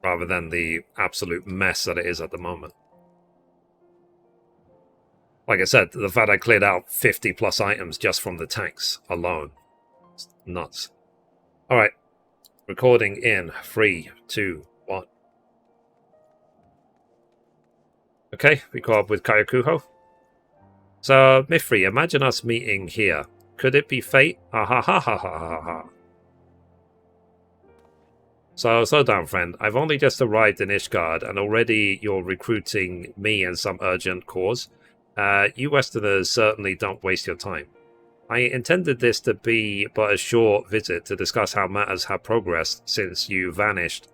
Rather than the absolute mess that it is at the moment. Like I said, the fact I cleared out 50 plus items just from the tanks alone. It's nuts. Alright. Recording in 3, 2, 1. Okay, we caught up with Kayakuho. So, Mithrie, imagine us meeting here. Could it be fate? Ha ha ha ha ha ha ha. So, slow down, friend. I've only just arrived in Ishgard, and already you're recruiting me in some urgent cause. You Westerners certainly don't waste your time. I intended this to be but a short visit to discuss how matters have progressed since you vanished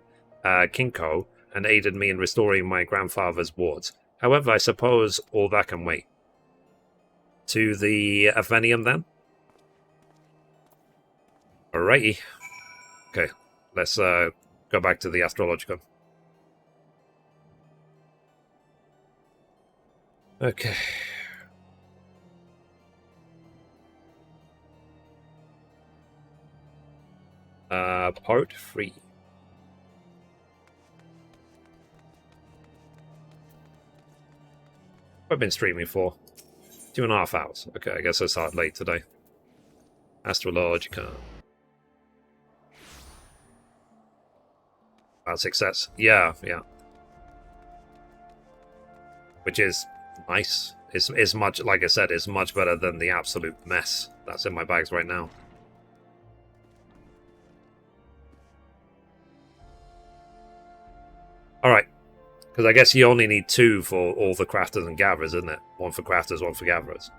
Kinko and aided me in restoring my grandfather's wards. However, I suppose all that can wait. To the Athenium, then? Alrighty. Okay, let's go back to the Astrologicon. Okay. Part 3. I've been streaming for 2.5 hours. Okay, I guess I started late today. Astrologicon. About success. Yeah. Which is nice. It's much, like I said, it's much better than the absolute mess that's in my bags right now. Alright. Because I guess you only need 2 for all the crafters and gatherers, isn't it? 1 for crafters, 1 for gatherers.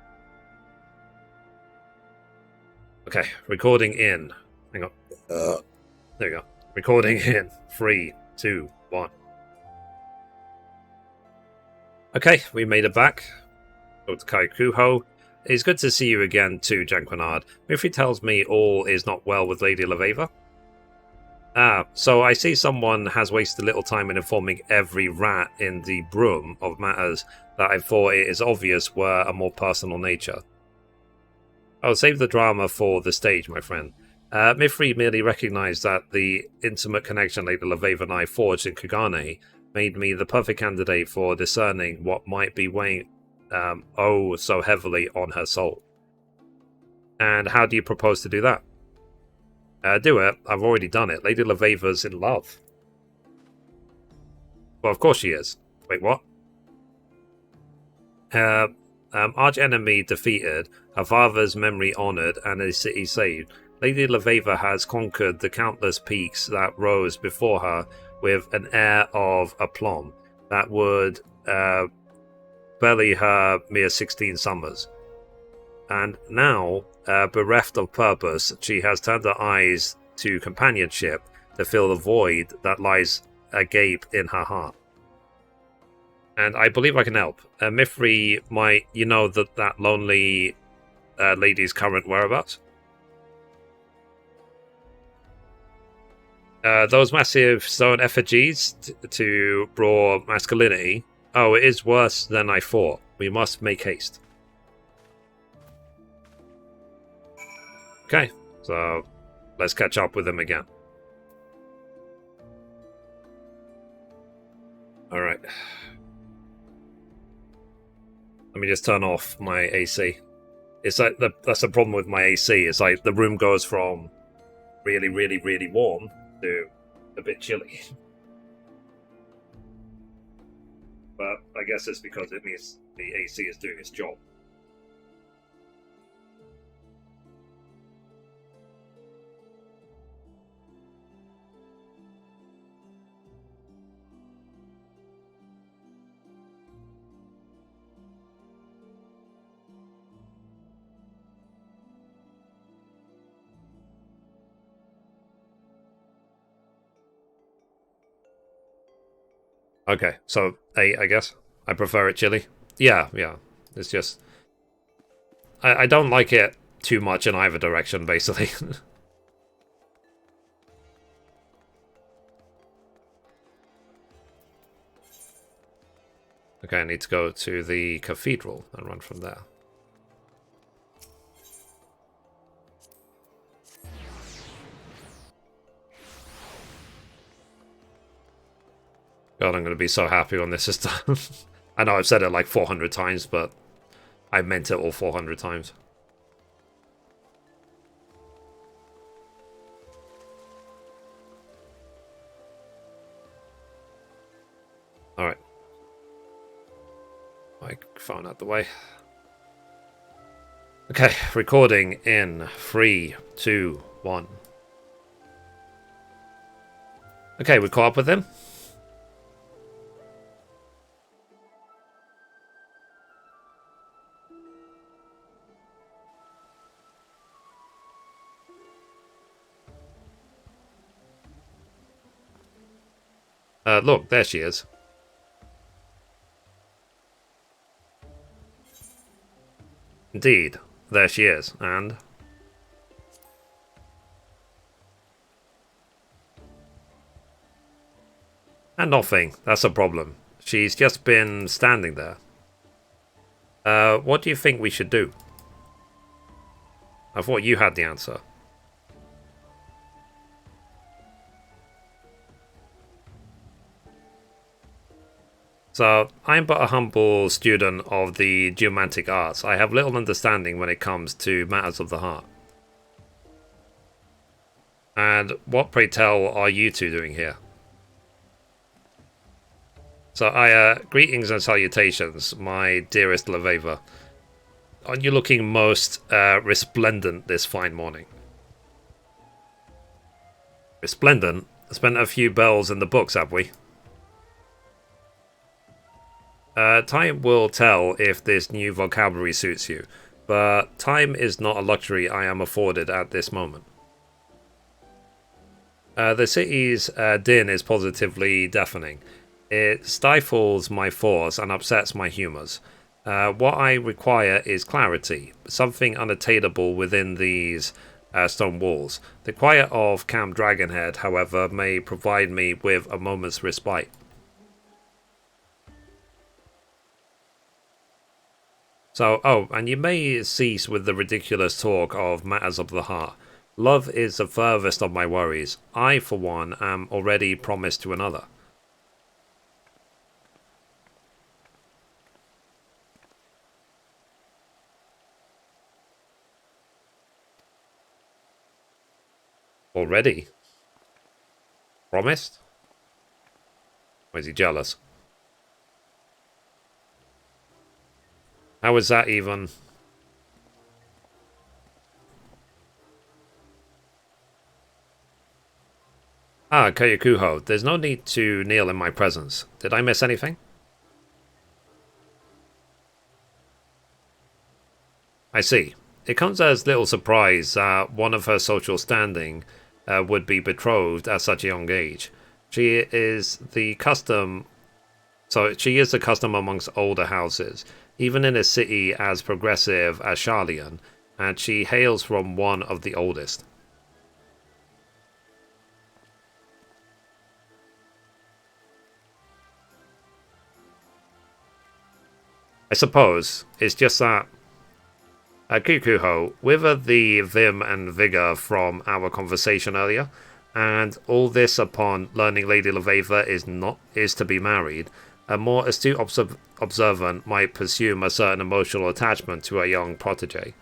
Okay, recording in. Hang on. There we go. Recording in 3, 2, 1. Okay, we made it back. Dr. Kaikuho. It's good to see you again too, Janquinard. Mithrie tells me all is not well with Lady Laveva. So I see someone has wasted little time in informing every rat in the broom of matters that I thought it is obvious were a more personal nature. I'll save the drama for the stage, my friend. Mithrie merely recognized that the intimate connection Lady Laveva and I forged in Kugane made me the perfect candidate for discerning what might be weighing so heavily on her soul. And how do you propose to do that? Do it. I've already done it. Lady Laveva's in love. Well, of course she is. Wait, what? Arch enemy defeated, her father's memory honoured, and his city saved. Lady Laveva has conquered the countless peaks that rose before her with an air of aplomb that would belly her mere 16 summers. And now, bereft of purpose, she has turned her eyes to companionship to fill the void that lies agape in her heart. And I believe I can help. Mithrie might, that lonely lady's current whereabouts? Those massive stone effigies to braw masculinity. Oh, it is worse than I thought. We must make haste. Okay, so let's catch up with them again. Alright. Let me just turn off my AC. It's like that's the problem with my AC. It's like the room goes from really, really, really warm to a bit chilly. But I guess it's because it means the AC is doing its job. Okay, so 8, I guess. I prefer it chilly. Yeah. It's just... I don't like it too much in either direction, basically. Okay, I need to go to the cathedral and run from there. God, I'm going to be so happy when this is done. I know I've said it like 400 times, but I meant it all 400 times. Alright. Microphone out the way. Okay, recording in 3, 2, 1. Okay, we caught up with him. Look, there she is. Indeed, there she is, and... And nothing, that's a problem. She's just been standing there. What do you think we should do? I thought you had the answer. So, I'm but a humble student of the geomantic arts. I have little understanding when it comes to matters of the heart. And what, pray tell, are you two doing here? So, greetings and salutations, my dearest Leveva. Aren't you looking most resplendent this fine morning? Resplendent? Spent a few bells in the books, have we? Time will tell if this new vocabulary suits you, but time is not a luxury I am afforded at this moment. The city's din is positively deafening. It stifles my thoughts and upsets my humours. What I require is clarity, something unattainable within these stone walls. The quiet of Camp Dragonhead, however, may provide me with a moment's respite. So, oh, and you may cease with the ridiculous talk of matters of the heart. Love is the furthest of my worries. I, for one, am already promised to another. Already? Promised? Or is he jealous? How is that even... Ah, Kayakuho, there's no need to kneel in my presence. Did I miss anything? I see. It comes as little surprise that one of her social standing would be betrothed at such a young age. She is the custom amongst older houses, even in a city as progressive as Charlian, and she hails from one of the oldest. I suppose it's just that Kukuho, with the vim and vigour from our conversation earlier, and all this upon learning Lady Leveva is to be married, a more astute observant might presume a certain emotional attachment to a young protege.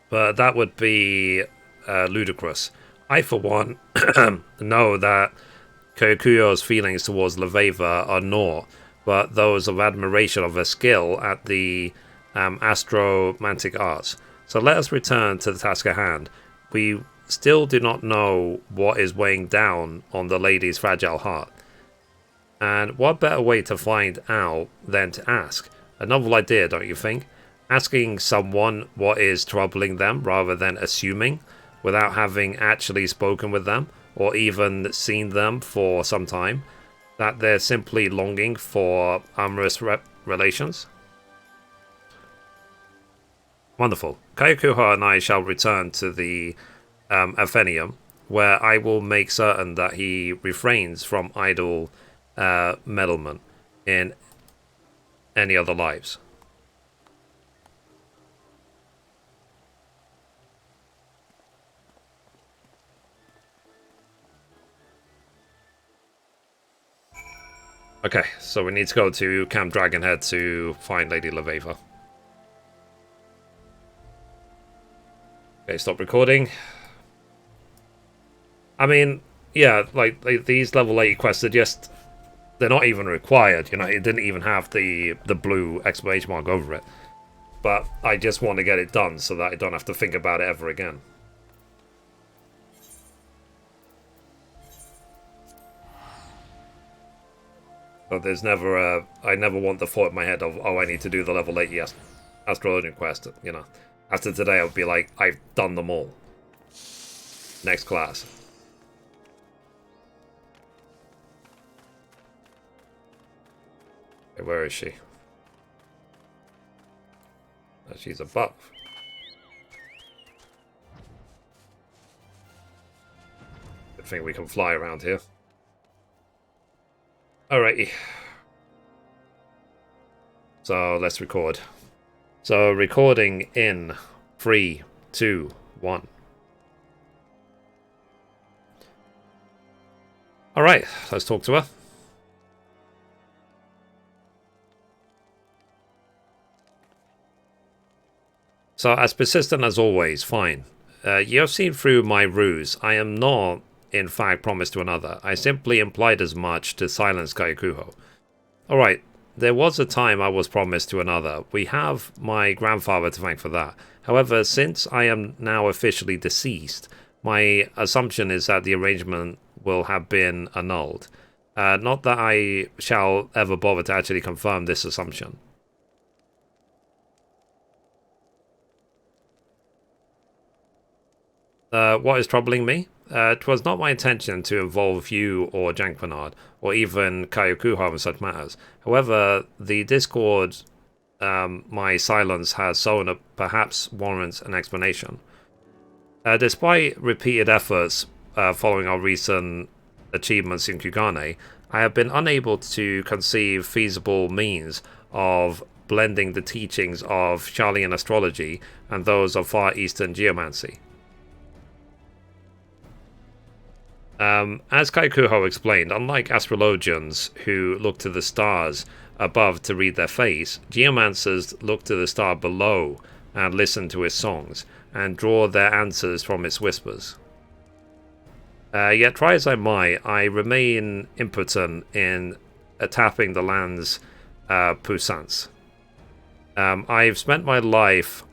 But that would be ludicrous. I, for one, know that Kyokuyo's feelings towards Leveva are naught but those of admiration of her skill at the astromantic arts. So let us return to the task at hand. We still do not know what is weighing down on the lady's fragile heart. And what better way to find out than to ask? A novel idea, don't you think? Asking someone what is troubling them rather than assuming, without having actually spoken with them, or even seen them for some time, that they're simply longing for amorous relations? Wonderful. Kayakuha and I shall return to the Athenium, where I will make certain that he refrains from idle meddlement in any other lives. Okay, so we need to go to Camp Dragonhead to find Lady Laveva. Okay, stop recording. I mean, yeah, like these level 80 quests are just... They're not even required, you know, it didn't even have the blue exclamation mark over it. But I just want to get it done so that I don't have to think about it ever again. But there's never a... I never want the thought in my head of, oh, I need to do the level 80 Astrologian quest, you know. After today, I would be like, I've done them all. Next class. Okay, where is she? Oh, she's above. Good thing we can fly around here. Alrighty. So let's record. So recording in 3, 2, 1. Alright, let's talk to her. So as persistent as always, fine. You have seen through my ruse. I am not, in fact, promised to another. I simply implied as much to silence Kayakuho. Alright, there was a time I was promised to another. We have my grandfather to thank for that. However, since I am now officially deceased, my assumption is that the arrangement will have been annulled. Not that I shall ever bother to actually confirm this assumption. What is troubling me? 'Twas not my intention to involve you or Jankpanard, or even Kayakuho in such matters. However, the discord my silence has sown perhaps warrants an explanation. Despite repeated efforts following our recent achievements in Kugane, I have been unable to conceive feasible means of blending the teachings of Charlian astrology and those of Far Eastern geomancy. As Kaikuho explained, unlike astrologians who look to the stars above to read their face, geomancers look to the star below and listen to its songs, and draw their answers from its whispers. Yet try as I might, I remain impotent in tapping the land's puissance. I've spent my life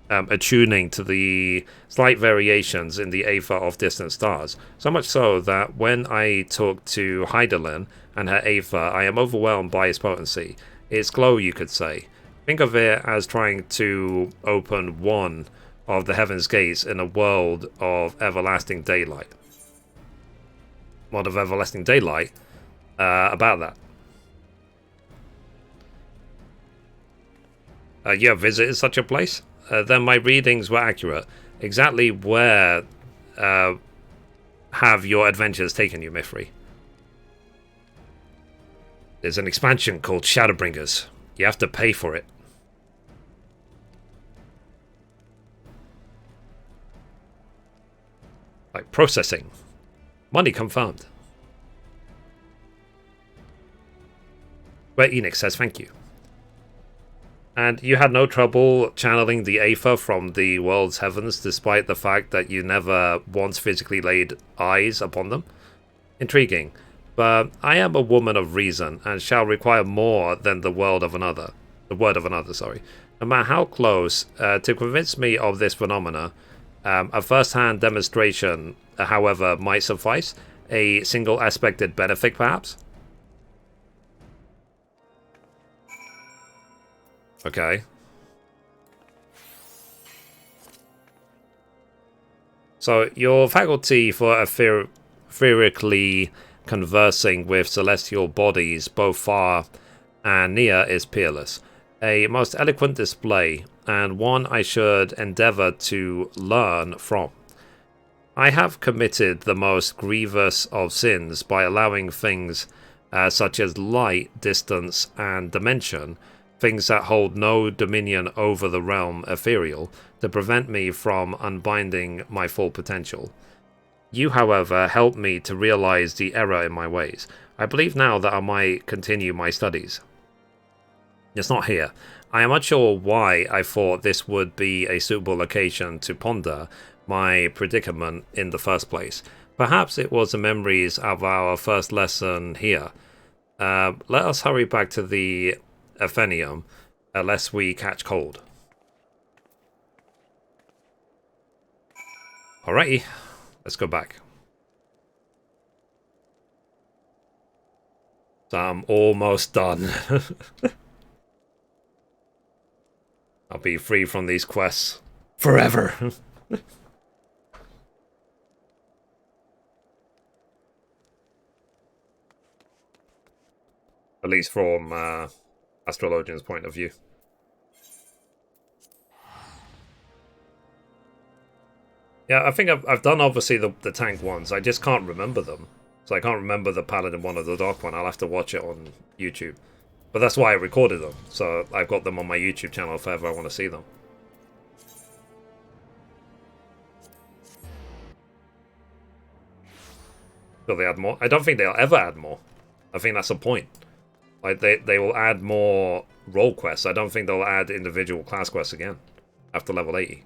attuning to the slight variations in the aether of distant stars, so much so that when I talk to Heidelin and her aether, I am overwhelmed by its potency. Its glow, you could say. Think of it as trying to open one of the heaven's gates in a world of everlasting daylight. World of everlasting daylight? About that. You have visited such a place? Then my readings were accurate. Exactly where have your adventures taken you, Mithrie? There's an expansion called Shadowbringers. You have to pay for it. Like processing. Money confirmed. Square Enix says thank you. And you had no trouble channeling the aether from the world's heavens, despite the fact that you never once physically laid eyes upon them? Intriguing. But I am a woman of reason, and shall require more than the word of another. No matter how close, to convince me of this phenomena, a first-hand demonstration, however, might suffice. A single aspected benefit, perhaps? Okay. So, your faculty for etherically conversing with celestial bodies both far and near is peerless. A most eloquent display, and one I should endeavour to learn from. I have committed the most grievous of sins by allowing things such as light, distance, and dimension, things that hold no dominion over the realm ethereal, to prevent me from unbinding my full potential. You, however, helped me to realize the error in my ways. I believe now that I might continue my studies. It's not here. I am unsure why I thought this would be a suitable location to ponder my predicament in the first place. Perhaps it was the memories of our first lesson here. Let us hurry back to the Athenium, lest we catch cold. Alrighty, let's go back. So I'm almost done. I'll be free from these quests forever. At least from Astrologian's point of view. Yeah, I think I've done obviously the tank ones. I just can't remember them. So I can't remember the Paladin one or the Dark one. I'll have to watch it on YouTube. But that's why I recorded them. So I've got them on my YouTube channel if ever I want to see them. Will they add more? I don't think they'll ever add more. I think that's the point. Like they will add more role quests. I don't think they'll add individual class quests again after level 80.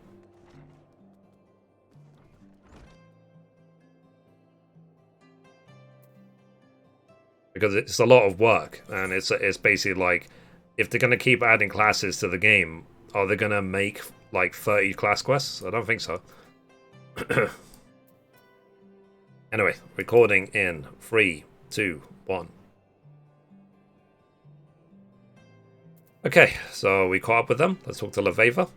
Because it's a lot of work, and it's basically like, if they're going to keep adding classes to the game, are they going to make like 30 class quests? I don't think so. Anyway, recording in 3, 2, 1. Okay, so we caught up with them. Let's talk to Leveva.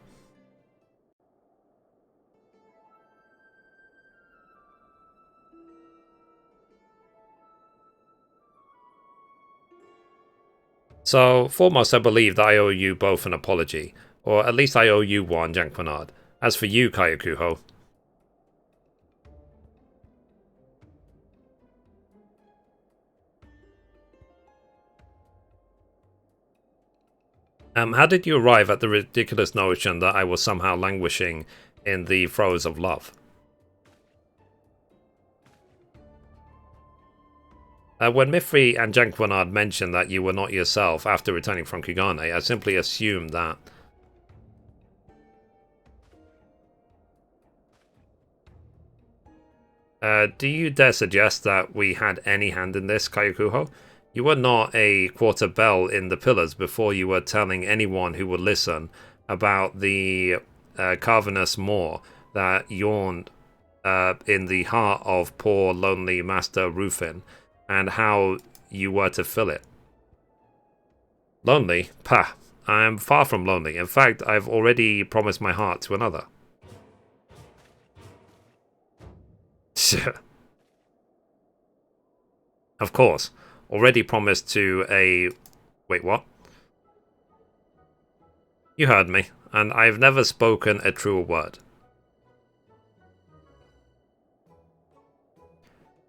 So, foremost, I believe that I owe you both an apology. Or at least I owe you one, Jankpanard. As for you, Kayakuho. How did you arrive at the ridiculous notion that I was somehow languishing in the throes of love? When Mithrie and Jankpanard mentioned that you were not yourself after returning from Kugane, I simply assumed that. Do you dare suggest that we had any hand in this, Kayakuho? You were not a quarter bell in the pillars before you were telling anyone who would listen about the cavernous moor that yawned in the heart of poor lonely Master Rufin, and how you were to fill it. Lonely? Pah, I am far from lonely. In fact, I've already promised my heart to another. Of course. Already promised to a... Wait, what? You heard me, and I've never spoken a truer word.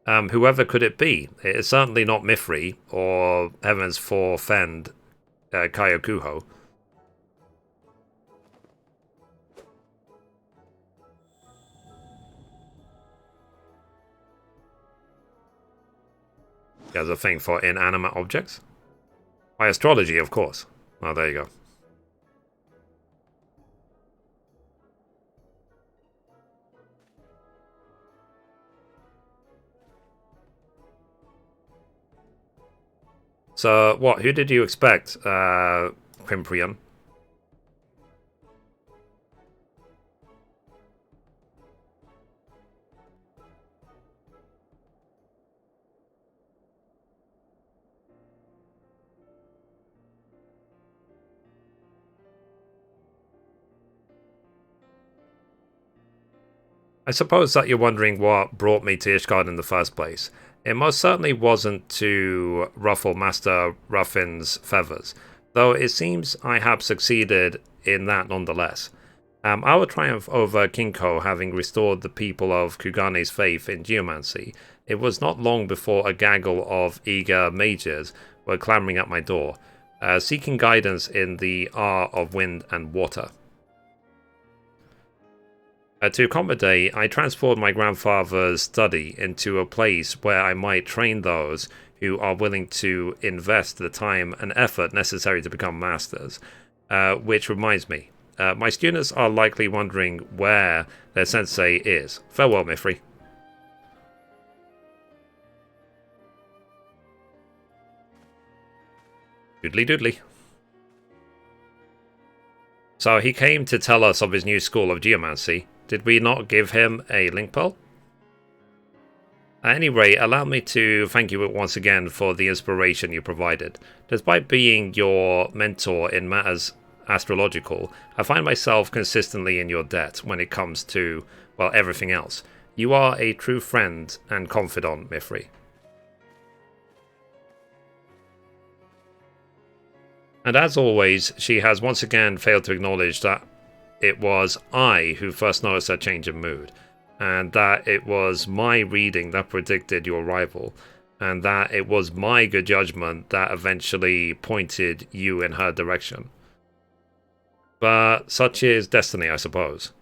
Whoever could it be? It is certainly not Mithrie, or heavens forfend Kayakuho. There's a thing for inanimate objects? By astrology, of course. Oh, there you go. So, what? Who did you expect, Quimprian? I suppose that you're wondering what brought me to Ishgard in the first place. It most certainly wasn't to ruffle Master Ruffin's feathers, though it seems I have succeeded in that nonetheless. Our triumph over Kinko having restored the people of Kugane's faith in geomancy it was not long before a gaggle of eager mages were clamoring at my door, seeking guidance in the art of wind and water. To accommodate, I transformed my grandfather's study into a place where I might train those who are willing to invest the time and effort necessary to become masters. Which reminds me, my students are likely wondering where their sensei is. Farewell, Mithrie. Doodly doodly. So he came to tell us of his new school of geomancy. Did we not give him a link pearl? At any rate, allow me to thank you once again for the inspiration you provided. Despite being your mentor in matters astrological, I find myself consistently in your debt when it comes to, well, everything else. You are a true friend and confidant, Mithrie. And as always, she has once again failed to acknowledge that it was I who first noticed her change in mood, and that it was my reading that predicted your arrival, and that it was my good judgment that eventually pointed you in her direction. But such is destiny, I suppose.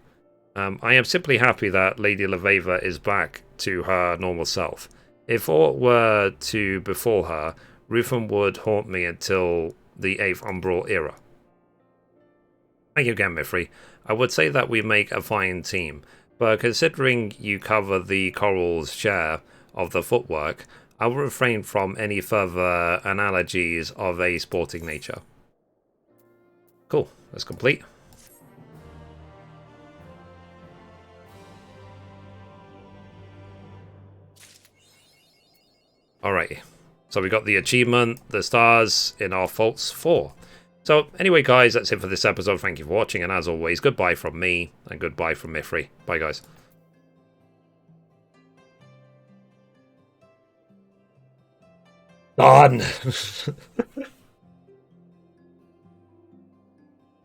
I am simply happy that Lady Leveva is back to her normal self. If aught were to befall her, Ruthen would haunt me until the 8th Umbral era. Thank you again, Mithrie. I would say that we make a fine team, but considering you cover the Coral's share of the footwork, I will refrain from any further analogies of a sporting nature. Cool, that's complete. Alrighty, so we got the achievement, the stars in our faults 4. So, anyway, guys, that's it for this episode. Thank you for watching, and as always, goodbye from me, and goodbye from Mithrie. Bye, guys. Done!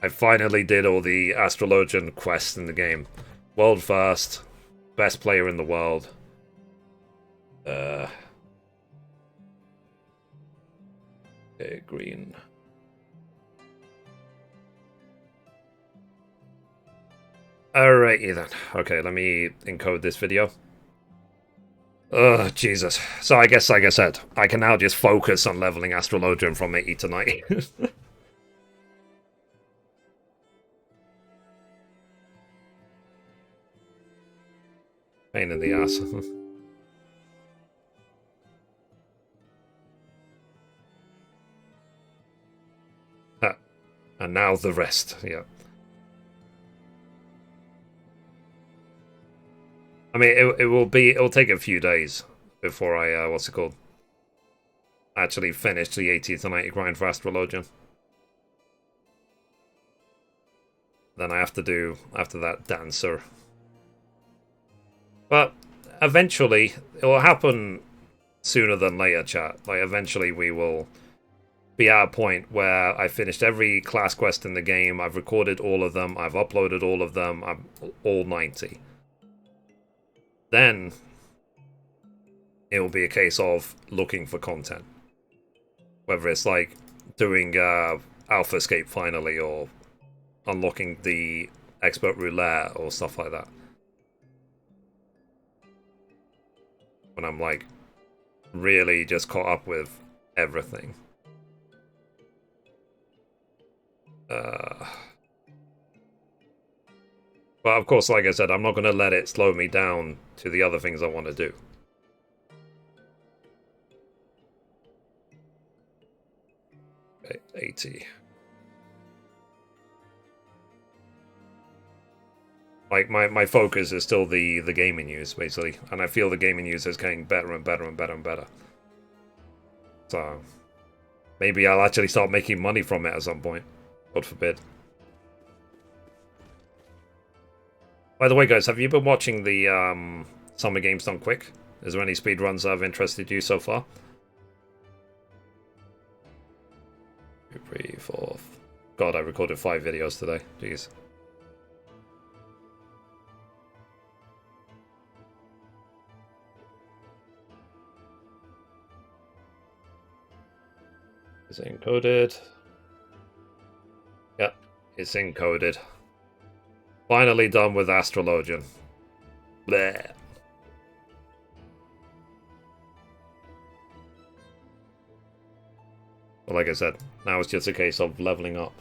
I finally did all the Astrologian quests in the game. World first, best player in the world. Okay, green. Alrighty then. Okay, let me encode this video. Ugh, Jesus. So I guess, like I said, I can now just focus on leveling Astrologian from 80 to 90. Pain in the ass. And now the rest, yeah. I mean, it'll take a few days before I, what's it called? Actually finish the 80 to 90 grind for Astrologian. Then I have to do, after that, Dancer. But eventually, it will happen sooner than later, chat. Like, eventually we will be at a point where I finished every class quest in the game, I've recorded all of them, I've uploaded all of them, I'm all 90. Then it will be a case of looking for content. Whether it's like doing Alpha Escape finally, or unlocking the Expert Roulette, or stuff like that. When I'm like really just caught up with everything. But of course, like I said, I'm not going to let it slow me down to the other things I want to do. Okay, 80. Like, my focus is still the gaming news, basically. And I feel the gaming news is getting better and better and better and better. So, maybe I'll actually start making money from it at some point. God forbid. By the way, guys, have you been watching the Summer Games Done Quick? Is there any speedruns that have interested you so far? 2, 3, 4. God, I recorded 5 videos today. Jeez. Is it encoded? Yep, it's encoded. Finally done with Astrologian. Bleh. But like I said, now it's just a case of leveling up.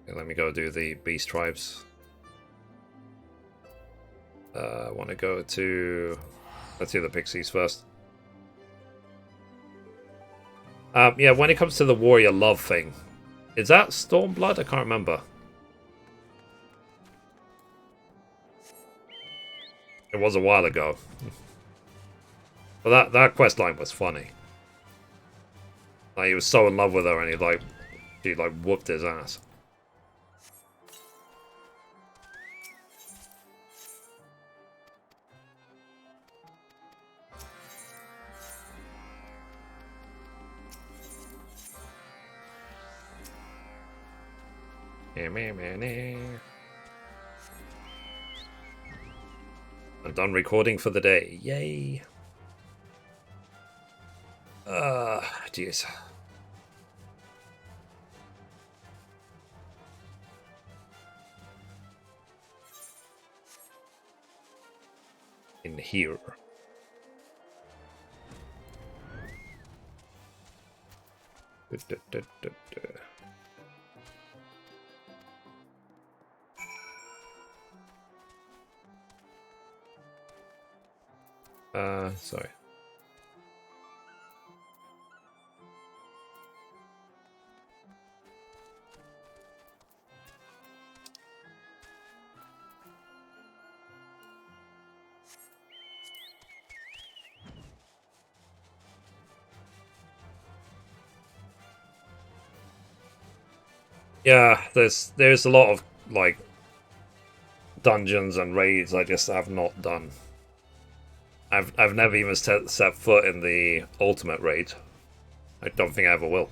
Okay, let me go do the Beast Tribes. I want to go to... Let's do the Pixies first. Yeah, when it comes to the Warrior Love thing, is that Stormblood? I can't remember. It was a while ago. But that quest line was funny. Like, he was so in love with her and she whooped his ass. I'm done recording for the day. Yay. Jeez. In here. Sorry. Yeah, there's a lot of like dungeons and raids I just have not done. I've never even set foot in the ultimate raid. I don't think I ever will.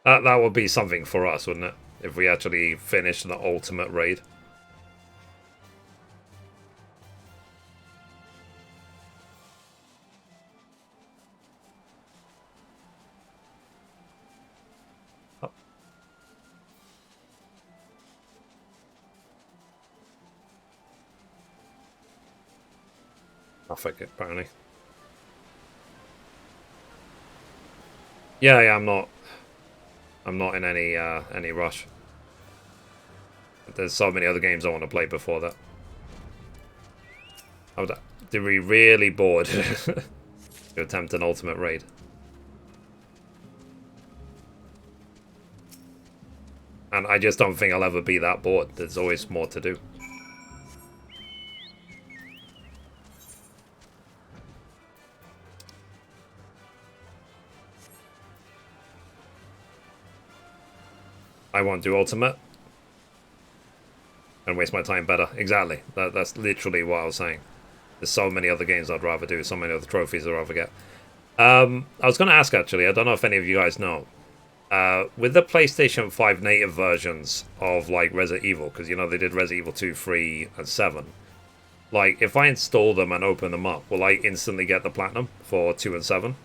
That would be something for us, wouldn't it? If we actually finish the ultimate raid. Oh. I'll forget, apparently. Yeah, I'm not in any rush. There's so many other games I want to play before that. Did we really bored to attempt an ultimate raid? And I just don't think I'll ever be that bored. There's always more to do. I won't do ultimate. And waste my time better. Exactly. That's literally what I was saying. There's so many other games I'd rather do. So many other trophies I'd rather get. I was going to ask, actually. I don't know if any of you guys know. With the PlayStation 5 native versions of, like, Resident Evil, because, you know, they did Resident Evil 2, 3, and 7. Like, if I install them and open them up, will I instantly get the Platinum for 2 and 7?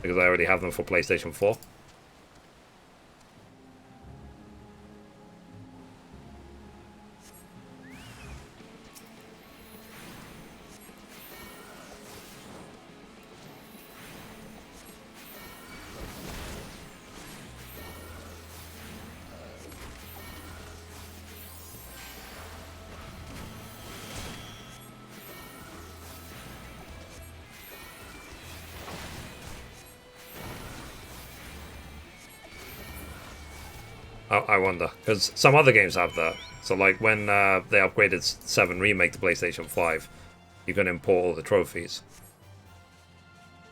Because I already have them for PlayStation 4. I wonder, because some other games have that. So, like, when they upgraded 7 Remake to PlayStation 5, you can import all the trophies.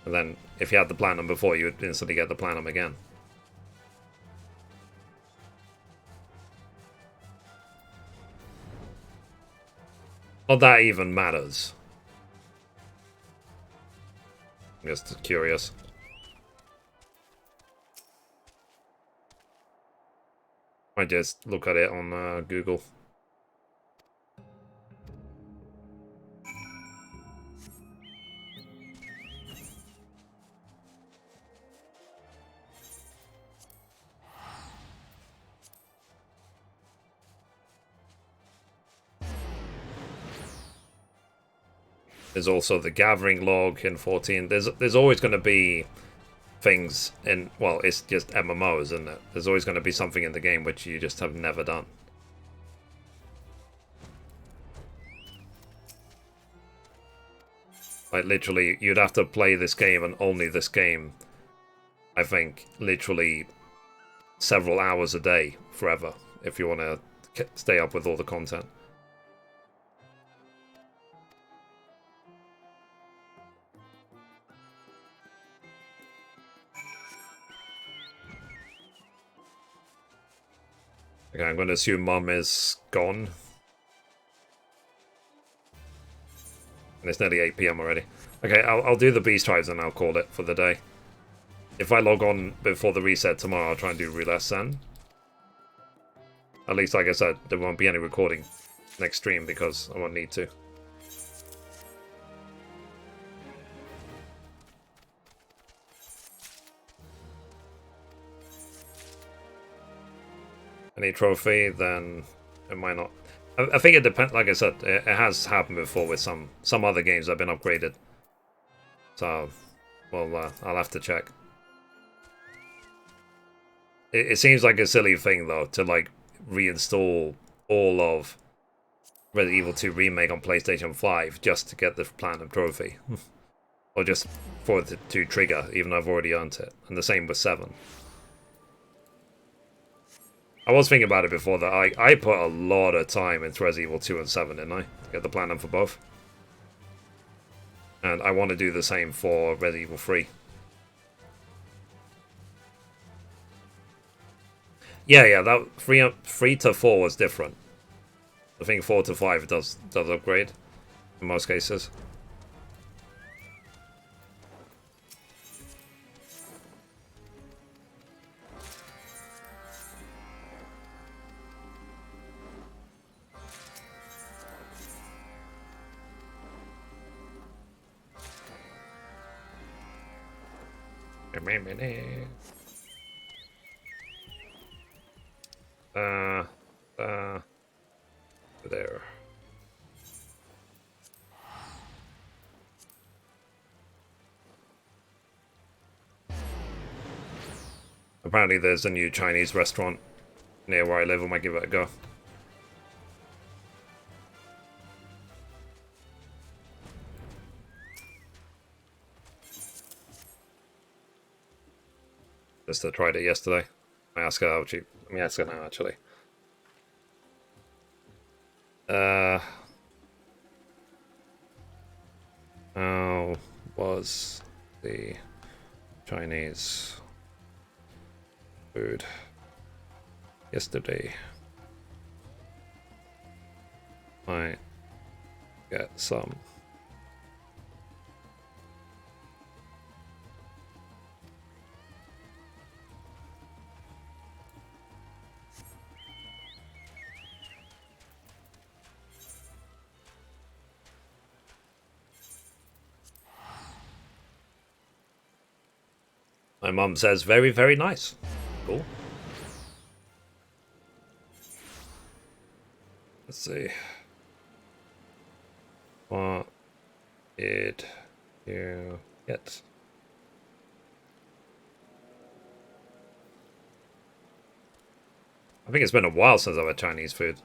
And then, if you had the Platinum before, you would instantly get the Platinum again. Not that even matters. I'm just curious. I just look at it on Google. There's also the gathering log in 14. There's always going to be things in, well, it's just MMOs, isn't it? There's always going to be something in the game which you just have never done. Like, literally, you'd have to play this game and only this game, I think, literally several hours a day forever if you want to stay up with all the content. Okay, I'm going to assume Mum is gone. And it's nearly 8 PM already. Okay, I'll do the beast tribes and I'll call it for the day. If I log on before the reset tomorrow, I'll try and do roulette then. At least, like I said, there won't be any recording next stream because I won't need to. Any trophy, then it might not. I think it depends. Like I said, it has happened before with some other games that have been upgraded. So, well, I'll have to check. It seems like a silly thing though to like reinstall all of Resident Evil 2 Remake on PlayStation 5 just to get the Platinum Trophy. Or just for it to trigger, even though I've already earned it. And the same with 7. I was thinking about it before that I put a lot of time into Resident Evil 2 and 7, didn't I? To get the Platinum for both. And I want to do the same for Resident Evil 3. Yeah, that 3 to 4 was different. I think 4 to 5 does upgrade in most cases. There. Apparently there's a new Chinese restaurant near where I live. I might give it a go. Just tried it yesterday. I asked her how cheap. Let me ask her now, actually. How was the Chinese food yesterday? Might get some. My mum says very, very nice. Cool. Let's see. What did you get? I think it's been a while since I've had Chinese food.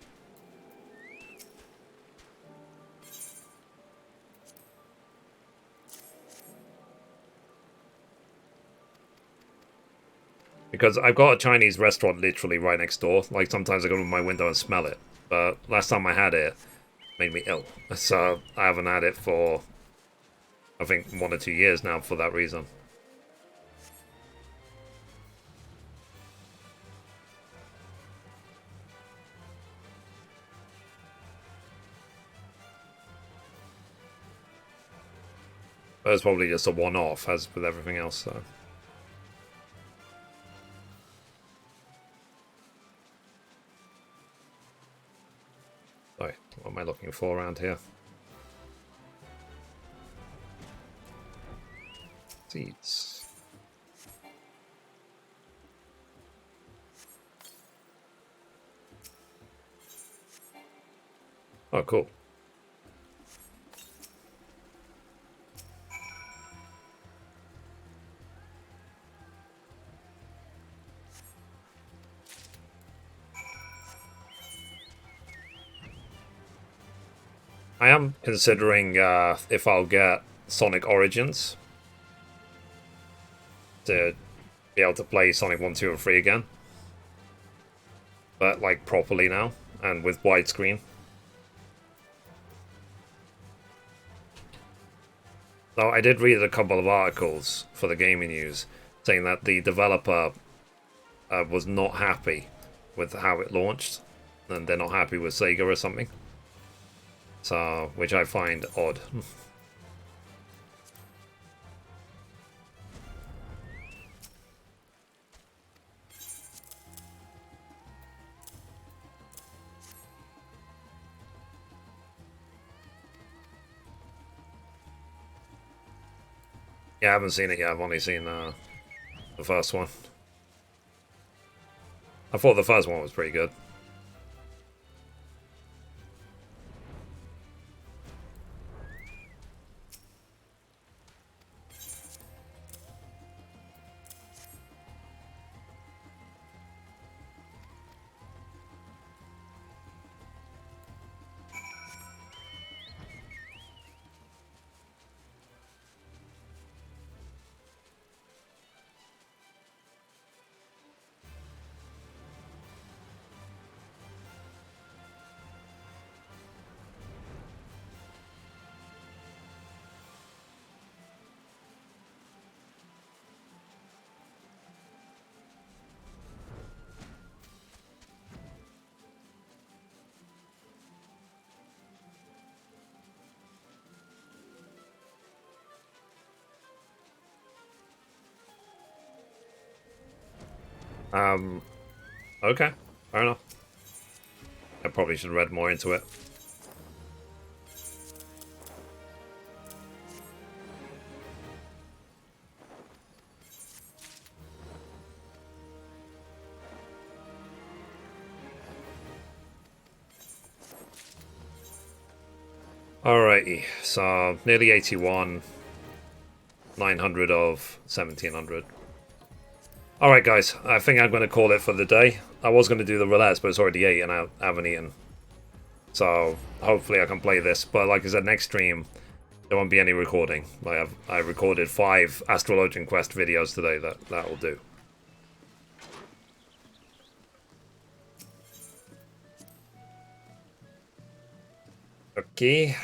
Because I've got a Chinese restaurant literally right next door. Like, sometimes I go to my window and smell it. But last time I had it, made me ill. So I haven't had it for, I think, 1 or 2 years now for that reason. But it's probably just a one-off, as with everything else, so. Sorry, what am I looking for around here? Seeds. Oh, cool. I am considering if I'll get Sonic Origins to be able to play Sonic 1, 2, and 3 again. But, like, properly now, and with widescreen. Though I did read a couple of articles for the gaming news saying that the developer was not happy with how it launched, and they're not happy with Sega or something. So, which I find odd. Yeah, I haven't seen it yet. I've only seen the first one. I thought the first one was pretty good. Okay, fair enough. I probably should have read more into it. Alrighty, so nearly 81, 900 of 1700. Alright guys, I think I'm going to call it for the day. I was going to do the roulettes, but it's already 8 and I haven't eaten. So hopefully I can play this, but like I said, next stream there won't be any recording. I recorded 5 Astrologian Quest videos today, that will do. Okay.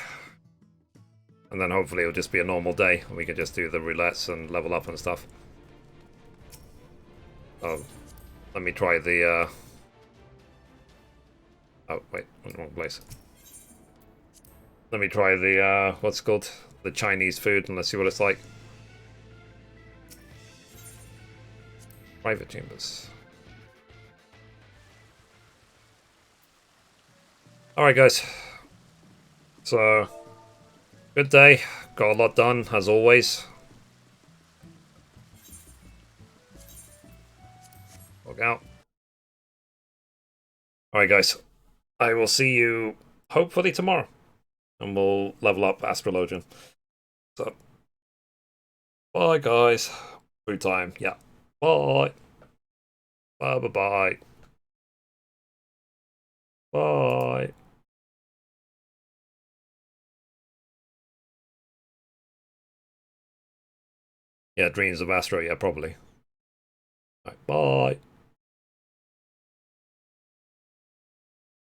And then hopefully it'll just be a normal day and we can just do the roulettes and level up and stuff. Oh, let me try the oh wait, I'm in the wrong place. Let me try the what's it called? The Chinese food and let's see what it's like. Private chambers. Alright guys. So good day. Got a lot done as always. Log out. Alright guys. I will see you hopefully tomorrow. And we'll level up Astrologian. So bye guys. Food time, yeah. Bye. Bye bye bye. Bye. Yeah, Dreams of Astro, yeah, probably. Right, bye.